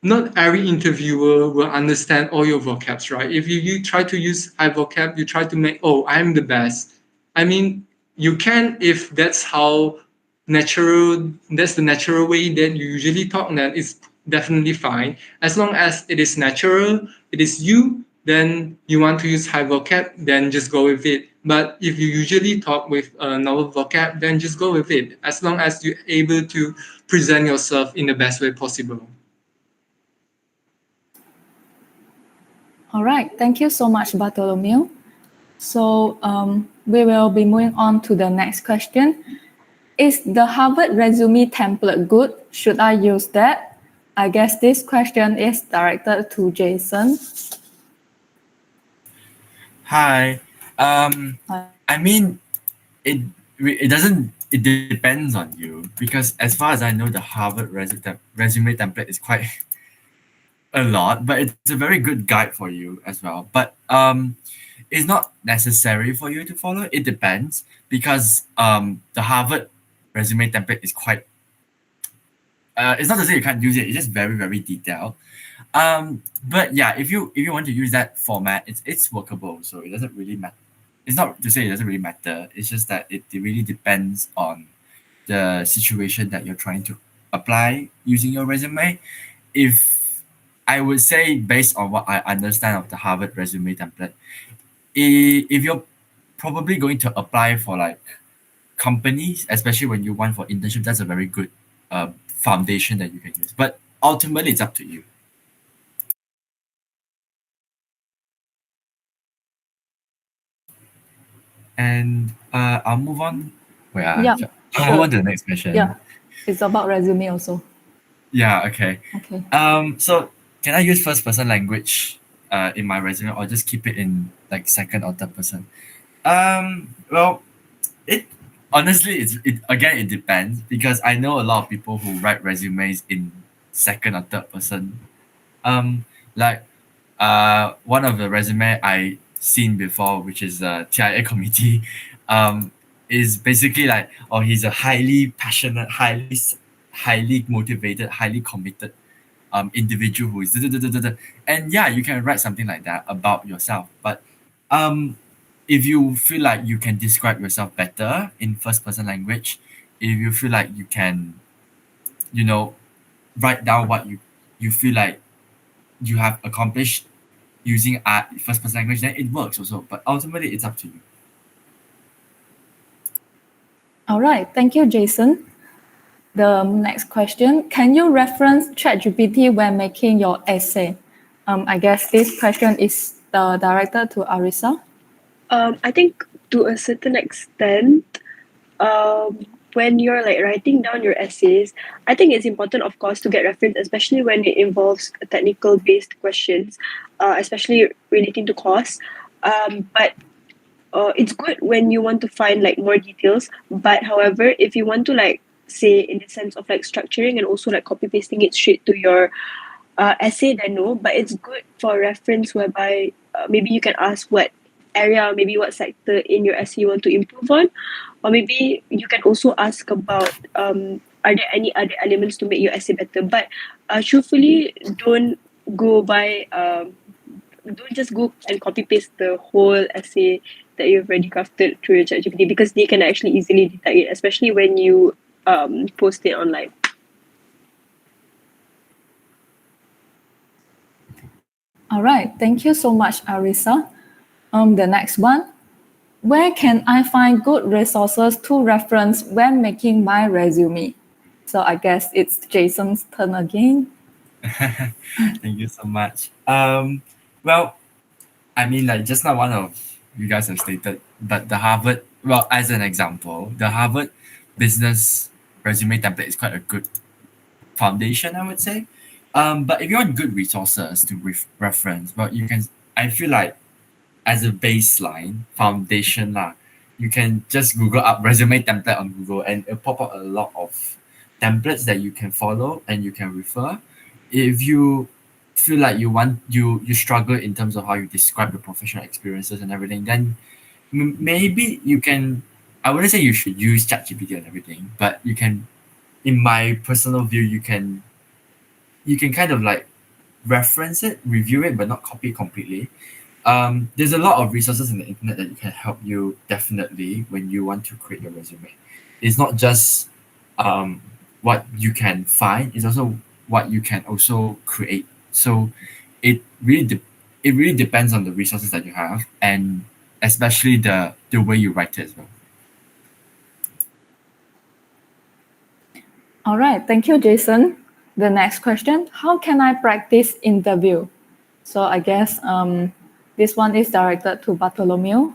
Speaker 6: not every interviewer will understand all your vocabs, right? If you try to use high vocab, you try to make, oh, I'm the best. I mean, you can if that's the natural way that you usually talk, then it's definitely fine. As long as it is natural, it is you, then you want to use high vocab, then just go with it. But if you usually talk with a normal vocab, then just go with it. As long as you're able to present yourself in the best way possible.
Speaker 2: All right, thank you so much, Bartholomew. So we will be moving on to the next question. Is the Harvard resume template good? Should I use that? I guess this question is directed to Jason.
Speaker 4: Hi. I mean, it doesn't. It depends on you, because as far as I know, the Harvard resume template is quite a lot, but it's a very good guide for you as well. But it's not necessary for you to follow. It depends, because the Harvard resume template is quite. It's not to say you can't use it. It's just very detailed. But yeah, if you want to use that format, it's workable. So it doesn't really matter. It's not to say it doesn't really matter. It's just that it really depends on the situation that you're trying to apply using your resume. If I would say, based on what I understand of the Harvard resume template, if you're probably going to apply for like companies, especially when you want for internship, that's a very good foundation that you can use. But ultimately, it's up to you. And I'll move on.
Speaker 2: Yeah,
Speaker 4: I'll move on to the next question.
Speaker 2: Yeah, it's about resume also.
Speaker 4: Yeah. Okay.
Speaker 2: Okay.
Speaker 4: So can I use first person language in my resume, or just keep it in like second or third person? Well, it honestly it depends, because I know a lot of people who write resumes in second or third person. Like one of the resume I seen before, which is TIA committee, is basically like, oh, he's a highly passionate, highly motivated, highly committed individual who is da, da, da, da, da, da. And yeah, you can write something like that about yourself. But um if you feel like you can describe yourself better in first person language, if you feel like you can, you know, write down what you feel like you have accomplished using first person language, then it works also. But ultimately, it's up to you.
Speaker 2: All right, thank you, Jason. The next question, can you reference ChatGPT when making your essay? I guess this question is directed to Arisa.
Speaker 7: I think to a certain extent,
Speaker 3: when you're like writing down your essays, I think it's important, of course, to get reference, especially when it involves technical based questions, especially relating to course. But it's good when you want to find like more details. But however, if you want to like say in the sense of like structuring and also like copy pasting it straight to your essay, then no. But it's good for reference whereby maybe you can ask what area, maybe what sector in your essay you want to improve on, or maybe you can also ask about are there any other elements to make your essay better. But truthfully, go by don't just go and copy paste the whole essay that you've already crafted through your ChatGPT, because they can actually easily detect it, especially when you post it online.
Speaker 2: All right, thank you so much, Arisa. The next one. Where can I find good resources to reference when making my resume? So I guess it's Jason's turn again.
Speaker 4: Thank you so much. Well, I mean, like just now, one of you guys have stated, but the Harvard, well, as an example, the Harvard business resume template is quite a good foundation, I would say. But if you want good resources to reference, well, you can. I feel like as a baseline foundation lah, you can just Google up resume template on Google, and it'll pop up a lot of templates that you can follow and you can refer. If you feel like you struggle in terms of how you describe your professional experiences and everything, then maybe you can. I wouldn't say you should use ChatGPT and everything, but you can. In my personal view, you can kind of like reference it, review it, but not copy it completely. There's a lot of resources in the internet that can help you definitely when you want to create your resume. It's not just what you can find; it's also what you can also create. So it it really depends on the resources that you have, and especially the way you write it as well.
Speaker 2: All right, thank you, Jason. The next question, how can I practice interview? So I guess this one is directed to Bartholomew.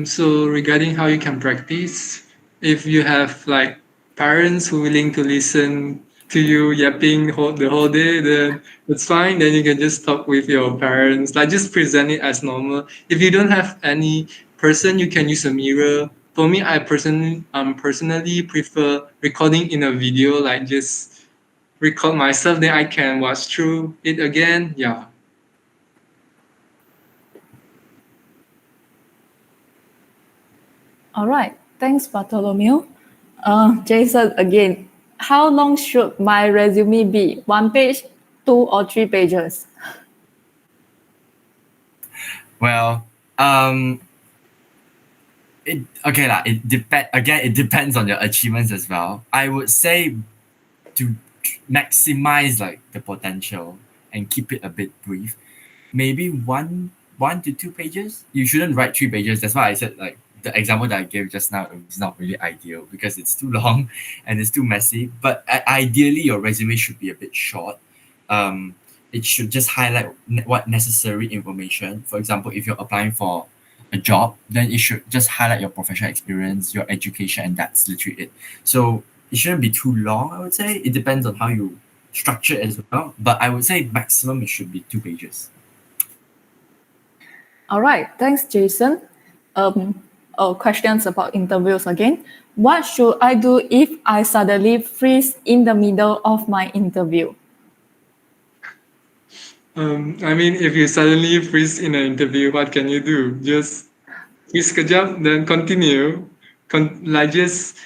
Speaker 6: So regarding how you can practice, if you have like parents who willing to listen to you yapping the whole day, then it's fine. Then you can just talk with your parents, like just present it as normal. If you don't have any person, you can use a mirror. For me, I personally prefer recording in a video, like just record myself, then I can watch through it again. Yeah.
Speaker 2: All right, thanks, Bartholomew. Jason, again, how long should my resume be? 1 page, 2 or 3 pages?
Speaker 4: Well, it okay lah. It depends on your achievements as well. I would say to maximize like the potential and keep it a bit brief, maybe one to 2 pages. You shouldn't write 3 pages. That's why I said like the example that I gave just now is not really ideal because it's too long and it's too messy. But ideally, your resume should be a bit short. It should just highlight what necessary information. For example, if you're applying for a job, then it should just highlight your professional experience, your education, and that's literally it. So it shouldn't be too long, I would say. It depends on how you structure it as well. But I would say maximum it should be 2 pages.
Speaker 2: All right, thanks, Jason. Questions about interviews again. What should I do if I suddenly freeze in the middle of my interview?
Speaker 6: I mean, if you suddenly freeze in an interview, what can you do? Just freeze sekejap, then continue. Just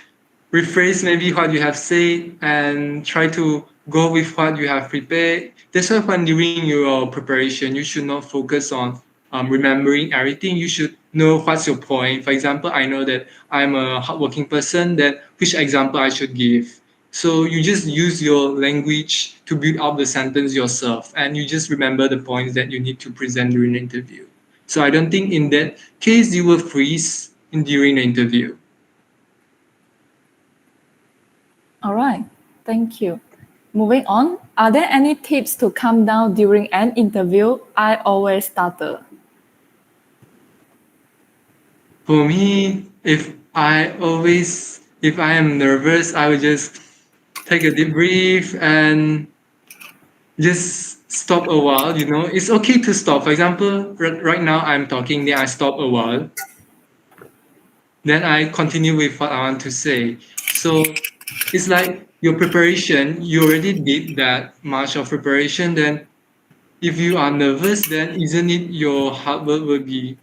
Speaker 6: rephrase maybe what you have said and try to go with what you have prepared. That's why when during your preparation, you should not focus on remembering everything. You should know what's your point. For example, I know that I'm a hardworking person, then which example I should give. So you just use your language to build up the sentence yourself, and you just remember the points that you need to present during the interview. So I don't think in that case you will freeze during the interview.
Speaker 2: All right, thank you. Moving on, are there any tips to calm down during an interview? I always stutter.
Speaker 6: For me, if I always if I am nervous, I will just take a deep breath and just stop a while. It's okay to stop. For example, right now I'm talking, then I stop a while, then I continue with what I want to say. So it's like your preparation, you already did that much of preparation. Then if you are nervous, then isn't it your hard work will be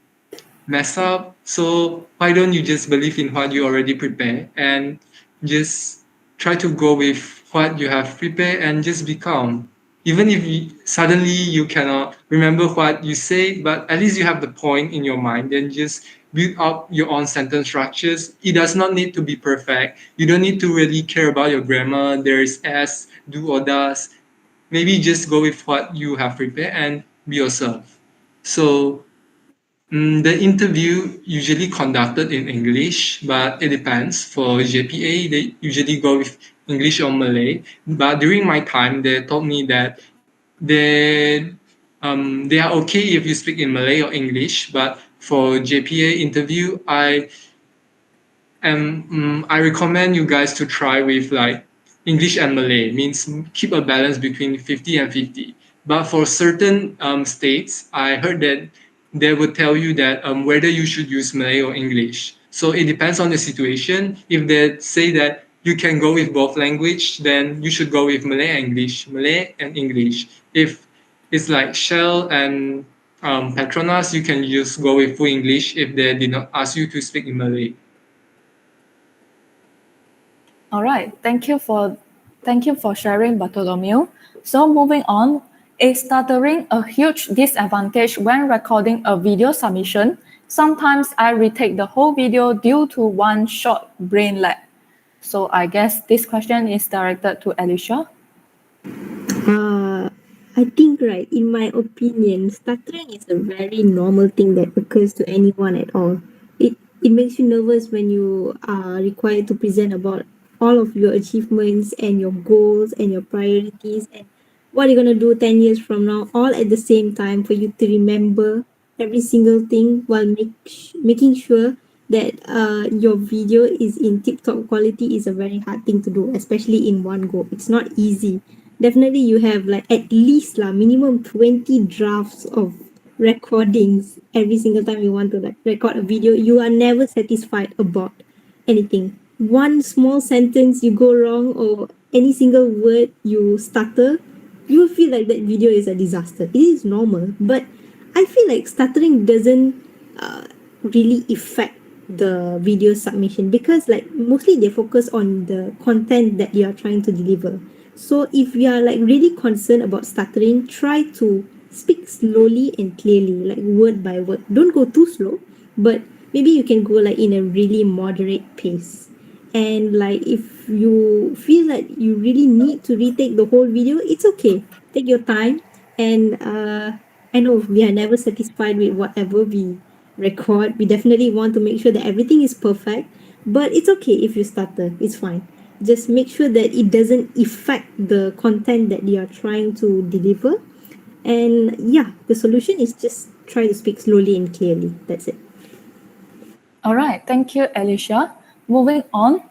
Speaker 6: mess up? So why don't you just believe in what you already prepared and just try to go with what you have prepared and just be calm. Even if suddenly you cannot remember what you say, but at least you have the point in your mind, then just build up your own sentence structures. It does not need to be perfect. You don't need to really care about your grammar. There is as, do or does. Maybe just go with what you have prepared and be yourself. So the interview usually conducted in English, but it depends. For JPA, they usually go with English or Malay. But during my time, they told me that they are okay if you speak in Malay or English. But for JPA interview, I recommend you guys to try with like English and Malay. Means keep a balance between 50 and 50. But for certain states, I heard that they would tell you that whether you should use Malay or English. So it depends on the situation. If they say that you can go with both language, then you should go with Malay and English. If it's like Shell and Petronas, you can just go with full English if they did not ask you to speak in Malay.
Speaker 2: All right. Thank you for sharing, Bartholomew. So moving on, is stuttering a huge disadvantage when recording a video submission? Sometimes I retake the whole video due to one short brain lag. So I guess this question is directed to Alicia.
Speaker 5: Uh, I think, right, in my opinion, stuttering is a very normal thing that occurs to anyone at all. It makes you nervous when you are required to present about all of your achievements and your goals and your priorities and what you're going to do 10 years from now, all at the same time for you to remember every single thing while making sure that your video is in tip-top quality is a very hard thing to do, especially in one go. It's not easy. Definitely you have like at least minimum 20 drafts of recordings every single time you want to like record a video. You are never satisfied about anything. One small sentence you go wrong or any single word you stutter, you will feel like that video is a disaster. It is normal, but I feel like stuttering doesn't really affect the video submission because like mostly they focus on the content that you are trying to deliver. So if you are like really concerned about stuttering, try to speak slowly and clearly, like word by word. Don't go too slow, but maybe you can go like in a really moderate pace. And like if you feel like you really need to retake the whole video, it's okay. Take your time. And I know we are never satisfied with whatever we record. We definitely want to make sure that everything is perfect, but it's okay if you stutter. It's fine. Just make sure that it doesn't affect the content that you are trying to deliver. And yeah, the solution is just try to speak slowly and clearly. That's it.
Speaker 2: All right. Thank you, Alicia. Moving on.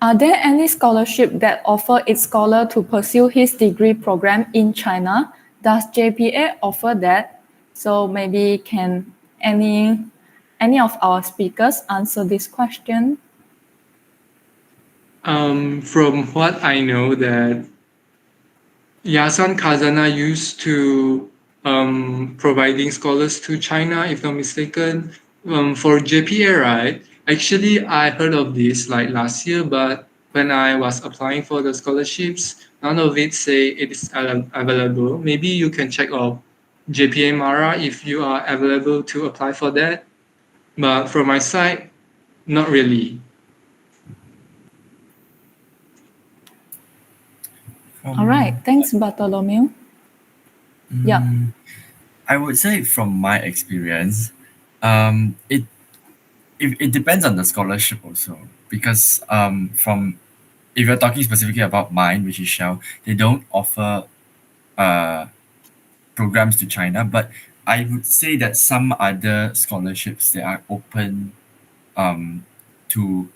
Speaker 2: Are there any scholarship that offer its scholar to pursue his degree program in China? Does JPA offer that? So maybe can any of our speakers answer this question?
Speaker 6: From what I know, that Yasan Kazana used to providing scholars to China, if not mistaken. For JPA, right? Actually, I heard of this like last year, but when I was applying for the scholarships, none of it say it is available. Maybe you can check off JPA Mara if you are available to apply for that. But from my side, not really.
Speaker 2: All right. Thanks, Bartholomew. Yeah.
Speaker 4: I would say from my experience, it depends on the scholarship also because from if you're talking specifically about mine, which is Shell, they don't offer uh, programs to China, but I would say that some other scholarships that are open to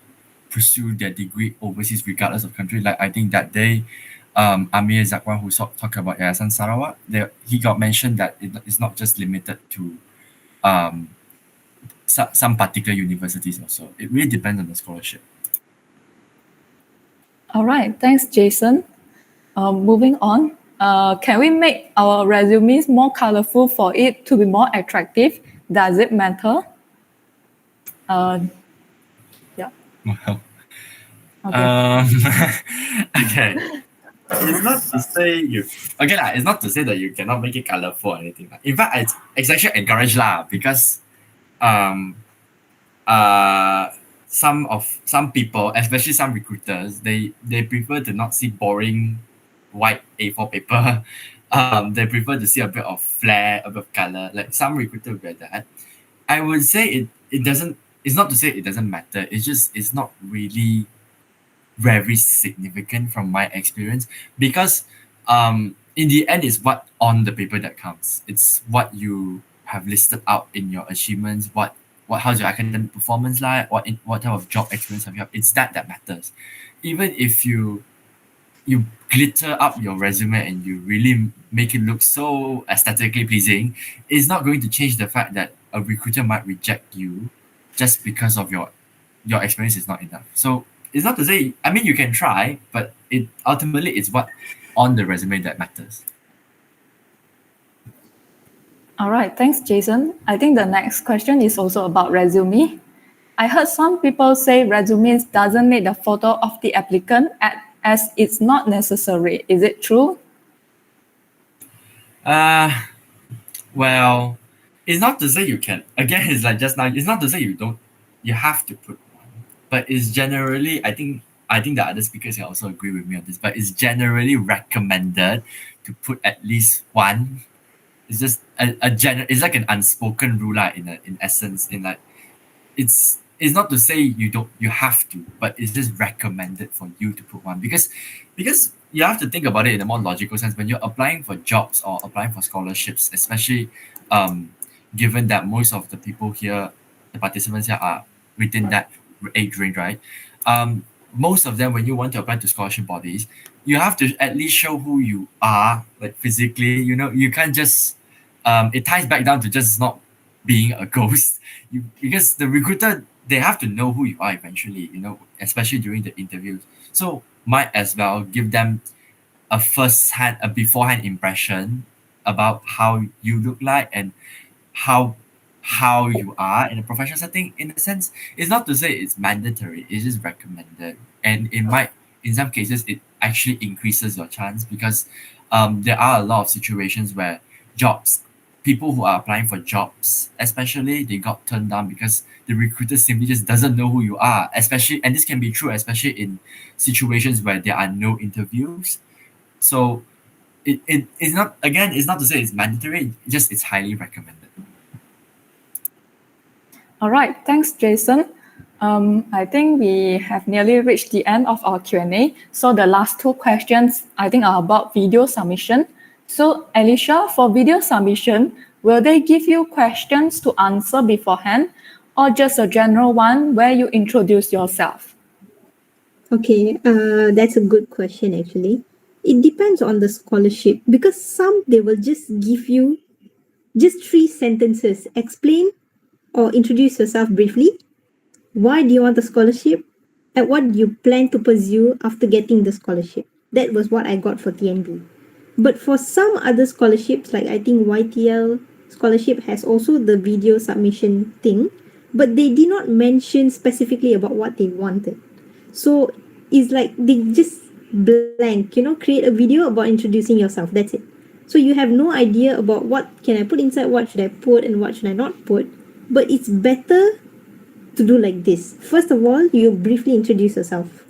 Speaker 4: pursue their degree overseas regardless of country. Like I think that day, Amir Zakwan, who talked about Yayasan Sarawak, he got mentioned that it's not just limited to um, some particular universities also. It really depends on the scholarship.
Speaker 2: All right, thanks, Jason. Moving on, can we make our resumes more colorful for it to be more attractive? Does it matter? Yeah.
Speaker 4: Well,
Speaker 2: Okay.
Speaker 4: okay. It's not to say it's not to say that you cannot make it colorful or anything. In fact, it's actually encouraged lah because um some people, especially some recruiters, they prefer to not see boring white A4 paper. They prefer to see a bit of flair, a bit of color. Like some recruiter will get that. I would say it doesn't. It's not to say it doesn't matter. It's just it's not really very significant from my experience because in the end it's what on the paper that counts. It's what you have listed out in your achievements, what how's your academic performance like, what type of job experience have you had. It's that matters. Even if you glitter up your resume and you really make it look so aesthetically pleasing, it's not going to change the fact that a recruiter might reject you just because of your experience is not enough. So it's not to say, I mean, you can try, but it ultimately it's what on the resume that matters.
Speaker 2: All right, thanks, Jason. I think the next question is also about resume. I heard some people say resumes doesn't need the photo of the applicant as it's not necessary. Is it true?
Speaker 4: Well, it's not to say you can. Again, it's like just now. It's not to say you don't. You have to put one, but it's generally. I think the other speakers can also agree with me on this. But it's generally recommended to put at least one. It's just a general. It's like an unspoken rule, in essence. In like, it's not to say you have to, but it's just recommended for you to put one because you have to think about it in a more logical sense when you're applying for jobs or applying for scholarships, especially given that most of the people here, the participants here are within that age range, right? Most of them, when you want to apply to scholarship bodies, you have to at least show who you are, like physically. You can't just. It ties back down to just not being a ghost. Because the recruiter, they have to know who you are eventually. Especially during the interviews. So might as well give them a beforehand impression about how you look like and how you are in a professional setting. In a sense, it's not to say it's mandatory, it's just recommended, and in some cases it actually increases your chance because there are a lot of situations where people who are applying for jobs, especially, they got turned down because the recruiter simply just doesn't know who you are, especially, and this can be true especially in situations where there are no interviews. So it's not to say it's mandatory, it's highly recommended.
Speaker 2: All right, thanks, Jason. I think we have nearly reached the end of our Q&A. So the last two questions, I think, are about video submission. So Alicia, for video submission, will they give you questions to answer beforehand or just a general one where you introduce yourself?
Speaker 5: Okay, that's a good question actually. It depends on the scholarship because some they will just give you just 3 sentences. Explain or introduce yourself briefly. Why do you want the scholarship? And what do you plan to pursue after getting the scholarship? That was what I got for TNB. But for some other scholarships, like I think YTL scholarship has also the video submission thing, but they did not mention specifically about what they wanted. So it's like they just blank, create a video about introducing yourself. That's it. So you have no idea about what can I put inside, what should I put, and what should I not put. But it's better to do like this. First of all, you briefly introduce yourself.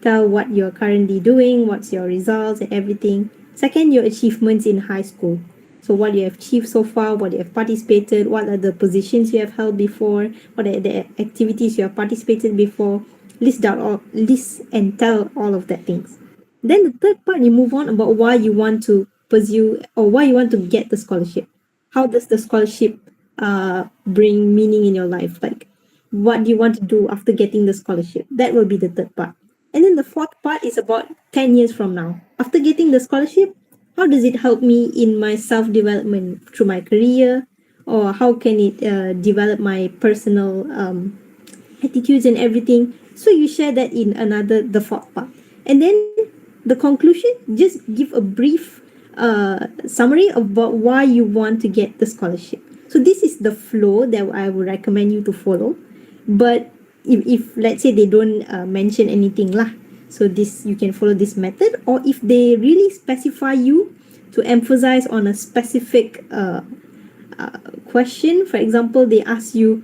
Speaker 5: Tell what you're currently doing, what's your results and everything. Second, your achievements in high school. So what you have achieved so far, what you have participated, what are the positions you have held before, what are the activities you have participated before. List and tell all of that things. Then the third part, you move on about why you want to pursue or why you want to get the scholarship. How does the scholarship bring meaning in your life? Like, what do you want to do after getting the scholarship? That will be the third part. And then the fourth part is about 10 years from now. After getting the scholarship, how does it help me in my self development through my career? Or how can it develop my personal attitudes and everything? So you share that in the fourth part. And then the conclusion, just give a brief summary about why you want to get the scholarship. So this is the flow that I would recommend you to follow. But if let's say they don't mention anything lah, so this you can follow this method. Or if they really specify you to emphasize on a specific question, for example, they can ask you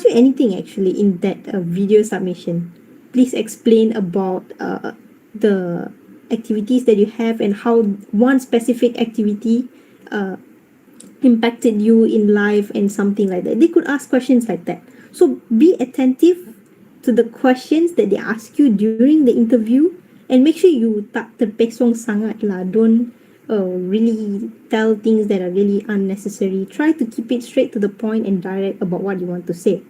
Speaker 5: anything actually in that video submission. Please explain about the activities that you have and how one specific activity uh, impacted you in life and something like that. They could ask questions like that. So be attentive to the questions that they ask you during the interview, and make sure you tak terpesong sangat lah. Don't really tell things that are really unnecessary. Try to keep it straight to the point and direct about what you want to say.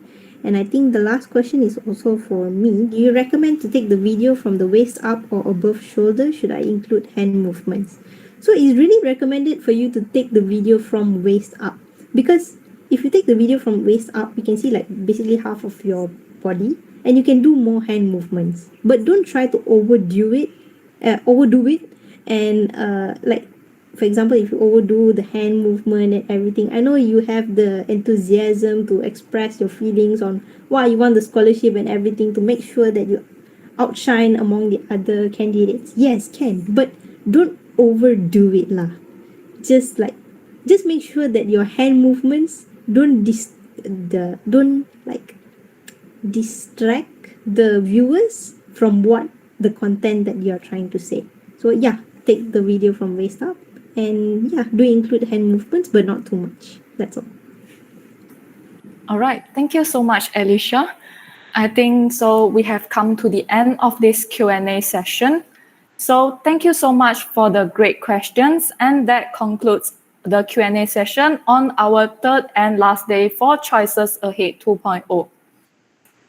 Speaker 5: And I think the last question is also for me. Do you recommend to take the video from the waist up or above shoulder? Should I include hand movements? So it's really recommended for you to take the video from waist up, because if you take the video from waist up, you can see like basically half of your body, and you can do more hand movements. But don't try to overdo it, and like for example, if you overdo the hand movement and everything, I know you have the enthusiasm to express your feelings on why you want the scholarship and everything, to make sure that you outshine among the other candidates. Yes, can, but don't overdo it lah. Just make sure that your hand movements don't like distract the viewers from what the content that you're trying to say. So yeah, take the video from waist up, and yeah, do include hand movements, but not too much. That's all.
Speaker 2: All right. Thank you so much, Alicia. I think so we have come to the end of this Q&A session. So thank you so much for the great questions, and that concludes the Q&A session on our third and last day for Choices Ahead 2.0.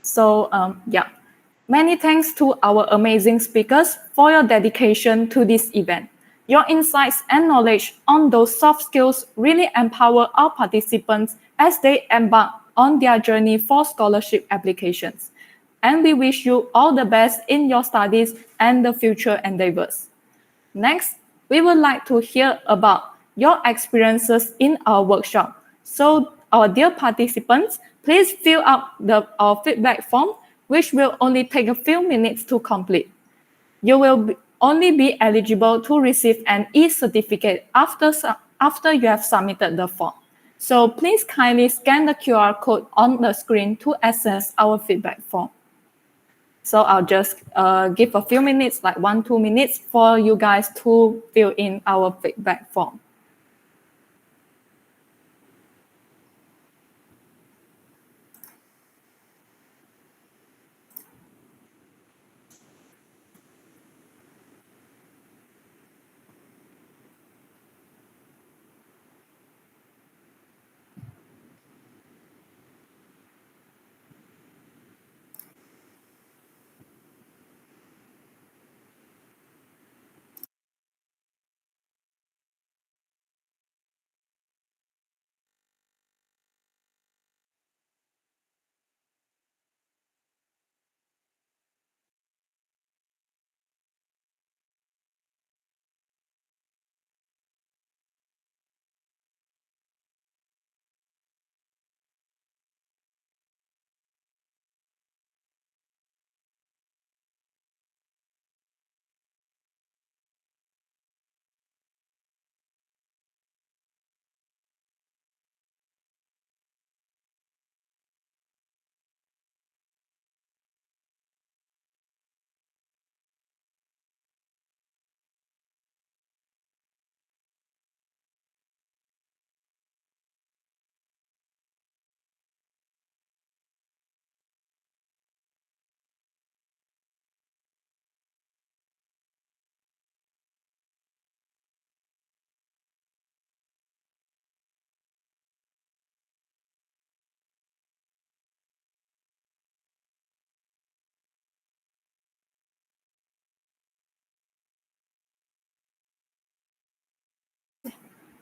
Speaker 2: So yeah, many thanks to our amazing speakers for your dedication to this event. Your insights and knowledge on those soft skills really empower our participants as they embark on their journey for scholarship applications. And we wish you all the best in your studies and the future endeavors. Next, we would like to hear about your experiences in our workshop. So, our dear participants, please fill out our feedback form, which will only take a few minutes to complete. You will only be eligible to receive an e-certificate after you have submitted the form. So please kindly scan the QR code on the screen to access our feedback form. So I'll just give a few minutes, like 1-2 minutes, for you guys to fill in our feedback form.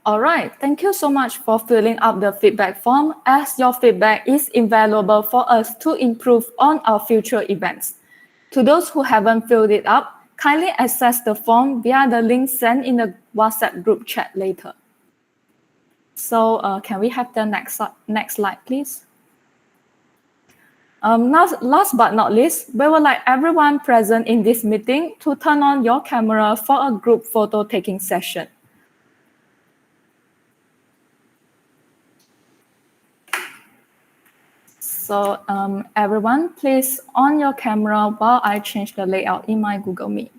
Speaker 2: All right, thank you so much for filling up the feedback form, as your feedback is invaluable for us to improve on our future events. To those who haven't filled it up, kindly access the form via the link sent in the WhatsApp group chat later. So can we have the next slide, please? Now, last but not least, we would like everyone present in this meeting to turn on your camera for a group photo taking session. So everyone, please on your camera while I change the layout in my Google Meet.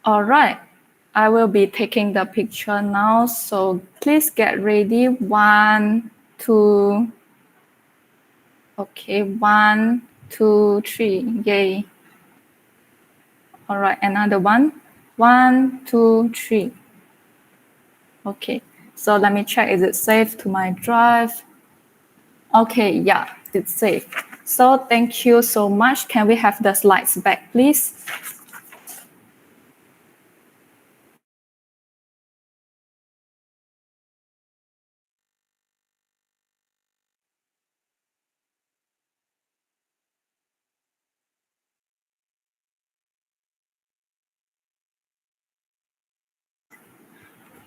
Speaker 2: All right, I will be taking the picture now. So please get ready. 1, 2. Okay, 1, 2, 3. Yay. All right, another one. 1, 2, 3. Okay, so let me check, is it saved to my drive? Okay, yeah, it's safe. So thank you so much. Can we have the slides back, please?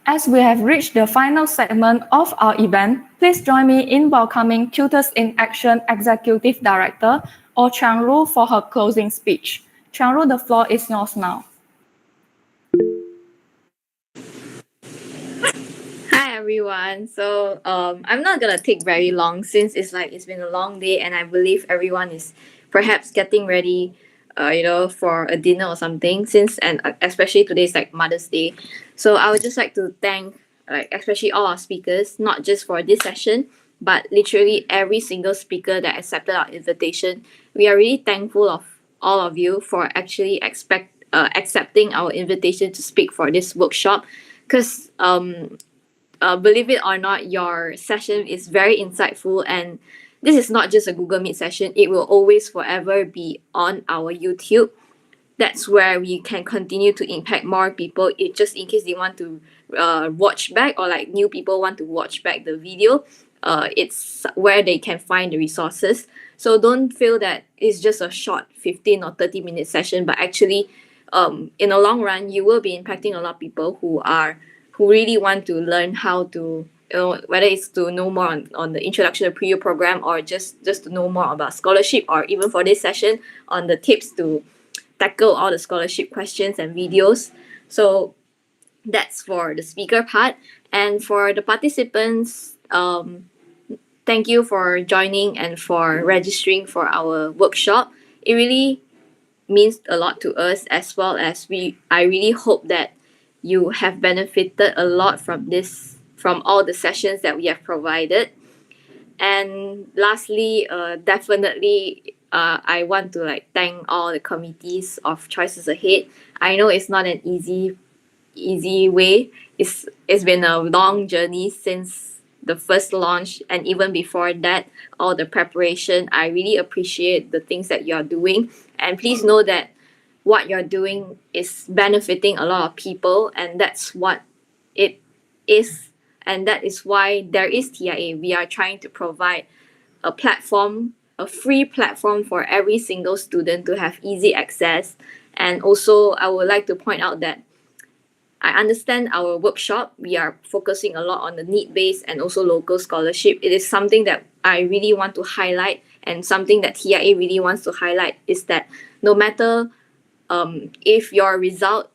Speaker 2: As we have reached the final segment of our event, please join me in welcoming Tutors in Action Executive Director, or Chang-Ru, for her closing speech. Chang-Ru, the floor is yours now.
Speaker 7: Hi everyone. So I'm not gonna take very long since it's been a long day and I believe everyone is perhaps getting ready, for a dinner or something. Especially today's like Mother's Day, so I would just like to thank especially all our speakers, not just for this session, but literally every single speaker that accepted our invitation. We are really thankful of all of you for actually accepting our invitation to speak for this workshop, because believe it or not, your session is very insightful, and this is not just a Google Meet session. It will always forever be on our YouTube. That's where we can continue to impact more people. It just in case they want to watch back, or like new people want to watch back the video, it's where they can find the resources. So don't feel that it's just a short 15 or 30-minute session, but actually in the long run you will be impacting a lot of people who really want to learn how to, whether it's to know more on the introduction to pre-U program, or just to know more about scholarship, or even for this session on the tips to tackle all the scholarship questions and videos. So that's for the speaker part. And for the participants, thank you for joining and for registering for our workshop. It really means a lot to us, as well as I really hope that you have benefited a lot from all the sessions that we have provided. And lastly, definitely I want to thank all the committees of Choices Ahead. I know it's not an easy way. It's been a long journey since the first launch, and even before that, all the preparation. I really appreciate the things that you're doing, and please know that what you're doing is benefiting a lot of people, and that's what it is. And that is why there is TIA. We are trying to provide a platform, a free platform for every single student to have easy access. And also, I would like to point out that I understand our workshop, we are focusing a lot on the need-based and also local scholarship. It is something that I really want to highlight, and something that TIA really wants to highlight is that no matter if your result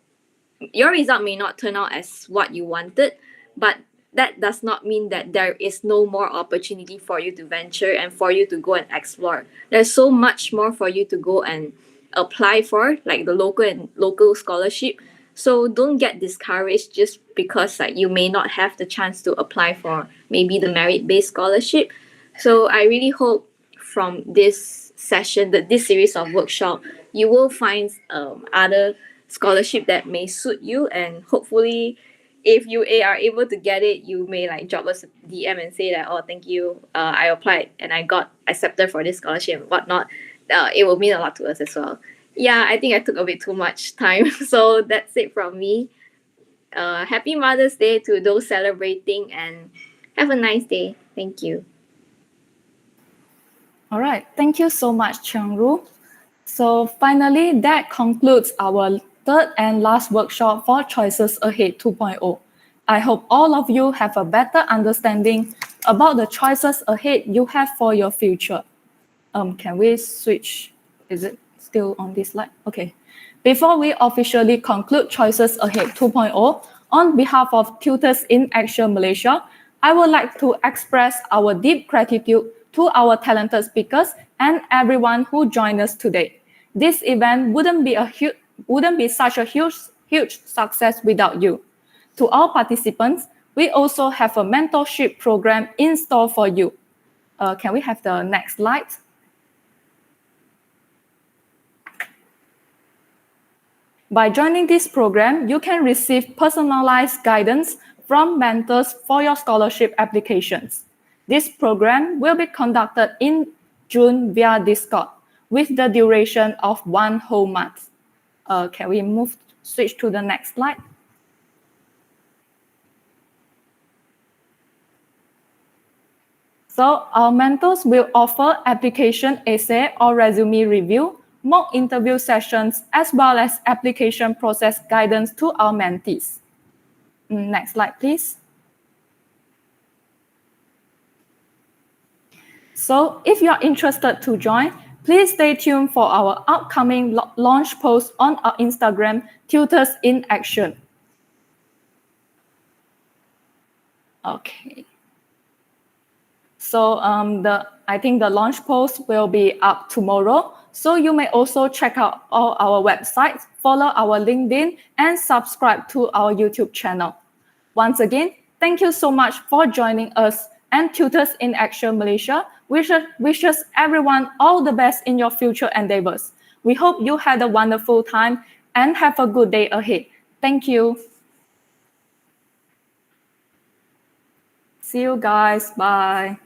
Speaker 7: may not turn out as what you wanted, but that does not mean that there is no more opportunity for you to venture and for you to go and explore. There's so much more for you to go and apply for, like the local scholarship. So don't get discouraged just because you may not have the chance to apply for maybe the merit-based scholarship. So I really hope from this session, this series of workshop, you will find other scholarship that may suit you, and hopefully if you are able to get it, you may like drop us a DM and say that, oh, thank you, I applied and I got accepted for this scholarship and whatnot. It will mean a lot to us as well. Yeah, I think I took a bit too much time. So that's it from me. Happy Mother's Day to those celebrating and have a nice day. Thank you.
Speaker 2: All right. Thank you so much, Chang-Ru. So finally, that concludes our third and last workshop for Choices Ahead 2.0. I hope all of you have a better understanding about the choices ahead you have for your future. Can we switch? Is it still on this slide? Okay. Before we officially conclude Choices Ahead 2.0, on behalf of Tutors in Action Malaysia, I would like to express our deep gratitude to our talented speakers and everyone who joined us today. This event wouldn't be such a huge success without you. To all participants, we also have a mentorship program in store for you. Can we have the next slide? By joining this program, you can receive personalized guidance from mentors for your scholarship applications. This program will be conducted in June via Discord with the duration of 1 whole month. Can we switch to the next slide? So our mentors will offer application essay or resume review, mock interview sessions, as well as application process guidance to our mentees. Next slide, please. So if you're interested to join, please stay tuned for our upcoming launch post on our Instagram, Tutors in Action. Okay. So I think the launch post will be up tomorrow. So you may also check out all our websites, follow our LinkedIn, and subscribe to our YouTube channel. Once again, thank you so much for joining us, and Tutors in Action Malaysia wishes everyone all the best in your future endeavors. We hope you had a wonderful time and have a good day ahead. Thank you. See you guys. Bye.